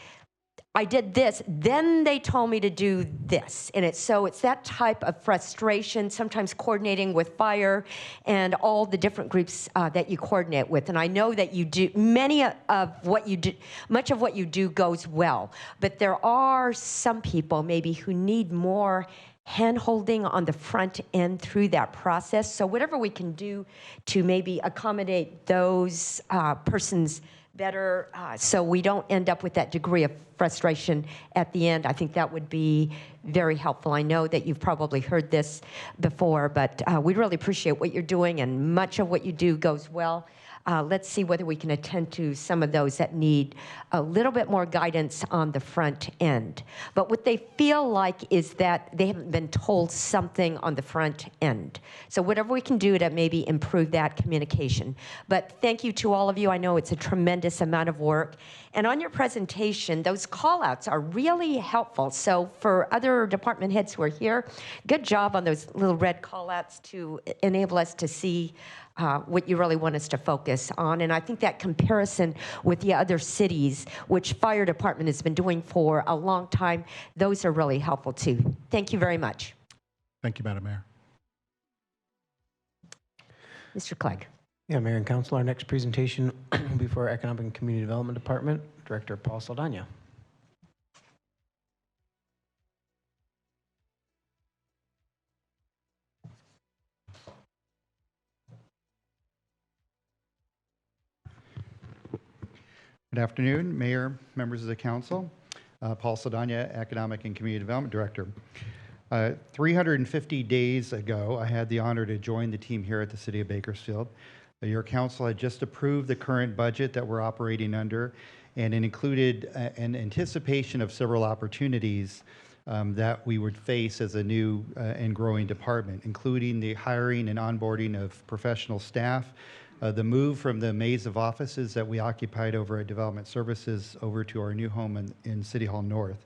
I did this, then they told me to do this. And it's that type of frustration, sometimes coordinating with fire and all the different groups that you coordinate with. And I know that you do, much of what you do goes well. But there are some people maybe who need more hand-holding on the front end through that process. So whatever we can do to maybe accommodate those persons better, so we don't end up with that degree of frustration at the end, I think that would be very helpful. I know that you've probably heard this before, but we really appreciate what you're doing, and much of what you do goes well. Let's see whether we can attend to some of those that need a little bit more guidance on the front end. But what they feel like is that they haven't been told something on the front end. So whatever we can do to maybe improve that communication. But thank you to all of you. I know it's a tremendous amount of work. And on your presentation, those call-outs are really helpful. So for other department heads who are here, good job on those little red call-outs to enable us to see what you really want us to focus on. And I think that comparison with the other cities, which fire department has been doing for a long time, those are really helpful too. Thank you very much. Thank you, Madam Mayor. Mr. Clegg. Yeah, Mayor and Council, our next presentation will be for our Economic and Community Development Department, Director Paul Saldana. Good afternoon, Mayor, members of the Council. Paul Saldana, Economic and Community Development Director. 350 days ago, I had the honor to join the team here at the City of Bakersfield. Your Council had just approved the current budget that we're operating under, and it included an anticipation of several opportunities that we would face as a new and growing department, including the hiring and onboarding of professional staff, the move from the maze of offices that we occupied over at Development Services over to our new home in City Hall North.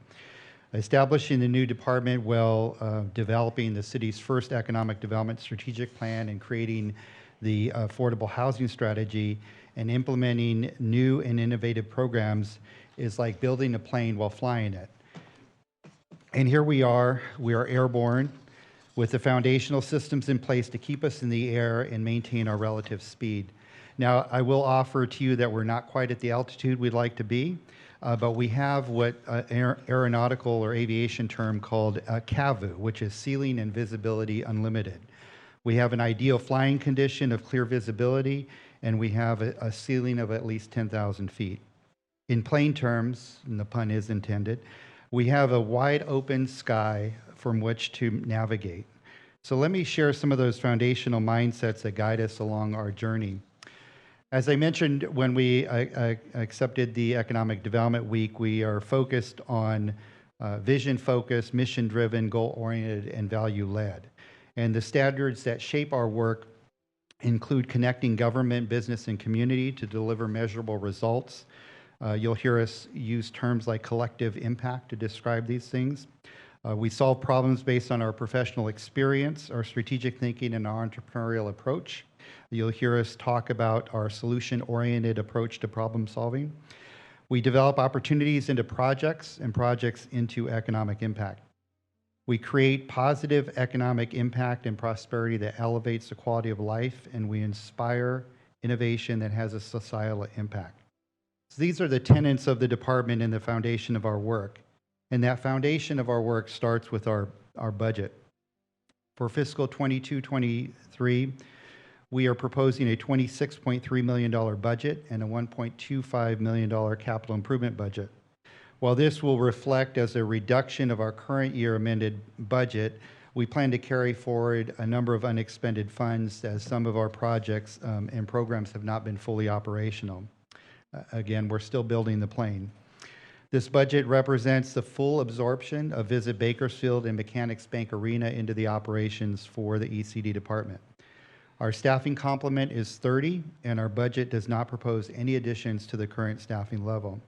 Establishing the new department while developing the city's first economic development strategic plan and creating the affordable housing strategy and implementing new and innovative programs is like building a plane while flying it. And here we are airborne, with the foundational systems in place to keep us in the air and maintain our relative speed. Now, I will offer to you that we're not quite at the altitude we'd like to be, but we have what aeronautical or aviation term called CAVU, which is Ceiling and Visibility Unlimited. We have an ideal flying condition of clear visibility, and we have a ceiling of at least 10,000 feet. In plain terms, and the pun is intended, we have a wide open sky from which to navigate. So let me share some of those foundational mindsets that guide us along our journey. As I mentioned, when we accepted the Economic Development Week, we are focused on vision-focused, mission-driven, goal-oriented, and value-led. And the standards that shape our work include connecting government, business, and community to deliver measurable results. You'll hear us use terms like collective impact to describe these things. We solve problems based on our professional experience, our strategic thinking, and our entrepreneurial approach. You'll hear us talk about our solution-oriented approach to problem solving. We develop opportunities into projects and projects into economic impact. We create positive economic impact and prosperity that elevates the quality of life, and we inspire innovation that has a societal impact. So these are the tenets of the department and the foundation of our work. And that foundation of our work starts with our budget. For fiscal 22-23, we are proposing a $26.3 million budget and a $1.25 million capital improvement budget. While this will reflect as a reduction of our current year amended budget, we plan to carry forward a number of unexpended funds as some of our projects and programs have not been fully operational. Again, we're still building the plane. This budget represents the full absorption of Visit Bakersfield and Mechanics Bank Arena into the operations for the ECD department. Our staffing complement is 30, and our budget does not propose any additions to the current staffing level.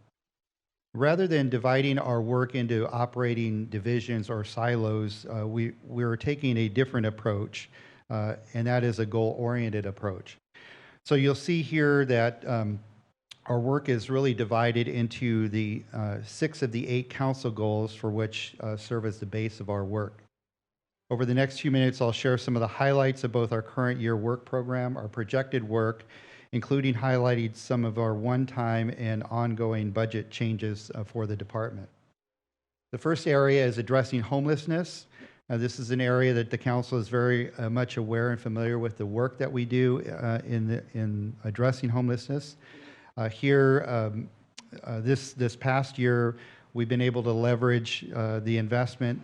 Rather than dividing our work into operating divisions or silos, we're taking a different approach, and that is a goal-oriented approach. So you'll see here that our work is really divided into the 6 of the 8 council goals for which serve as the base of our work. Over the next few minutes, I'll share some of the highlights of both our current year work program, our projected work, including highlighting some of our one-time and ongoing budget changes for the department. The first area is addressing homelessness. This is an area that the council is very much aware and familiar with the work that we do in addressing homelessness. This past year, we've been able to leverage the investment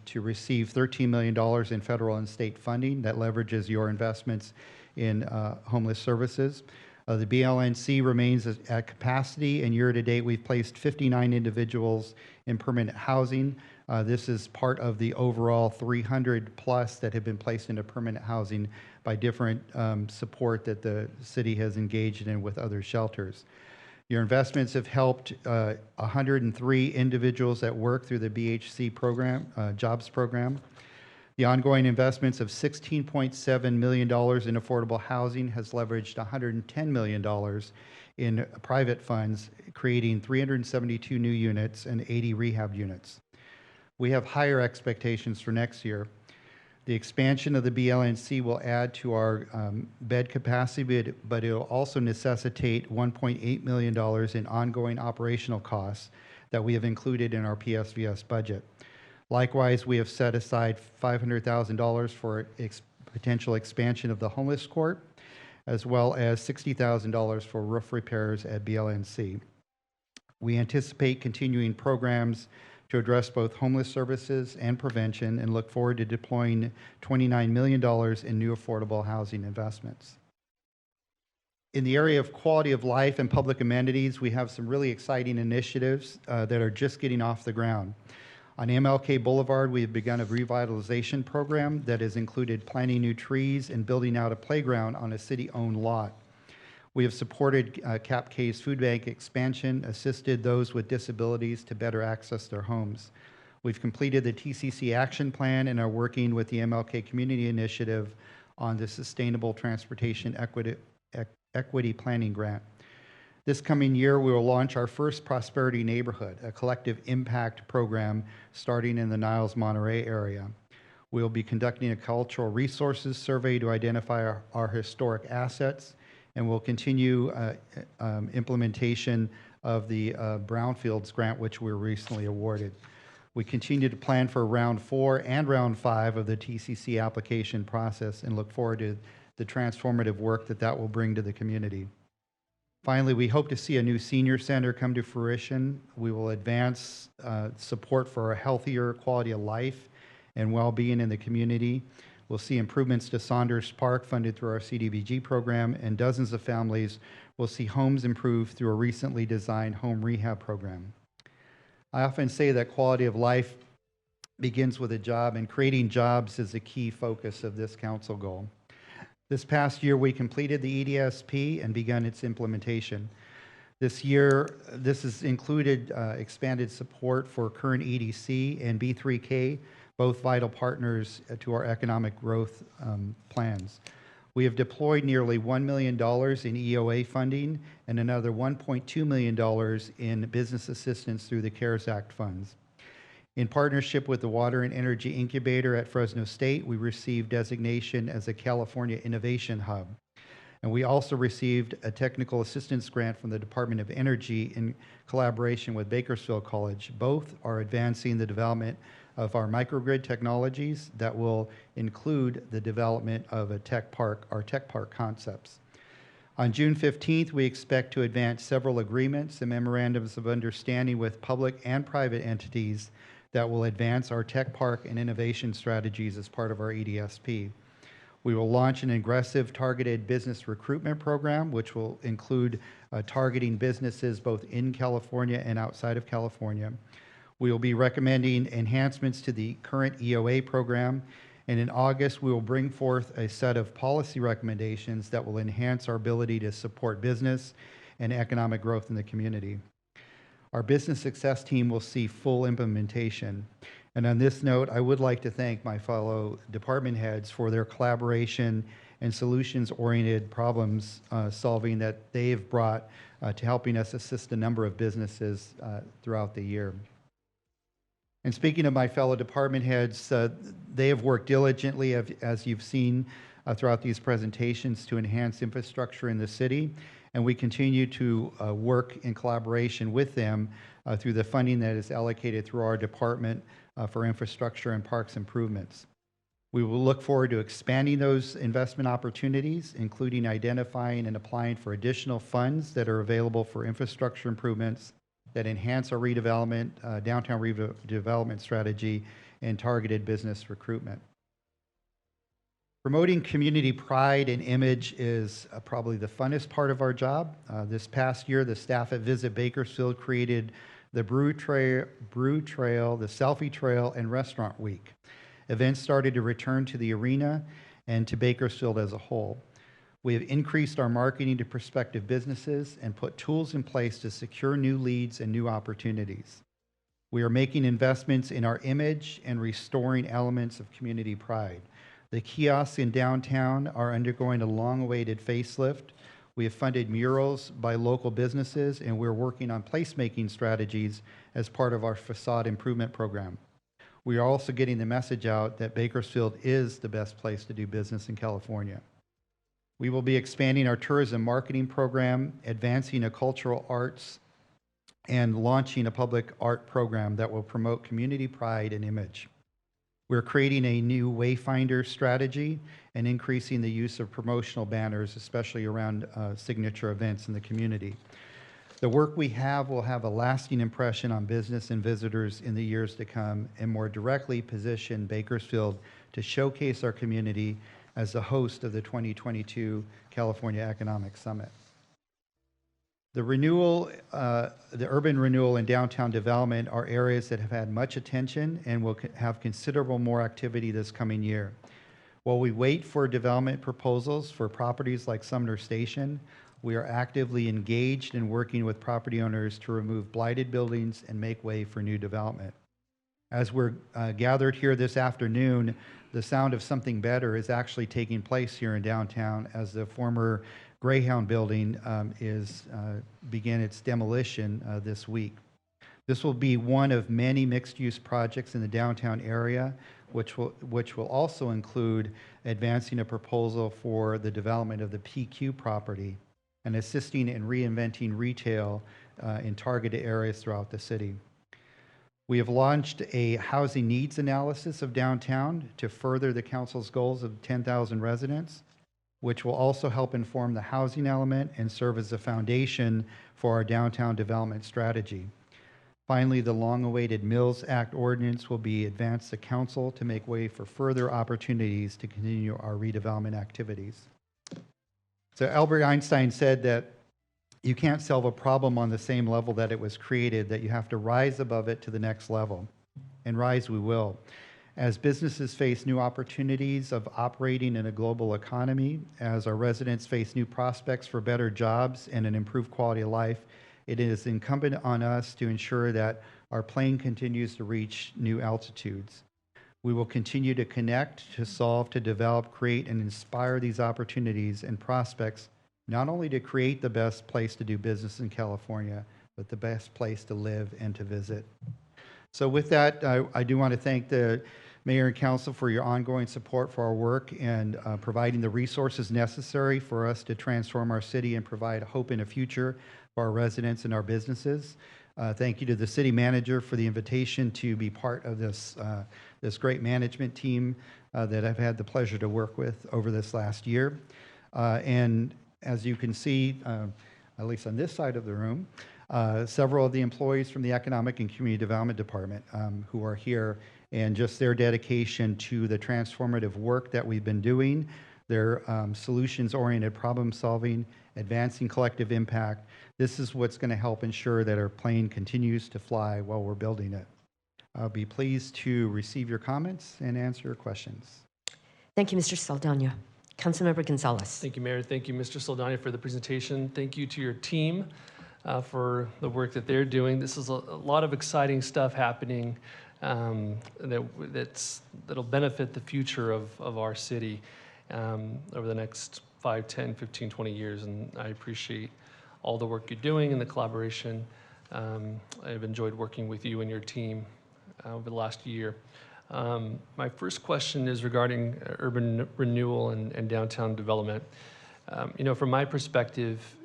to receive $13 million in federal and state funding that leverages your investments in homeless services. The BLNC remains at capacity, and year to date, we've placed 59 individuals in permanent housing. This is part of the overall 300 plus that have been placed into permanent housing by different support that the city has engaged in with other shelters. Your investments have helped 103 individuals that work through the BHC program, jobs program. The ongoing investments of $16.7 million in affordable housing has leveraged $110 million in private funds, creating 372 new units and 80 rehab units. We have higher expectations for next year. The expansion of the BLNC will add to our bed capacity, but it will also necessitate $1.8 million in ongoing operational costs that we have included in our PSVS budget. Likewise, we have set aside $500,000 for potential expansion of the homeless court, as well as $60,000 for roof repairs at BLNC. We anticipate continuing programs to address both homeless services and prevention, and look forward to deploying $29 million in new affordable housing investments. In the area of quality of life and public amenities, we have some really exciting initiatives that are just getting off the ground. On MLK Boulevard, we have begun a revitalization program that has included planting new trees and building out a playground on a city-owned lot. We have supported Cap K's food bank expansion, assisted those with disabilities to better access their homes. We've completed the TCC action plan and are working with the MLK Community Initiative on the Sustainable Transportation Equity Planning Grant. This coming year, we will launch our first Prosperity Neighborhood, a collective impact program starting in the Niles Monterey area. We will be conducting a cultural resources survey to identify our historic assets, and we'll continue implementation of the Brownfields grant, which we were recently awarded. We continue to plan for round 4 and round 5 of the TCC application process and look forward to the transformative work that will bring to the community. Finally, we hope to see a new senior center come to fruition. We will advance support for a healthier quality of life and well-being in the community. We'll see improvements to Saunders Park funded through our CDBG program, and dozens of families will see homes improved through a recently designed home rehab program. I often say that quality of life begins with a job, and creating jobs is a key focus of this council goal. This past year, we completed the EDSP and begun its implementation. This year, this has included expanded support for current EDC and B3K, both vital partners to our economic growth plans. We have deployed nearly $1 million in EOA funding and another $1.2 million in business assistance through the CARES Act funds. In partnership with the Water and Energy Incubator at Fresno State, we received designation as a California Innovation Hub. And we also received a technical assistance grant from the Department of Energy in collaboration with Bakersfield College. Both are advancing the development of our microgrid technologies that will include the development of a tech park, our tech park concepts. On June 15th, we expect to advance several agreements and memorandums of understanding with public and private entities that will advance our tech park and innovation strategies as part of our EDSP. We will launch an aggressive targeted business recruitment program, which will include targeting businesses both in California and outside of California. We will be recommending enhancements to the current EOA program, and in August, we will bring forth a set of policy recommendations that will enhance our ability to support business and economic growth in the community. Our business success team will see full implementation. And on this note, I would like to thank my fellow department heads for their collaboration and solutions-oriented problems solving that they've brought to helping us assist a number of businesses throughout the year. And speaking of my fellow department heads, they have worked diligently, as you've seen throughout these presentations, to enhance infrastructure in the city. And we continue to work in collaboration with them through the funding that is allocated through our department for infrastructure and parks improvements. We will look forward to expanding those investment opportunities, including identifying and applying for additional funds that are available for infrastructure improvements that enhance our redevelopment, downtown redevelopment strategy and targeted business recruitment. Promoting community pride and image is probably the funnest part of our job. This past year, the staff at Visit Bakersfield created the Brew Trail, the Selfie Trail, and Restaurant Week. Events started to return to the arena and to Bakersfield as a whole. We have increased our marketing to prospective businesses and put tools in place to secure new leads and new opportunities. We are making investments in our image and restoring elements of community pride. The kiosks in downtown are undergoing a long-awaited facelift. We have funded murals by local businesses, and we're working on placemaking strategies as part of our facade improvement program. We are also getting the message out that Bakersfield is the best place to do business in California. We will be expanding our tourism marketing program, advancing a cultural arts, and launching a public art program that will promote community pride and image. We're creating a new Wayfinder strategy and increasing the use of promotional banners, especially around signature events in the community. The work we have will have a lasting impression on business and visitors in the years to come and more directly position Bakersfield to showcase our community as the host of the 2022 California Economic Summit. The urban renewal and downtown development are areas that have had much attention and will have considerable more activity this coming year. While we wait for development proposals for properties like Sumner Station, we are actively engaged in working with property owners to remove blighted buildings and make way for new development. As we're gathered here this afternoon, the sound of something better is actually taking place here in downtown as the former Greyhound building began its demolition this week. This will be one of many mixed-use projects in the downtown area, which will also include advancing a proposal for the development of the PQ property and assisting in reinventing retail in targeted areas throughout the city. We have launched a housing needs analysis of downtown to further the council's goals of 10,000 residents, which will also help inform the housing element and serve as the foundation for our downtown development strategy. Finally, the long-awaited Mills Act ordinance will be advanced to council to make way for further opportunities to continue our redevelopment activities. So Albert Einstein said that you can't solve a problem on the same level that it was created, that you have to rise above it to the next level. And rise we will. As businesses face new opportunities of operating in a global economy, as our residents face new prospects for better jobs and an improved quality of life, it is incumbent on us to ensure that our plane continues to reach new altitudes. We will continue to connect, to solve, to develop, create, and inspire these opportunities and prospects, not only to create the best place to do business in California, but the best place to live and to visit. So with that, I do want to thank the Mayor and Council for your ongoing support for our work and providing the resources necessary for us to transform our city and provide hope in a future for our residents and our businesses. Thank you to the city manager for the invitation to be part of this great management team that I've had the pleasure to work with over this last year. And as you can see, at least on this side of the room, several of the employees from the Economic and Community Development Department who are here, and just their dedication to the transformative work that we've been doing, their solutions-oriented problem solving, advancing collective impact. This is what's going to help ensure that our plane continues to fly while we're building it. I'll be pleased to receive your comments and answer your questions. Thank you, Mr. Saldana. Councilmember Gonzalez. Thank you, Mayor. Thank you, Mr. Saldana, for the presentation. Thank you to your team for the work that they're doing. This is a lot of exciting stuff happening that'll benefit the future of our city. over the next 5, 10, 15, 20 years. And I appreciate all the work you're doing and the collaboration. I've enjoyed working with you and your team over the last year. My first question is regarding urban renewal and downtown development. From my perspective,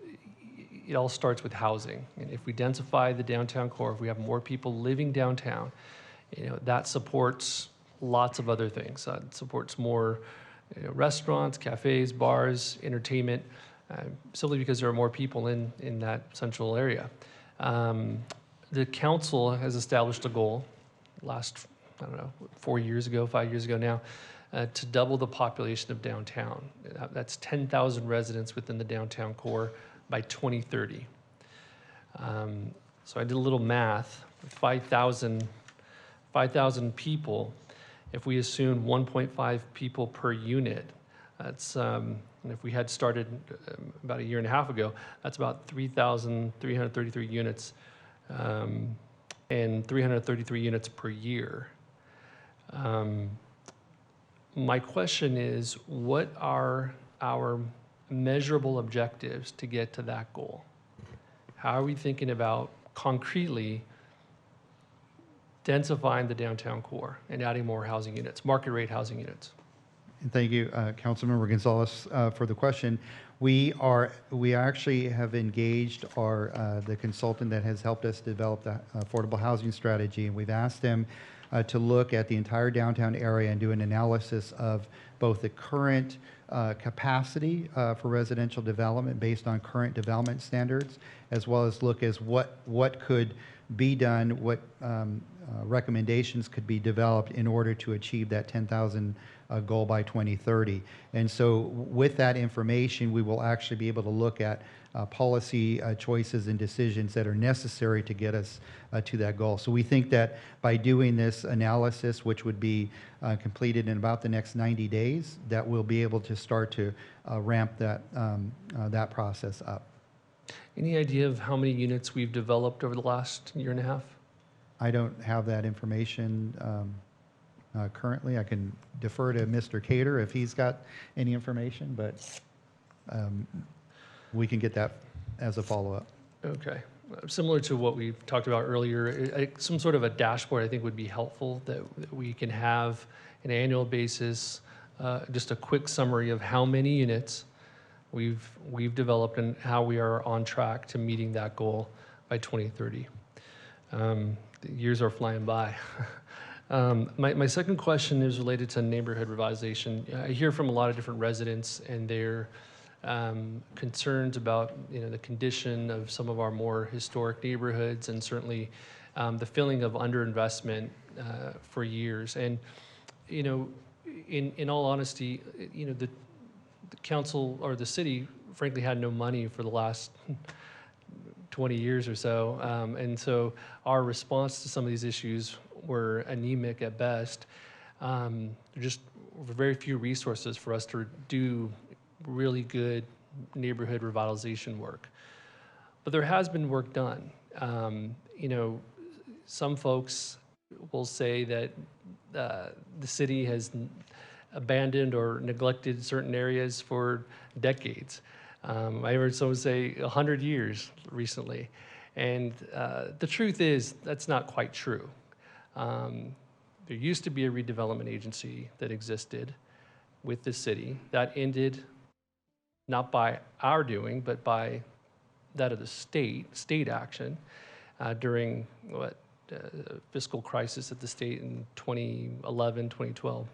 it all starts with housing. And if we densify the downtown core, if we have more people living downtown, that supports lots of other things. It supports more restaurants, cafes, bars, entertainment, simply because there are more people in that central area. The council has established a goal last, 4 years ago, 5 years ago now, to double the population of downtown. That's 10,000 residents within the downtown core by 2030. So I did a little math. 5,000 people, if we assume 1.5 people per unit, that's, and if we had started about a year and a half ago, that's about 3,333 units, and 333 units per year. My question is, what are our measurable objectives to get to that goal? How are we thinking about concretely densifying the downtown core and adding more housing units, market rate housing units? And thank you, Councilmember Gonzalez, for the question. We actually have engaged the consultant that has helped us develop the affordable housing strategy, and we've asked them to look at the entire downtown area and do an analysis of both the current capacity for residential development based on current development standards, as well as look as what could be done, what recommendations could be developed in order to achieve that 10,000 goal by 2030. And so with that information, we will actually be able to look at policy choices and decisions that are necessary to get us to that goal. So we think that by doing this analysis, which would be completed in about the next 90 days, that we'll be able to start to ramp that process up. Any idea of how many units we've developed over the last year and a half? I don't have that information currently. I can defer to Mr. Cater if he's got any information, but we can get that as a follow-up. Okay. Similar to what we talked about earlier, some sort of a dashboard I think would be helpful that we can have an annual basis, just a quick summary of how many units we've developed and how we are on track to meeting that goal by 2030. The years are flying by. My second question is related to neighborhood revitalization. I hear from a lot of different residents and their concerns about the condition of some of our more historic neighborhoods, and certainly the feeling of underinvestment for years. And in all honesty, the council or the city frankly had no money for the last 20 years or so, and so our response to some of these issues were anemic at best. There just were very few resources for us to do really good neighborhood revitalization work. But there has been work done. Some folks will say that the city has abandoned or neglected certain areas for decades. I heard someone say 100 years recently. And the truth is, that's not quite true. There used to be a redevelopment agency that existed with the city that ended not by our doing, but by that of the state action during fiscal crisis at the state in 2011, 2012.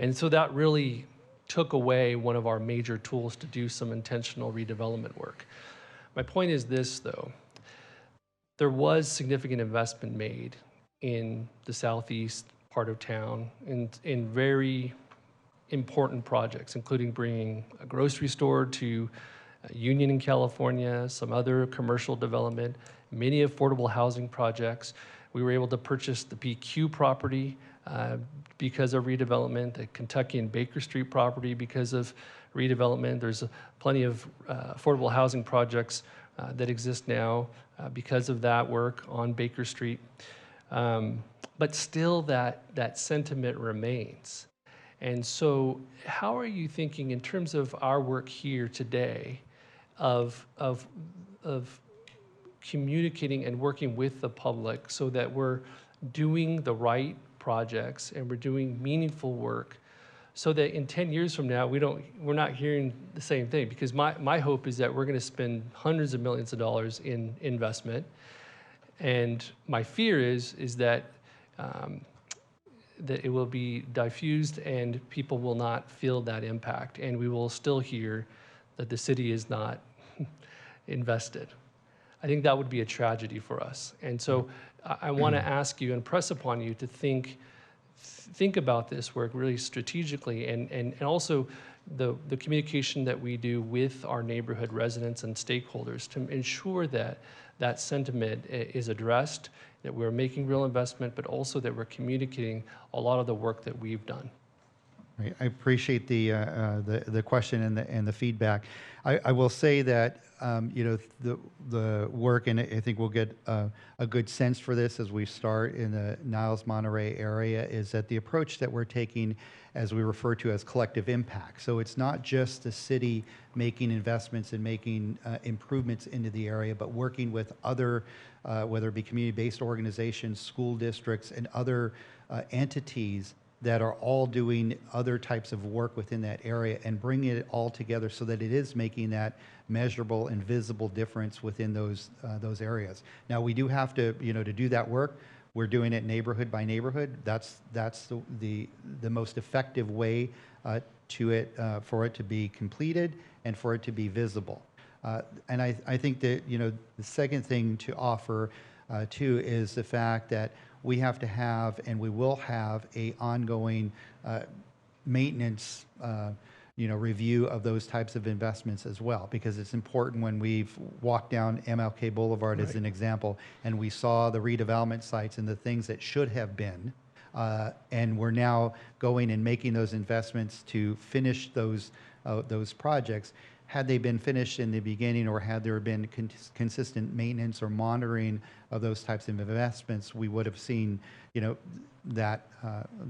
And so that really took away one of our major tools to do some intentional redevelopment work. My point is this, though. There was significant investment made in the southeast part of town in very important projects, including bringing a grocery store to Union in California, some other commercial development, many affordable housing projects. We were able to purchase the PQ property because of redevelopment, the Kentucky and Baker Street property because of redevelopment. There's plenty of affordable housing projects that exist now because of that work on Baker Street. But still that sentiment remains. And so how are you thinking in terms of our work here today of communicating and working with the public so that we're doing the right projects and we're doing meaningful work so that in 10 years from now, we're not hearing the same thing? Because my hope is that we're going to spend hundreds of millions of dollars in investment. And my fear is that that it will be diffused and people will not feel that impact, and we will still hear that the city is not invested. I think that would be a tragedy for us. And so I want to ask you and press upon you to think about this work really strategically, and also the communication that we do with our neighborhood residents and stakeholders to ensure that that sentiment is addressed, that we're making real investment, but also that we're communicating a lot of the work that we've done. Right. I appreciate the question and the feedback. I will say that the work, and I think we'll get a good sense for this as we start in the Niles Monterey area, is that the approach that we're taking, as we refer to as collective impact. So it's not just the city making investments and making improvements into the area, but working with other, whether it be community-based organizations, school districts, and other entities that are all doing other types of work within that area and bringing it all together so that it is making that measurable and visible difference within those areas. Now, we do have to, to do that work, we're doing it neighborhood by neighborhood. That's the most effective way for it to be completed and for it to be visible. And I think that, the second thing to offer too is the fact that we have to have, and we will have, a ongoing maintenance review of those types of investments as well, because it's important. When we've walked down MLK Boulevard as an example, and we saw the redevelopment sites and the things that should have been, and we're now going and making those investments to finish those projects. Had they been finished in the beginning, or had there been consistent maintenance or monitoring of those types of investments, we would have seen, that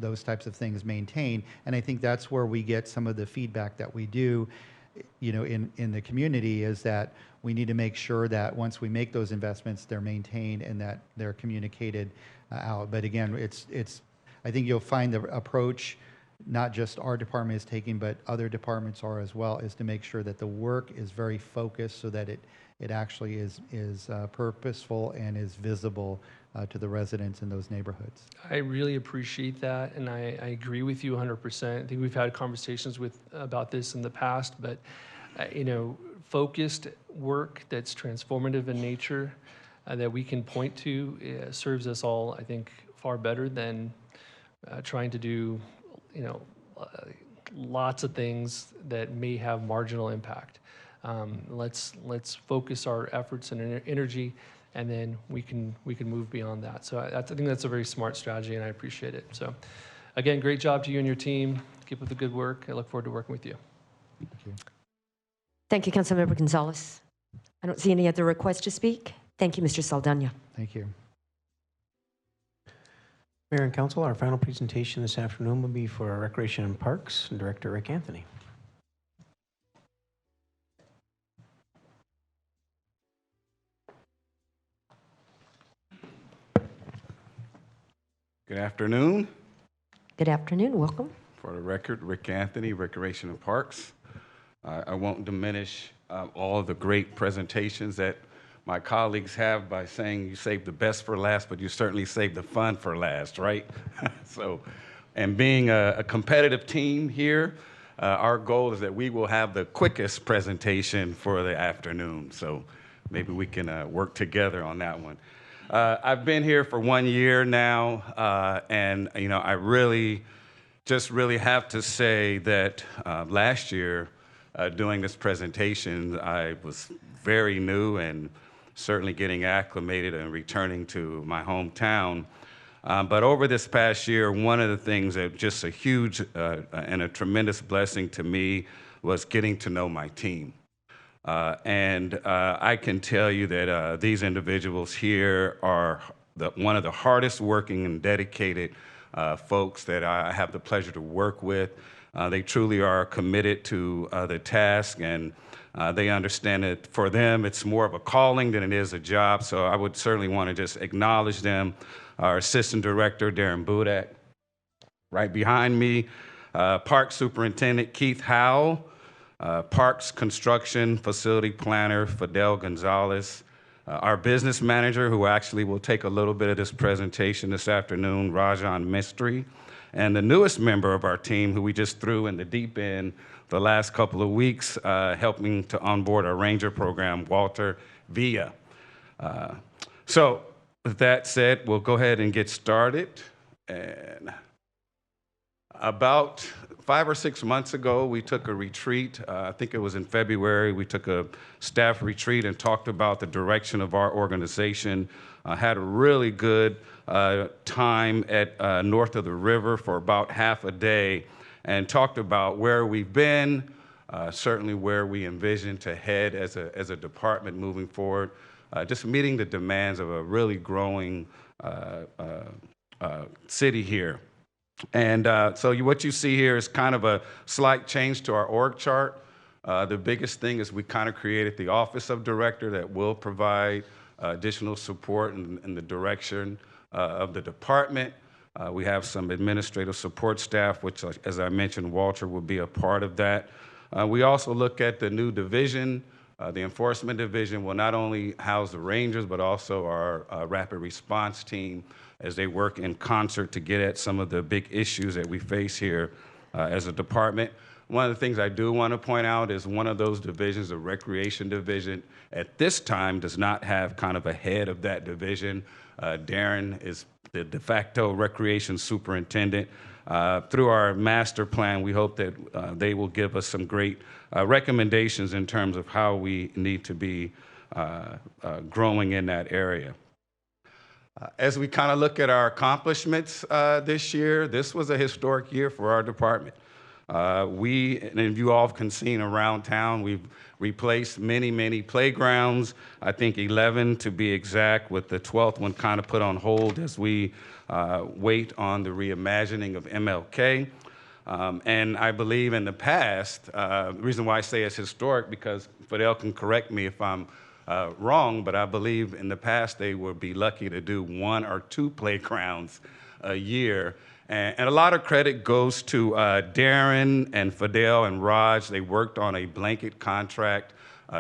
those types of things maintained. And I think that's where we get some of the feedback that we do, in the community, is that we need to make sure that once we make those investments, they're maintained and that they're communicated out. But again, I think you'll find the approach, not just our department is taking, but other departments are as well, is to make sure that the work is very focused so that it actually is purposeful and is visible to the residents in those neighborhoods. I really appreciate that, and I agree with you 100%. I think we've had conversations about this in the past, but focused work that's transformative in nature, that we can point to, serves us all, I think, far better than trying to do lots of things that may have marginal impact. Let's focus our efforts and energy, and then we can move beyond that. So I think that's a very smart strategy, and I appreciate it. So again, great job to you and your team. Keep up the good work. I look forward to working with you. Thank you. Thank you, Councilmember Gonzalez. I don't see any other requests to speak. Thank you, Mr. Saldana. Thank you. Mayor and Council, our final presentation this afternoon will be for Recreation and Parks, and Director Rick Anthony. Good afternoon. Good afternoon. Welcome. For the record, Rick Anthony, Recreation and Parks. I won't diminish all of the great presentations that my colleagues have by saying you saved the best for last, but you certainly saved the fun for last, right? So, and being a competitive team here, our goal is that we will have the quickest presentation for the afternoon. So maybe we can work together on that one. I've been here for 1 year now, and I really have to say that last year, doing this presentation, I was very new and certainly getting acclimated and returning to my hometown. But over this past year, one of the things that just a huge and a tremendous blessing to me was getting to know my team. And I can tell you that these individuals here are one of the hardest working and dedicated folks that I have the pleasure to work with. They truly are committed to the task, and they understand that for them it's more of a calling than it is a job. So I would certainly want to just acknowledge them. Our Assistant Director, Darren Budak, right behind me, Park Superintendent Keith Howell, Parks Construction Facility Planner Fidel Gonzalez, our Business Manager, who actually will take a little bit of this presentation this afternoon, Rajan Mistry, and the newest member of our team, who we just threw in the deep end the last couple of weeks, helping to onboard our Ranger program, Walter Villa. So with that said, we'll go ahead and get started. And about 5 or 6 months ago, we took a retreat. I think it was in February. We took a staff retreat and talked about the direction of our organization. Had a really good time at north of the river for about half a day and talked about where we've been, certainly where we envision to head as a department moving forward, just meeting the demands of a really growing city here. And so what you see here is kind of a slight change to our org chart. The biggest thing is we kind of created the Office of Director that will provide additional support in the direction of the department. We have some administrative support staff, which, as I mentioned, Walter will be a part of that. We also look at the new division. The Enforcement Division will not only house the Rangers, but also our Rapid Response Team as they work in concert to get at some of the big issues that we face here as a department. One of the things I do want to point out is one of those divisions, the Recreation Division, at this time does not have kind of a head of that division. Darren is the de facto Recreation Superintendent. Through our master plan, we hope that they will give us some great recommendations in terms of how we need to be growing in that area. As we kind of look at our accomplishments this year, this was a historic year for our department. And you all can see around town, we've replaced many, many playgrounds, I think 11 to be exact, with the 12th one kind of put on hold as we wait on the reimagining of MLK. And I believe in the past, the reason why I say it's historic, because Fidel can correct me if I'm wrong, but I believe in the past they would be lucky to do 1 or 2 playgrounds a year. And a lot of credit goes to Darren and Fidel and Raj. They worked on a blanket contract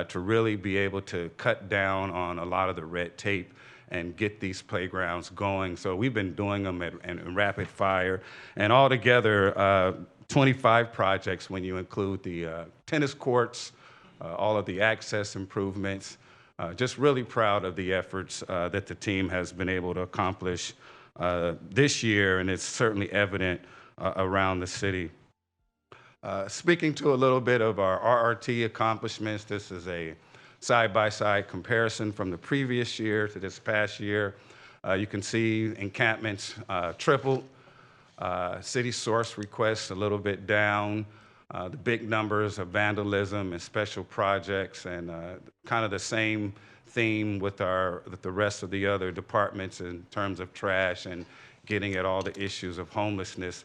to really be able to cut down on a lot of the red tape and get these playgrounds going. So we've been doing them in rapid fire. And altogether, 25 projects when you include the tennis courts, all of the access improvements. Just really proud of the efforts that the team has been able to accomplish this year, and it's certainly evident around the city. Speaking to a little bit of our RRT accomplishments, this is a side-by-side comparison from the previous year to this past year. You can see encampments tripled, city source requests a little bit down, the big numbers of vandalism and special projects, and kind of the same theme with the rest of the other departments in terms of trash and getting at all the issues of homelessness.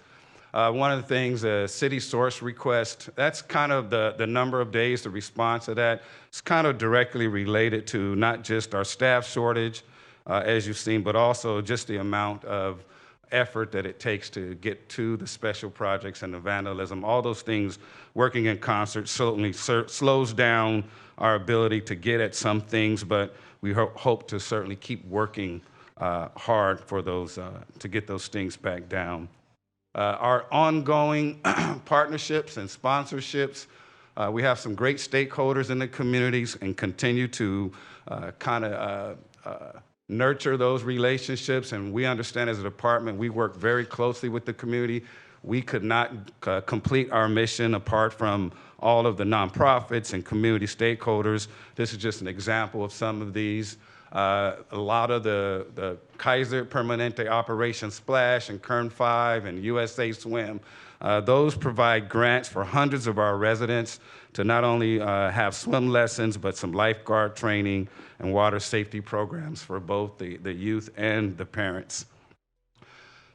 One of the things, the city source request, that's kind of the number of days to respond to that. It's kind of directly related to not just our staff shortage, as you've seen, but also just the amount of effort that it takes to get to the special projects and the vandalism. All those things working in concert certainly slows down our ability to get at some things, but we hope to certainly keep working hard for those, to get those things back down. Our ongoing partnerships and sponsorships, we have some great stakeholders in the communities and continue to nurture those relationships. And we understand as a department, we work very closely with the community. We could not complete our mission apart from all of the nonprofits and community stakeholders. This is just an example of some of these. A lot of the Kaiser Permanente Operation Splash and Kern 5 and USA Swim, those provide grants for hundreds of our residents to not only have swim lessons, but some lifeguard training and water safety programs for both the youth and the parents.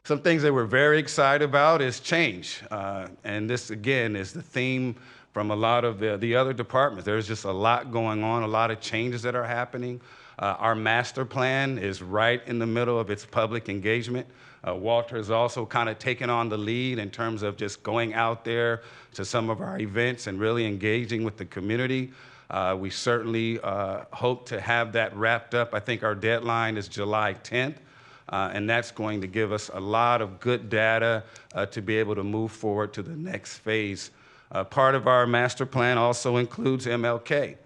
Some things that we're very excited about is change. And this, again, is the theme from a lot of the other departments. There's just a lot going on, a lot of changes that are happening. Our master plan is right in the middle of its public engagement. Walter has also kind of taken on the lead in terms of just going out there to some of our events and really engaging with the community. We certainly hope to have that wrapped up. I think our deadline is July 10th, and that's going to give us a lot of good data to be able to move forward to the next phase. Part of our master plan also includes MLK.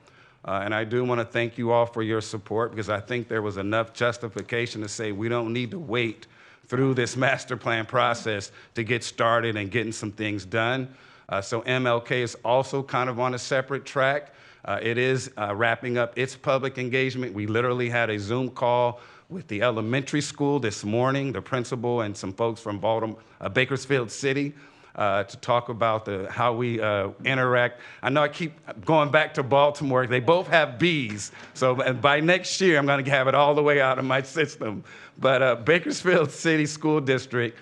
And I do want to thank you all for your support, because I think there was enough justification to say we don't need to wait through this master plan process to get started and getting some things done. So MLK is also kind of on a separate track. It is wrapping up its public engagement. We literally had a Zoom call with the elementary school this morning, the principal and some folks from Bakersfield City, to talk about how we interact. I know I keep going back to Baltimore. They both have Bs, so by next year, I'm going to have it all the way out of my system. But Bakersfield City School District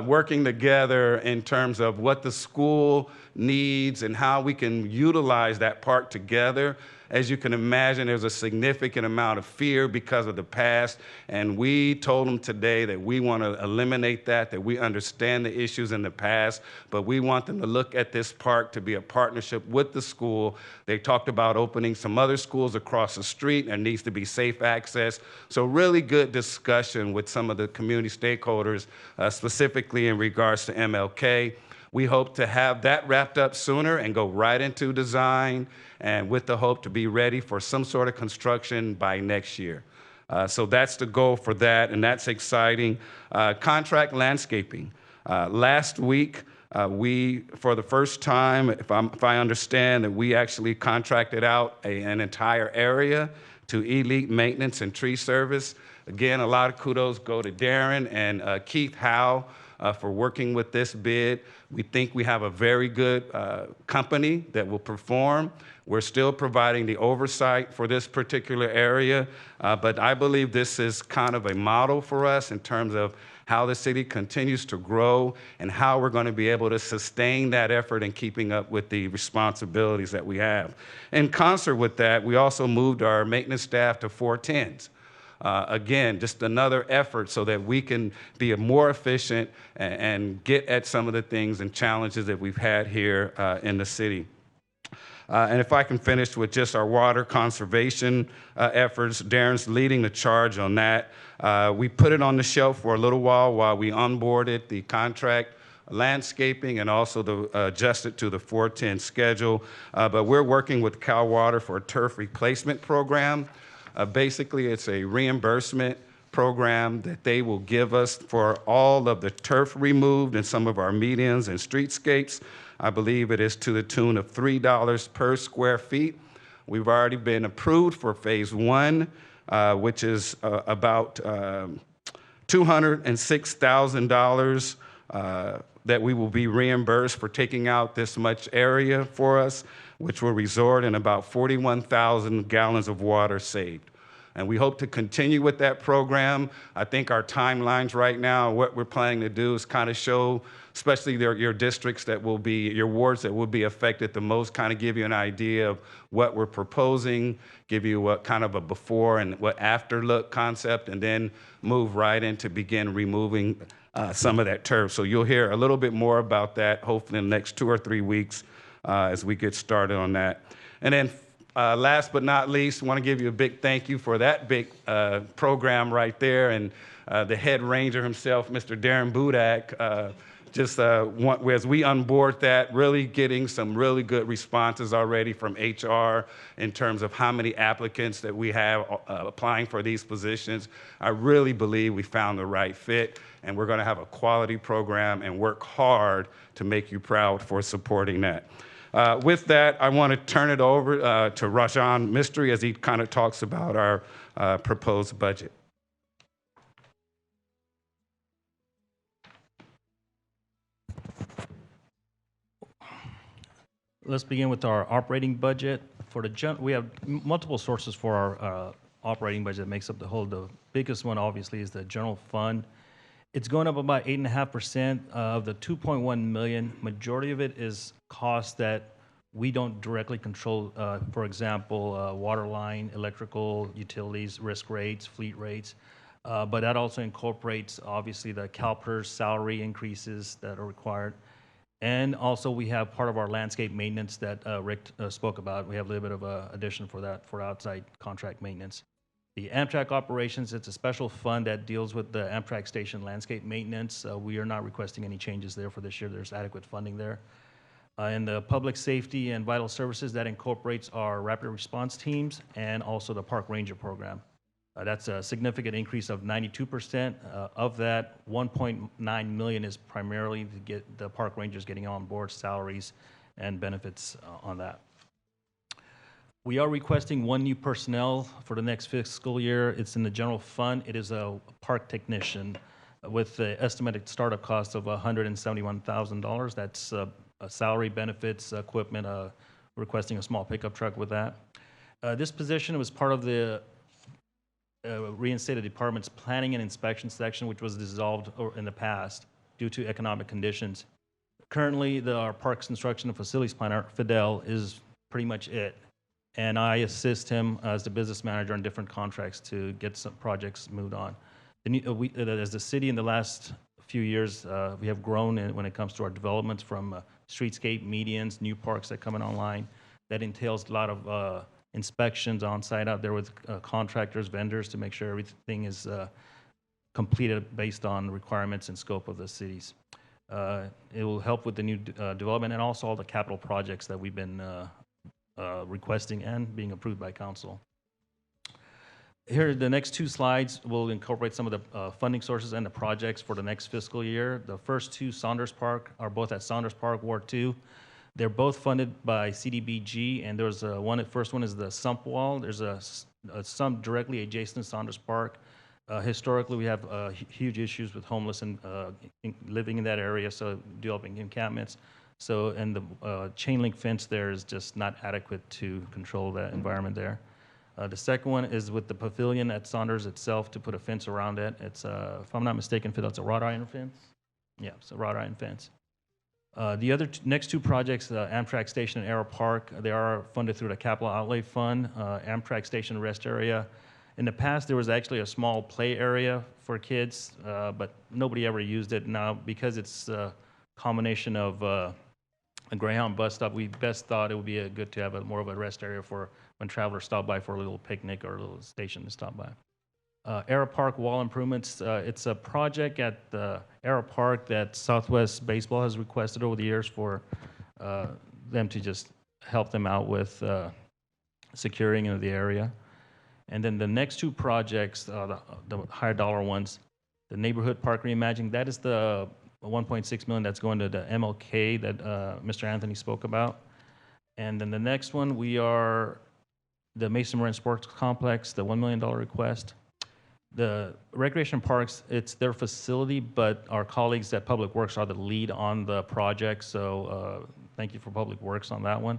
working together in terms of what the school needs and how we can utilize that park together. As you can imagine, there's a significant amount of fear because of the past, and we told them today that we want to eliminate that we understand the issues in the past, but we want them to look at this park to be a partnership with the school. They talked about opening some other schools across the street. There needs to be safe access. So really good discussion with some of the community stakeholders, specifically in regards to MLK. We hope to have that wrapped up sooner and go right into design, and with the hope to be ready for some sort of construction by next year. So that's the goal for that, and that's exciting. Contract landscaping. Last week, we, for the first time, if I understand, that we actually contracted out an entire area to Elite Maintenance and Tree Service. Again, a lot of kudos go to Darren and Keith Howe for working with this bid. We think we have a very good company that will perform. We're still providing the oversight for this particular area, but I believe this is kind of a model for us in terms of how the city continues to grow and how we're going to be able to sustain that effort in keeping up with the responsibilities that we have. In concert with that, we also moved our maintenance staff to 410s. Again, just another effort so that we can be more efficient and get at some of the things and challenges that we've had here in the city. And if I can finish with just our water conservation efforts, Darren's leading the charge on that. We put it on the shelf for a little while we onboarded the contract landscaping and also adjust it to the 410 schedule. But we're working with Cal Water for a turf replacement program. Basically, it's a reimbursement program that they will give us for all of the turf removed in some of our medians and streetscapes. I believe it is to the tune of $3 per square feet. We've already been approved for phase one, which is about $206,000 that we will be reimbursed for taking out this much area for us, which will result in about 41,000 gallons of water saved. And we hope to continue with that program. I think our timelines right now, what we're planning to do is kind of show, especially your districts that will be, your wards that will be affected the most, kind of give you an idea of what we're proposing, give you what kind of a before and what after look concept, and then move right in to begin removing some of that turf. So you'll hear a little bit more about that, hopefully in the next 2 or 3 weeks as we get started on that. And then last but not least, I want to give you a big thank you for that big program right there, and the head ranger himself, Mr. Darren Budak, as we onboard that, really getting some really good responses already from HR in terms of how many applicants that we have applying for these positions. I really believe we found the right fit, and we're going to have a quality program and work hard to make you proud for supporting that. With that, I want to turn it over to Rajan Mistry as he kind of talks about our proposed budget. Let's begin with our operating budget. We have multiple sources for our operating budget that makes up the whole. The biggest one, obviously, is the general fund. It's going up about 8.5%. Of the 2.1 million, majority of it is costs that we don't directly control. For example, water line, electrical, utilities, risk rates, fleet rates. But that also incorporates, obviously, the CalPERS salary increases that are required. And also, we have part of our landscape maintenance that Rick spoke about. We have a little bit of a addition for that, for outside contract maintenance. The Amtrak operations, it's a special fund that deals with the Amtrak station landscape maintenance. We are not requesting any changes there for this year. There's adequate funding there. In the public safety and vital services, that incorporates our rapid response teams and also the park ranger program. That's a significant increase of 92%. Of that, 1.9 million is primarily to get the park rangers getting on board, salaries and benefits on that. We are requesting one new personnel for the next fiscal year. It's in the general fund. It is a park technician with the estimated startup cost of $171,000. That's salary, benefits, equipment, requesting a small pickup truck with that. This position was part of the reinstated department's planning and inspection section, which was dissolved in the past due to economic conditions. Currently, our parks instruction and facilities planner, Fidel, is pretty much it. And I assist him as the business manager on different contracts to get some projects moved on. As the city in the last few years, we have grown when it comes to our developments from streetscape, medians, new parks that come in online. That entails a lot of inspections on site out there with contractors, vendors to make sure everything is completed based on requirements and scope of the cities. It will help with the new development and also all the capital projects that we've been requesting and being approved by council. Here, the next two slides will incorporate some of the funding sources and the projects for the next fiscal year. The first two, Saunders Park, are both at Saunders Park, Ward 2. They're both funded by CDBG, and there's one. The first one is the sump wall. There's a sump directly adjacent to Saunders Park. Historically, we have huge issues with homeless and living in that area, so developing encampments. So, and the chain link fence there is just not adequate to control that environment there. The second one is with the pavilion at Saunders itself to put a fence around it. It's, if I'm not mistaken, it's a wrought iron fence. Yeah, it's a wrought iron fence. The other next two projects, Amtrak Station and Aero Park, they are funded through the Capital Outlay Fund. Amtrak Station rest area. In the past, there was actually a small play area for kids, but nobody ever used it. Now, because it's a combination of a Greyhound bus stop, we best thought it would be good to have more of a rest area for when travelers stop by for a little picnic or a little station to stop by. Aero Park wall improvements, it's a project at the Aero Park that Southwest Baseball has requested over the years for them to just help them out with securing of the area. And then the next two projects, the higher dollar ones, the Neighborhood Park Reimagining, that is the 1.6 million that's going to the MLK that Mr. Anthony spoke about. And then the next one, we are the Mason Moran Sports Complex, the $1 million request. The recreation parks, it's their facility, but our colleagues at Public Works are the lead on the project, so thank you for Public Works on that one.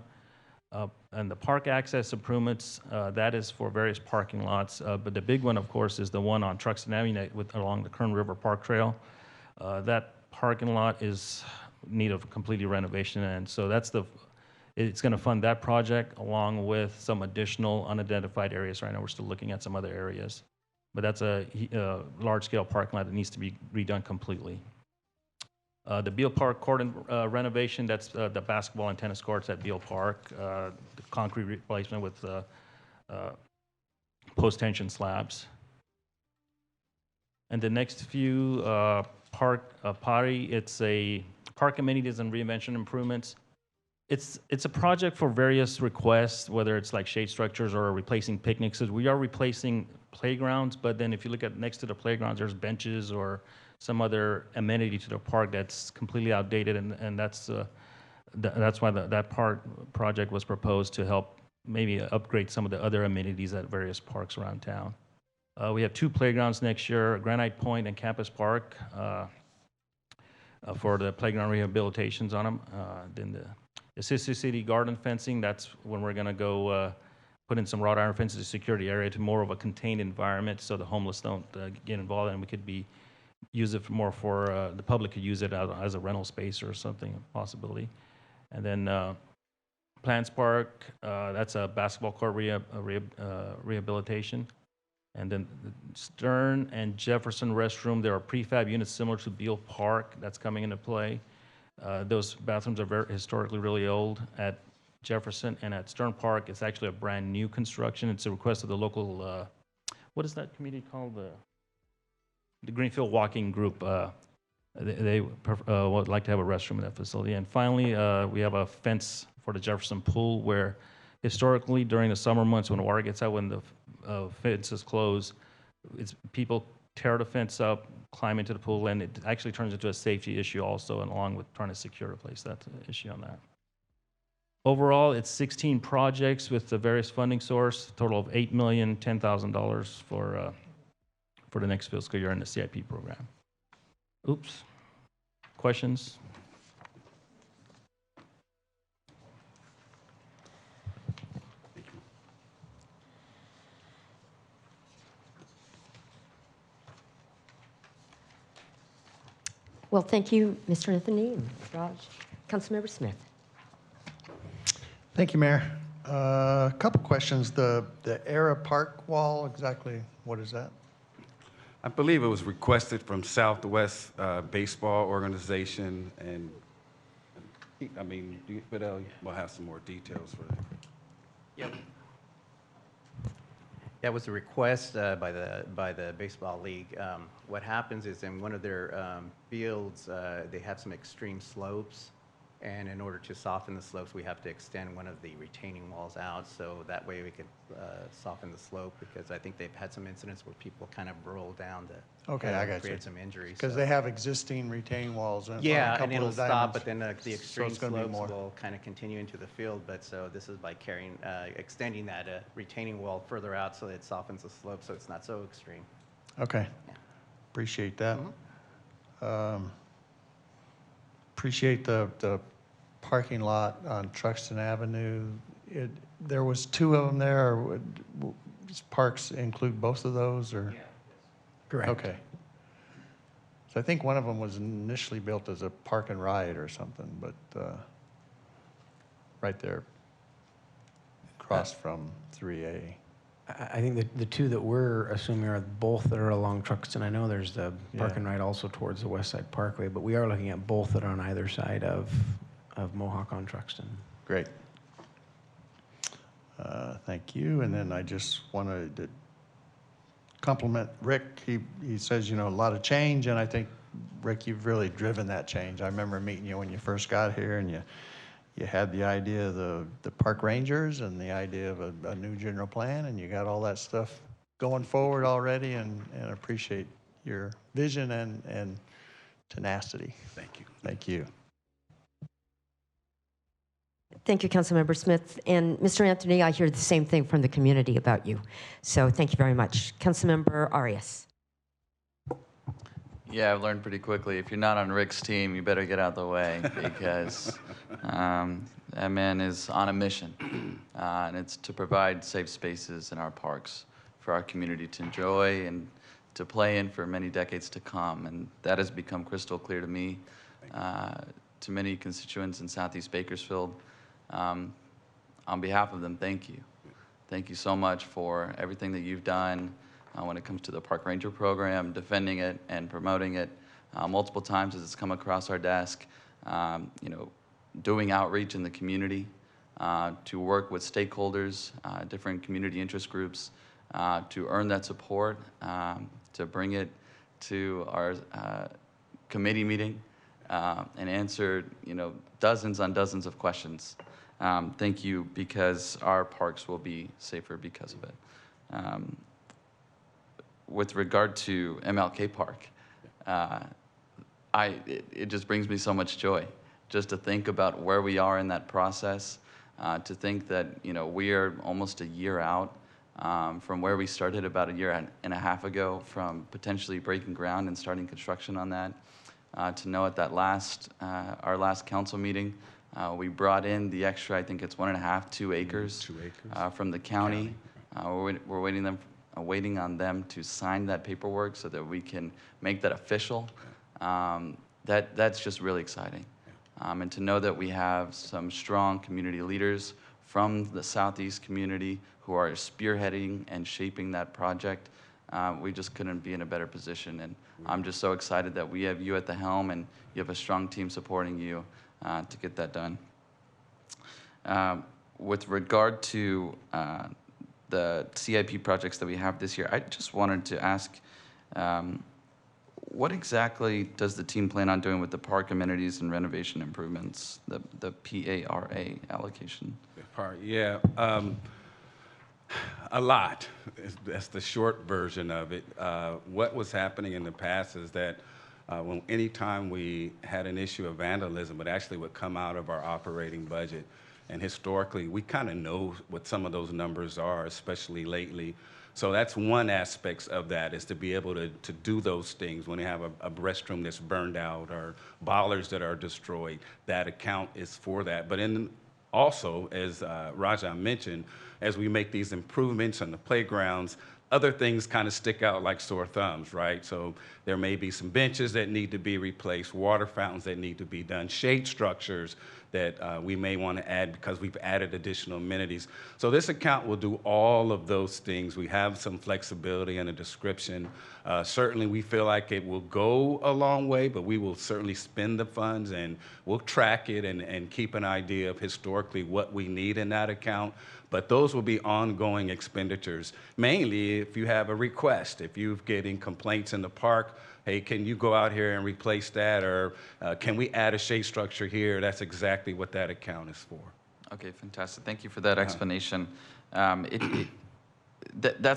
And the park access improvements, that is for various parking lots, but the big one, of course, is the one on Truxtun Avenue along the Kern River Park Trail. That parking lot is in need of completely renovation, and so it's going to fund that project along with some additional unidentified areas. Right now, we're still looking at some other areas. But that's a large-scale parking lot that needs to be redone completely. The Beal Park court renovation, that's the basketball and tennis courts at Beal Park, the concrete replacement with post-tension slabs. And the next few PARI, it's a park amenities and reinvention improvements. It's a project for various requests, whether it's like shade structures or replacing picnics. We are replacing playgrounds, but then if you look at next to the playgrounds, there's benches or some other amenity to the park that's completely outdated, and that's why that project was proposed to help maybe upgrade some of the other amenities at various parks around town. We have two playgrounds next year, Granite Point and Campus Park, for the playground rehabilitations on them. Then the Sister City garden fencing, that's when we're going to go put in some wrought iron fences to secure the area to more of a contained environment so the homeless don't get involved, and we could be use it more for, the public could use it as a rental space or something, a possibility. And then Plants Park, that's a basketball court rehabilitation. And then the Stern and Jefferson restroom, there are prefab units similar to Beal Park that's coming into play. Those bathrooms are historically really old at Jefferson, and at Stern Park, it's actually a brand new construction. It's a request of the local, what is that committee called? The Greenfield Walking Group. They would like to have a restroom in that facility. And finally, we have a fence for the Jefferson Pool, where historically during the summer months when water gets out, when the fence is closed, people tear the fence up, climb into the pool, and it actually turns into a safety issue also, and along with trying to secure a place. That's an issue on that. Overall, it's 16 projects with the various funding source, total of $8,010,000 for the next fiscal year in the CIP program. Oops. Questions? Well, thank you, Mr. Anthony and Raj. Councilmember Smith. Thank you, Mayor. A couple questions. The Era Park wall, exactly what is that? I believe it was requested from Southwest Baseball Organization, and I mean, Fidel will have some more details for that. Yep. That was a request by the Baseball League. What happens is in one of their fields, they have some extreme slopes, and in order to soften the slopes, we have to extend one of the retaining walls out, so that way we could soften the slope, because I think they've had some incidents where people kind of roll down the Okay, hill I and got you. create some injuries. Because so. they have existing retaining walls. On a Yeah, couple and it'll of stop, diamonds. but then the So extreme it's gonna be slopes more. will kind of continue into the field. But so this is by carrying, extending that retaining wall further out so that it softens the slope so it's not so extreme. Okay. Yeah. Appreciate that. Appreciate the parking lot on Truxton Avenue. There was two of them there. Or does Parks include both of those, or? Yeah. Correct. Okay. So I think one of them was initially built as a park and ride or something, but right there, across from 3A. I think the two that we're assuming are both that are along Truxton. I know there's the park Yeah. and ride also towards the West Side Parkway, but we are looking at both that are on either side of Mohawk on Truxton. Great. Thank you. And then I just wanted to compliment Rick. He says, you know, a lot of change, and I think, Rick, you've really driven that change. I remember meeting you when you first got here, and you had the idea of the park rangers and the idea of a new general plan, and you got all that stuff going forward already, and appreciate your vision and tenacity. Thank you. Thank you. Thank you, Councilmember Smith. And Mr. Anthony, I hear the same thing from the community about you. So thank you very much. Councilmember Arias. Yeah, I've learned pretty quickly. If you're not on Rick's team, you better get out of the way, because that man is on a mission, and it's to provide safe spaces in our parks for our community to enjoy and to play in for many decades to come. And that has become crystal clear to me, to many constituents in Southeast Bakersfield. On behalf of them, thank you. Thank you so much for everything that you've done when it comes to the Park Ranger program, defending it and promoting it multiple times as it's come across our desk. You know, doing outreach in the community to work with stakeholders, different community interest groups, to earn that support, to bring it to our committee meeting and answer, you know, dozens on dozens of questions. Thank you, because our parks will be safer because of it. With regard to MLK Park, it just brings me so much joy just to think about where we are in that process, to think that, you know, we are almost a year out from where we started about a year and a half ago, from potentially breaking ground and starting construction on that. To know at that our last council meeting, we brought in the extra, I think it's 1.5, 2 acres, from the county. We're waiting waiting on them to sign that paperwork so that we can make that official. That's just really exciting. And to know that we have some strong community leaders from the Southeast community who are spearheading and shaping that project, we just couldn't be in a better position. And I'm just so excited that we have you at the helm and you have a strong team supporting you to get that done. With regard to the CIP projects that we have this year, I just wanted to ask, what exactly does the team plan on doing with the park amenities and renovation improvements, the PARA allocation? Yeah, a lot. That's the short version of it. What was happening in the past is that anytime we had an issue of vandalism, it actually would come out of our operating budget. And historically, we kind of know what some of those numbers are, especially lately. So that's one aspect of that, is to be able to do those things. When you have a restroom that's burned out or bollards that are destroyed, that account is for that. But also, as Raja mentioned, as we make these improvements on the playgrounds, other things kind of stick out like sore thumbs, right? So there may be some benches that need to be replaced, water fountains that need to be done, shade structures that we may want to add because we've added additional amenities. So this account will do all of those things. We have some flexibility in the description. Certainly we feel like it will go a long way, but we will certainly spend the funds and we'll track it and keep an idea of historically what we need in that account. But those will be ongoing expenditures, mainly if you have a request, if you're getting complaints in the park, hey, can you go out here and replace that? Or can we add a shade structure here? That's exactly what that account is for. Okay, fantastic. Thank you for that explanation. That's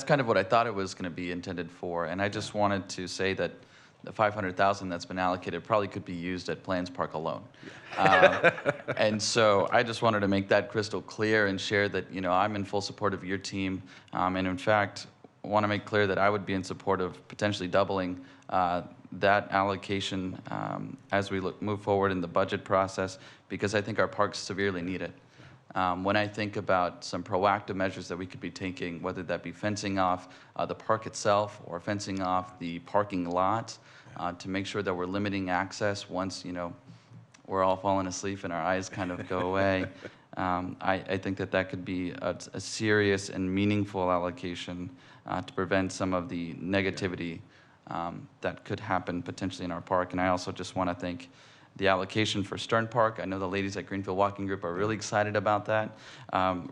kind of what I thought it was going to be intended for. And I just wanted to say that the $500,000 that's been allocated probably could be used at Plans Park alone. And so I just wanted to make that crystal clear and share that, you know, I'm in full support of your team. And in fact, I want to make clear that I would be in support of potentially doubling that allocation as we move forward in the budget process, because I think our parks severely need it. When I think about some proactive measures that we could be taking, whether that be fencing off the park itself or fencing off the parking lot to make sure that we're limiting access once, you know, we're all falling asleep and our eyes kind of go away. I think that could be a serious and meaningful allocation to prevent some of the negativity that could happen potentially in our park. And I also just want to thank the allocation for Stern Park. I know the ladies at Greenfield Walking Group are really excited about that.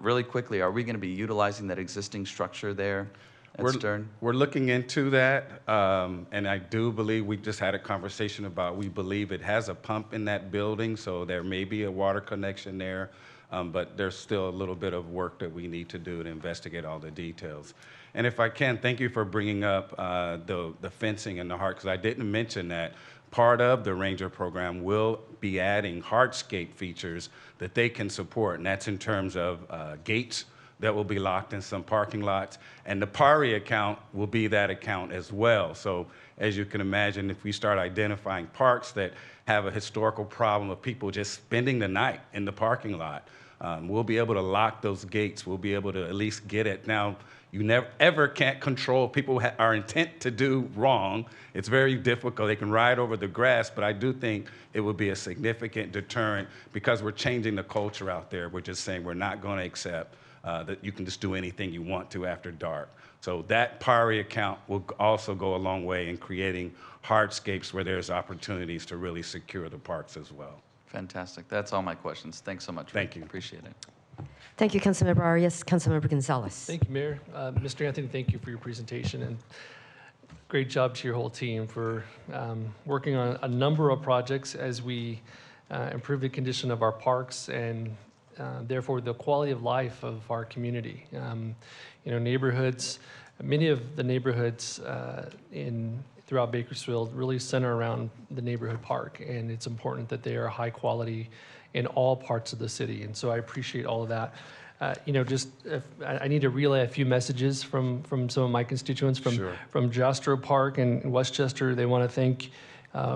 Really quickly, are we going to be utilizing that existing structure there at Stern? We're looking into that, and I do believe we just had a conversation about, we believe it has a pump in that building, so there may be a water connection there, but there's still a little bit of work that we need to do to investigate all the details. And if I can, thank you for bringing up the fencing and the heart, because I didn't mention that. Part of the Ranger program will be adding hardscape features that they can support, and that's in terms of gates that will be locked in some parking lots, and the PARI account will be that account as well. So as you can imagine, if we start identifying parks that have a historical problem of people just spending the night in the parking lot, we'll be able to lock those gates. We'll be able to at least get it. Now, you never ever can't control people are intent to do wrong. It's very difficult. They can ride over the grass, but I do think it would be a significant deterrent because we're changing the culture out there. We're just saying we're not going to accept that you can just do anything you want to after dark. So that PARI account will also go a long way in creating hardscapes where there's opportunities to really secure the parks as well. Fantastic. That's all my questions. Thanks so much. Thank you. Appreciate it. Thank you, Councilmember Arias. Councilmember Gonzalez. Thank you, Mayor. Mr. Anthony, thank you for your presentation, and great job to your whole team for working on a number of projects as we improve the condition of our parks and therefore the quality of life of our community. You know, neighborhoods, many of the neighborhoods throughout Bakersfield really center around the neighborhood park, and it's important that they are high quality in all parts of the city. And so I appreciate all of that. You know, I need to relay a few messages from some of my constituents from Jastrow Park and Westchester. They want to thank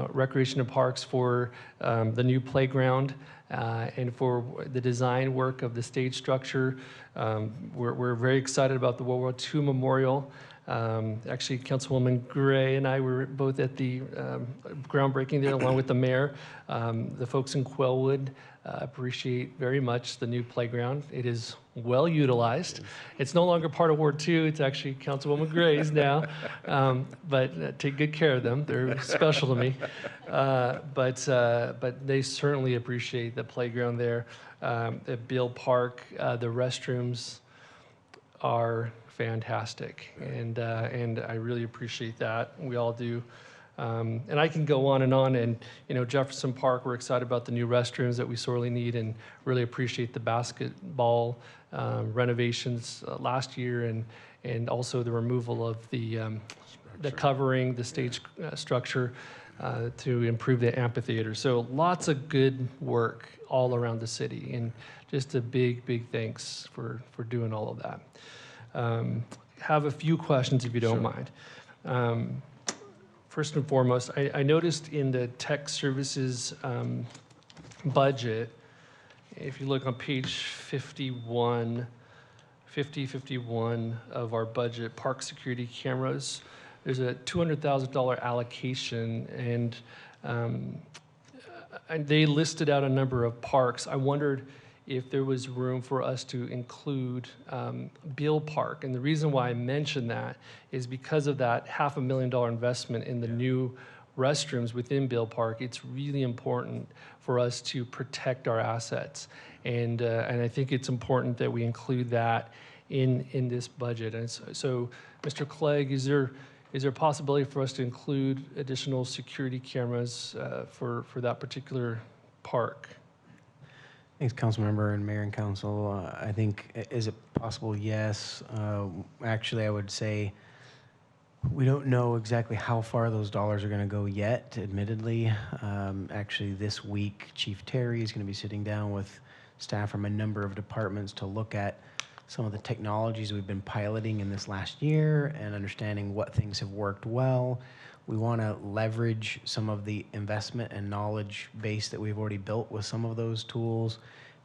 Recreation and Parks for the new playground and for the design work of the stage structure. We're very excited about the World War II Memorial. Actually, Councilwoman Gray and I were both at the groundbreaking there, along with the mayor. The folks in Quellwood appreciate very much the new playground. It is well utilized. It's no longer part of Ward 2. It's actually Councilwoman Gray's now. But take good care of them. They're special to me. But they certainly appreciate the playground there. At Beal Park, the restrooms are fantastic, and I really appreciate that. We all do. And I can go on, and Jefferson Park, we're excited about the new restrooms that we sorely need, and really appreciate the basketball renovations last year, and also the removal of the covering, the stage structure to improve the amphitheater. So lots of good work all around the city, and just a big thanks for doing all of that. Have a few questions if you don't mind. First and foremost, I noticed in the tech services budget, if you look on page 51 of our budget, park security cameras, there's a $200,000 allocation, and they listed out a number of parks. I wondered if there was room for us to include Beal Park. And the reason why I mentioned that is because of that $500,000 investment in the new restrooms within Beal Park. It's really important for us to protect our assets. And I think it's important that we include that in this budget. And so Mr. Clegg, is there a possibility for us to include additional security cameras for that particular park? Thanks, Councilmember and Mayor and Council. I think, is it possible? Yes. Actually, I would say we don't know exactly how far those dollars are going to go yet, admittedly. Actually, this week, Chief Terry is going to be sitting down with staff from a number of departments to look at some of the technologies we've been piloting in this last year and understanding what things have worked well. We want to leverage some of the investment and knowledge base that we've already built with some of those tools.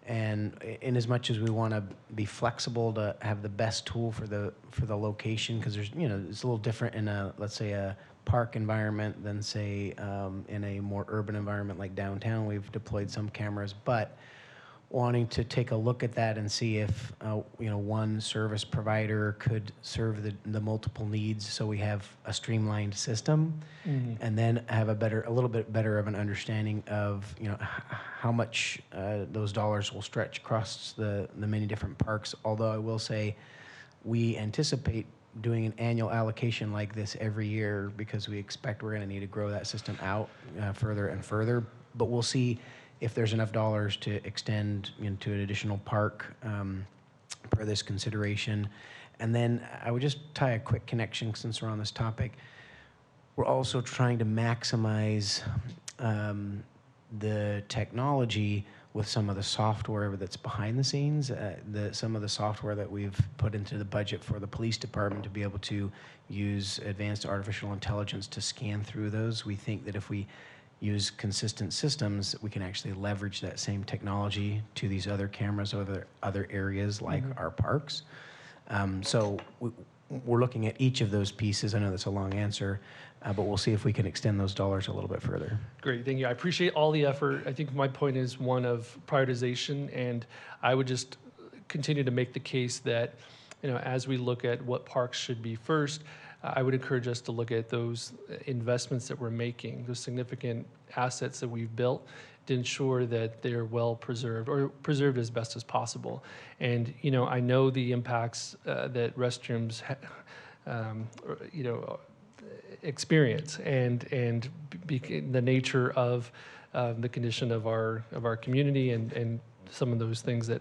And in as much as we want to be flexible to have the best tool for the location, because there's, it's a little different in let's say a park environment than say in a more urban environment like downtown. We've deployed some cameras, but wanting to take a look at that and see if one service provider could serve the multiple needs, so we have a streamlined system, and then have a little bit better of an understanding of how much those dollars will stretch across the many different parks. Although I will say we anticipate doing an annual allocation like this every year because we expect we're going to need to grow that system out further and further. But we'll see if there's enough dollars to extend into an additional park per this consideration. And then I would just tie a quick connection since we're on this topic. We're also trying to maximize the technology with some of the software that's behind the scenes, some of the software that we've put into the budget for the police department to be able to use advanced artificial intelligence to scan through those. We think that if we use consistent systems, we can actually leverage that same technology to these other cameras or other areas like our parks. So we're looking at each of those pieces. I know that's a long answer, but we'll see if we can extend those dollars a little bit further. Great, thank you. I appreciate all the effort. I think my point is one of prioritization, and I would just continue to make the case that, as we look at what parks should be first, I would encourage us to look at those investments that we're making, those significant assets that we've built, to ensure that they're well preserved or preserved as best as possible. And I know the impacts that restrooms, experience, and the nature of the condition of our community, and some of those things that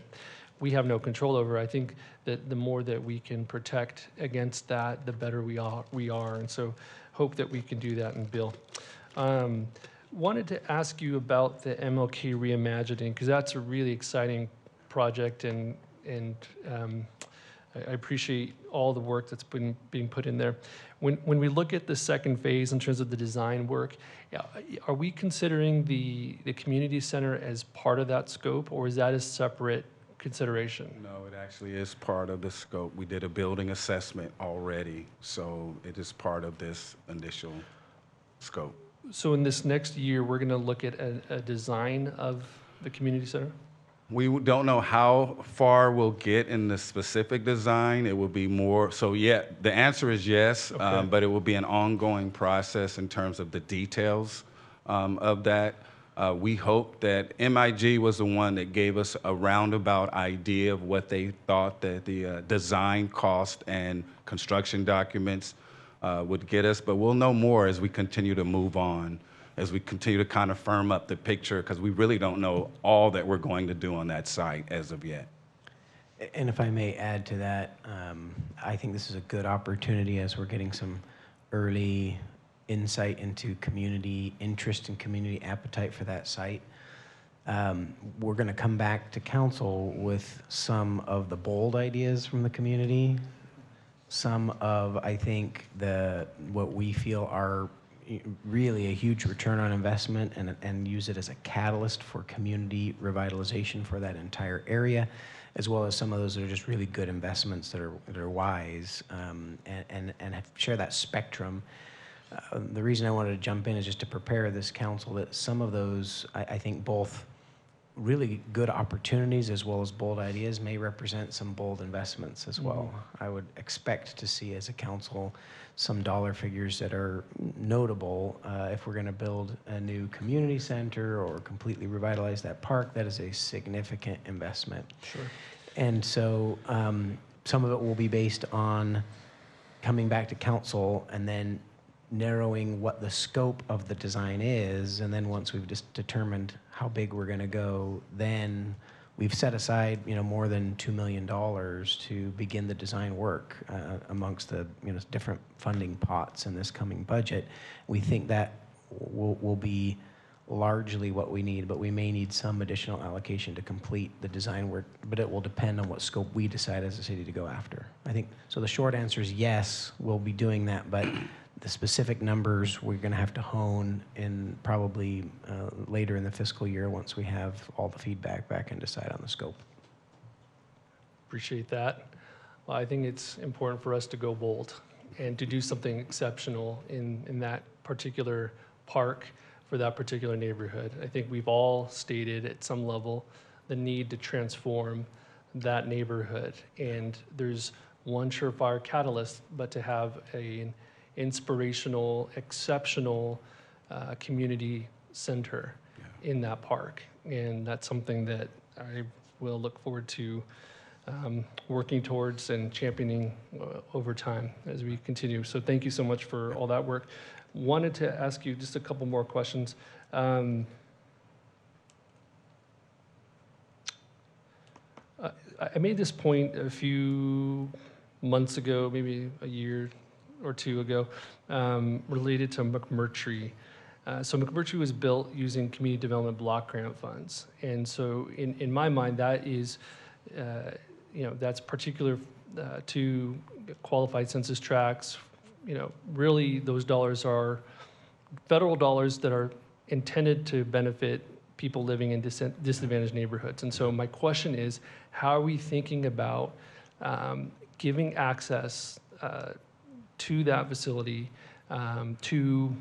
we have no control over. I think that the more that we can protect against that, the better we are. And so hope that we can do that in Bill. Wanted to ask you about the MLK Reimagining, because that's a really exciting project, and I appreciate all the work that's been being put in there. When we look at the second phase in terms of the design work, are we considering the community center as part of that scope, or is that a separate consideration? No, it actually is part of the scope. We did a building assessment already, so it is part of this initial scope. So in this next year, we're going to look at a design of the community center? We don't know how far we'll get in the specific design. It will be more, so yeah, the answer is yes, Okay. but it will be an ongoing process in terms of the details of that. We hope that MIG was the one that gave us a roundabout idea of what they thought that the design cost and construction documents would get us, but we'll know more as we continue to move on, as we continue to kind of firm up the picture, because we really don't know all that we're going to do on that site as of yet. And if I may add to that, I think this is a good opportunity as we're getting some early insight into community interest and community appetite for that site. We're going to come back to council with some of the bold ideas from the community, some of, I think, what we feel are really a huge return on investment, and use it as a catalyst for community revitalization for that entire area, as well as some of those that are just really good investments that are wise, and share that spectrum. The reason I wanted to jump in is just to prepare this council that some of those, I think, both really good opportunities as well as bold ideas may represent some bold investments as well. I would expect to see as a council some dollar figures that are notable. If we're going to build a new community center or completely revitalize that park, that is a significant investment. Sure. And so some of it will be based on coming back to council and then narrowing what the scope of the design is, and then once we've just determined how big we're going to go, then we've set aside more than $2 million to begin the design work amongst the different funding pots in this coming budget. We think that will be largely what we need, but we may need some additional allocation to complete the design work, but it will depend on what scope we decide as a city to go after. I think, so the short answer is yes, we'll be doing that, but the specific numbers we're going to have to hone in probably later in the fiscal year once we have all the feedback back and decide on the scope. Appreciate that. Well, I think it's important for us to go bold and to do something exceptional in that particular park for that particular neighborhood. I think we've all stated at some level the need to transform that neighborhood. And there's one surefire catalyst, but to have an inspirational, exceptional community center in that park. And that's something that I will look forward to working towards and championing over time as we continue. So thank you so much for all that work. Wanted to ask you just a couple more questions. I made this point a few months ago, maybe a year or two ago, related to McMurtry. So McMurtry was built using community development block grant funds. And so in my mind, that is, that's particular to qualified census tracts. Really those dollars are federal dollars that are intended to benefit people living in disadvantaged neighborhoods. And so my question is, how are we thinking about giving access to that facility to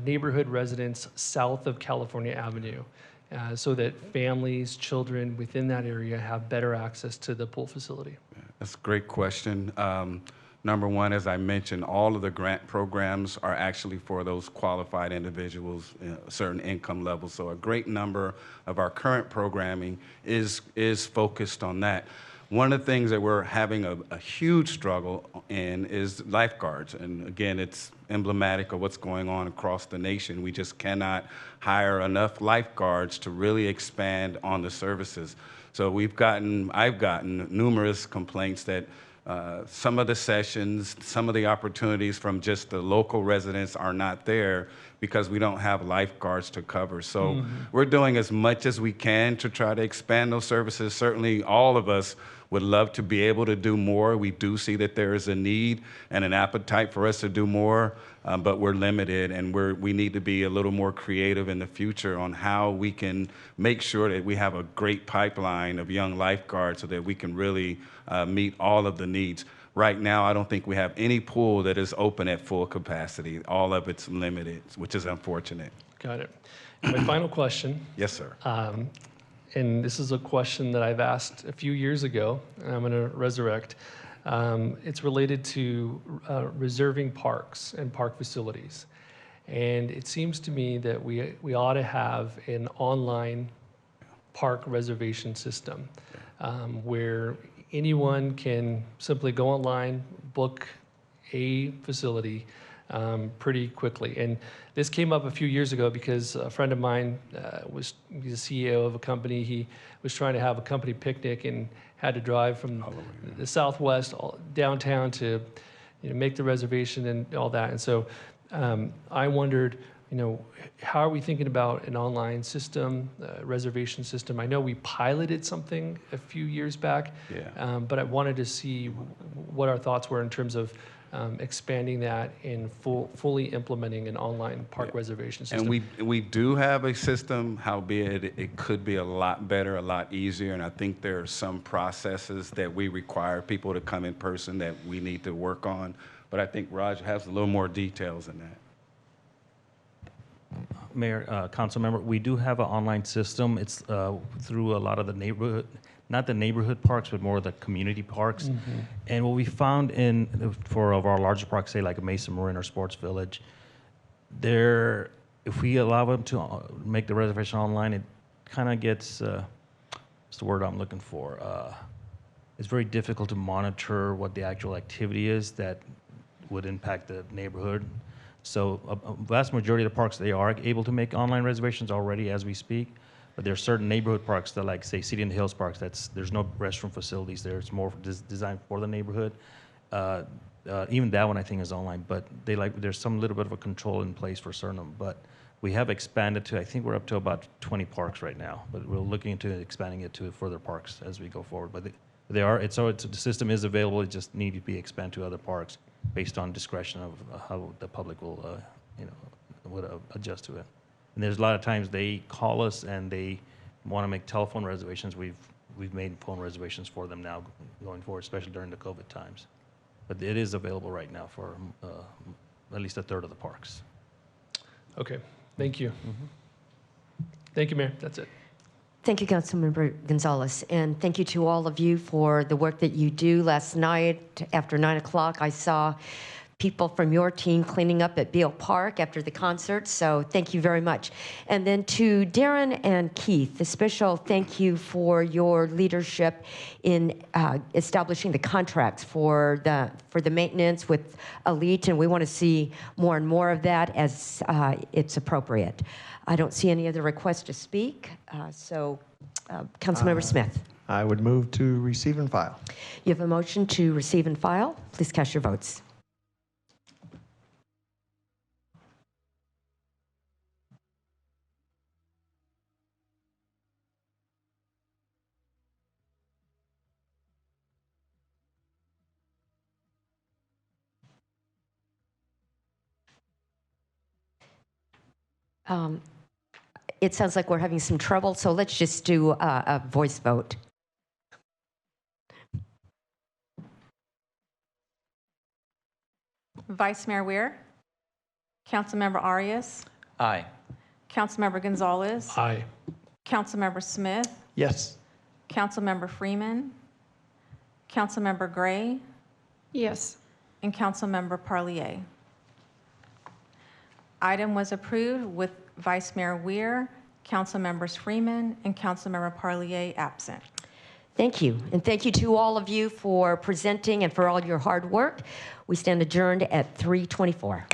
neighborhood residents south of California Avenue so that families, children within that area have better access to the pool facility? That's a great question. Number one, as I mentioned, all of the grant programs are actually for those qualified individuals, certain income levels. So a great number of our current programming is focused on that. One of the things that we're having a huge struggle in is lifeguards. And again, it's emblematic of what's going on across the nation. We just cannot hire enough lifeguards to really expand on the services. So I've gotten numerous complaints that some of the sessions, some of the opportunities from just the local residents are not there because we don't have lifeguards to cover. So we're doing as much as we can to try to expand those services. Certainly all of us would love to be able to do more. We do see that there is a need and an appetite for us to do more, but we're limited, and we need to be a little more creative in the future on how we can make sure that we have a great pipeline of young lifeguards so that we can really meet all of the needs. Right now, I don't think we have any pool that is open at full capacity. All of it's limited, which is unfortunate. Got it. And my final question. Yes, sir. And this is a question that I've asked a few years ago, and I'm going to resurrect. It's related to reserving parks and park facilities. And it seems to me that we ought to have an online park reservation system where anyone can simply go online, book a facility pretty quickly. And this came up a few years ago because a friend of mine he's the CEO of a company. He was trying to have a company picnic and had to drive from the Southwest downtown to make the reservation and all that. And so I wondered, how are we thinking about an online system, reservation system? I know we piloted something a few years back, but I wanted to see what our thoughts were in terms of expanding that and fully implementing an online park reservation system. And we do have a system, howbeit it could be a lot better, a lot easier, and I think there are some processes that we require people to come in person that we need to work on, but I think Raj has a little more details in that. Mayor, council member, we do have an online system. It's through a lot of the neighborhood, not the neighborhood parks, but more the community parks. Mm-hmm. And what we found for our larger parks, say like Mesa Marin or Sports Village, if we allow them to make the reservation online, it kind of gets, what's the word I'm looking for? It's very difficult to monitor what the actual activity is that would impact the neighborhood. So a vast majority of the parks, they are able to make online reservations already as we speak, but there are certain neighborhood parks that, like say City in the Hills parks, there's no restroom facilities there. It's more designed for the neighborhood. Even that one I think is online, but there's some little bit of a control in place for certain of them. But we have expanded to, I think we're up to about 20 parks right now, but we're looking into expanding it to further parks as we go forward. But the system is available. It just needs to be expanded to other parks based on discretion of how the public will, would adjust to it. And there's a lot of times they call us and they want to make telephone reservations. We've made phone reservations for them now going forward, especially during the COVID times. But it is available right now for at least a third of the parks. Okay, thank you. Thank you, Mayor. That's it. Thank you, Councilmember Gonzalez, and thank you to all of you for the work that you do. Last night, after 9 o'clock, I saw people from your team cleaning up at Beale Park after the concert, so thank you very much. And then to Darren and Keith, a special thank you for your leadership in establishing the contracts for the maintenance with Elite, and we want to see more and more of that as it's appropriate. I don't see any other requests to speak, so Councilmember Smith. I would move to receive and file. You have a motion to receive and file. Please cast your votes. It sounds like we're having some trouble, so let's just do a voice vote. Vice Mayor Weir, Councilmember Arias, Aye. Councilmember Gonzalez, Aye. Councilmember Smith, Yes. Councilmember Freeman, Councilmember Gray, Yes. and Councilmember Parlier. Item was approved with Vice Mayor Weir, Councilmembers Freeman, and Councilmember Parlier absent. Thank you. And thank you to all of you for presenting and for all your hard work. We stand adjourned at 3:24.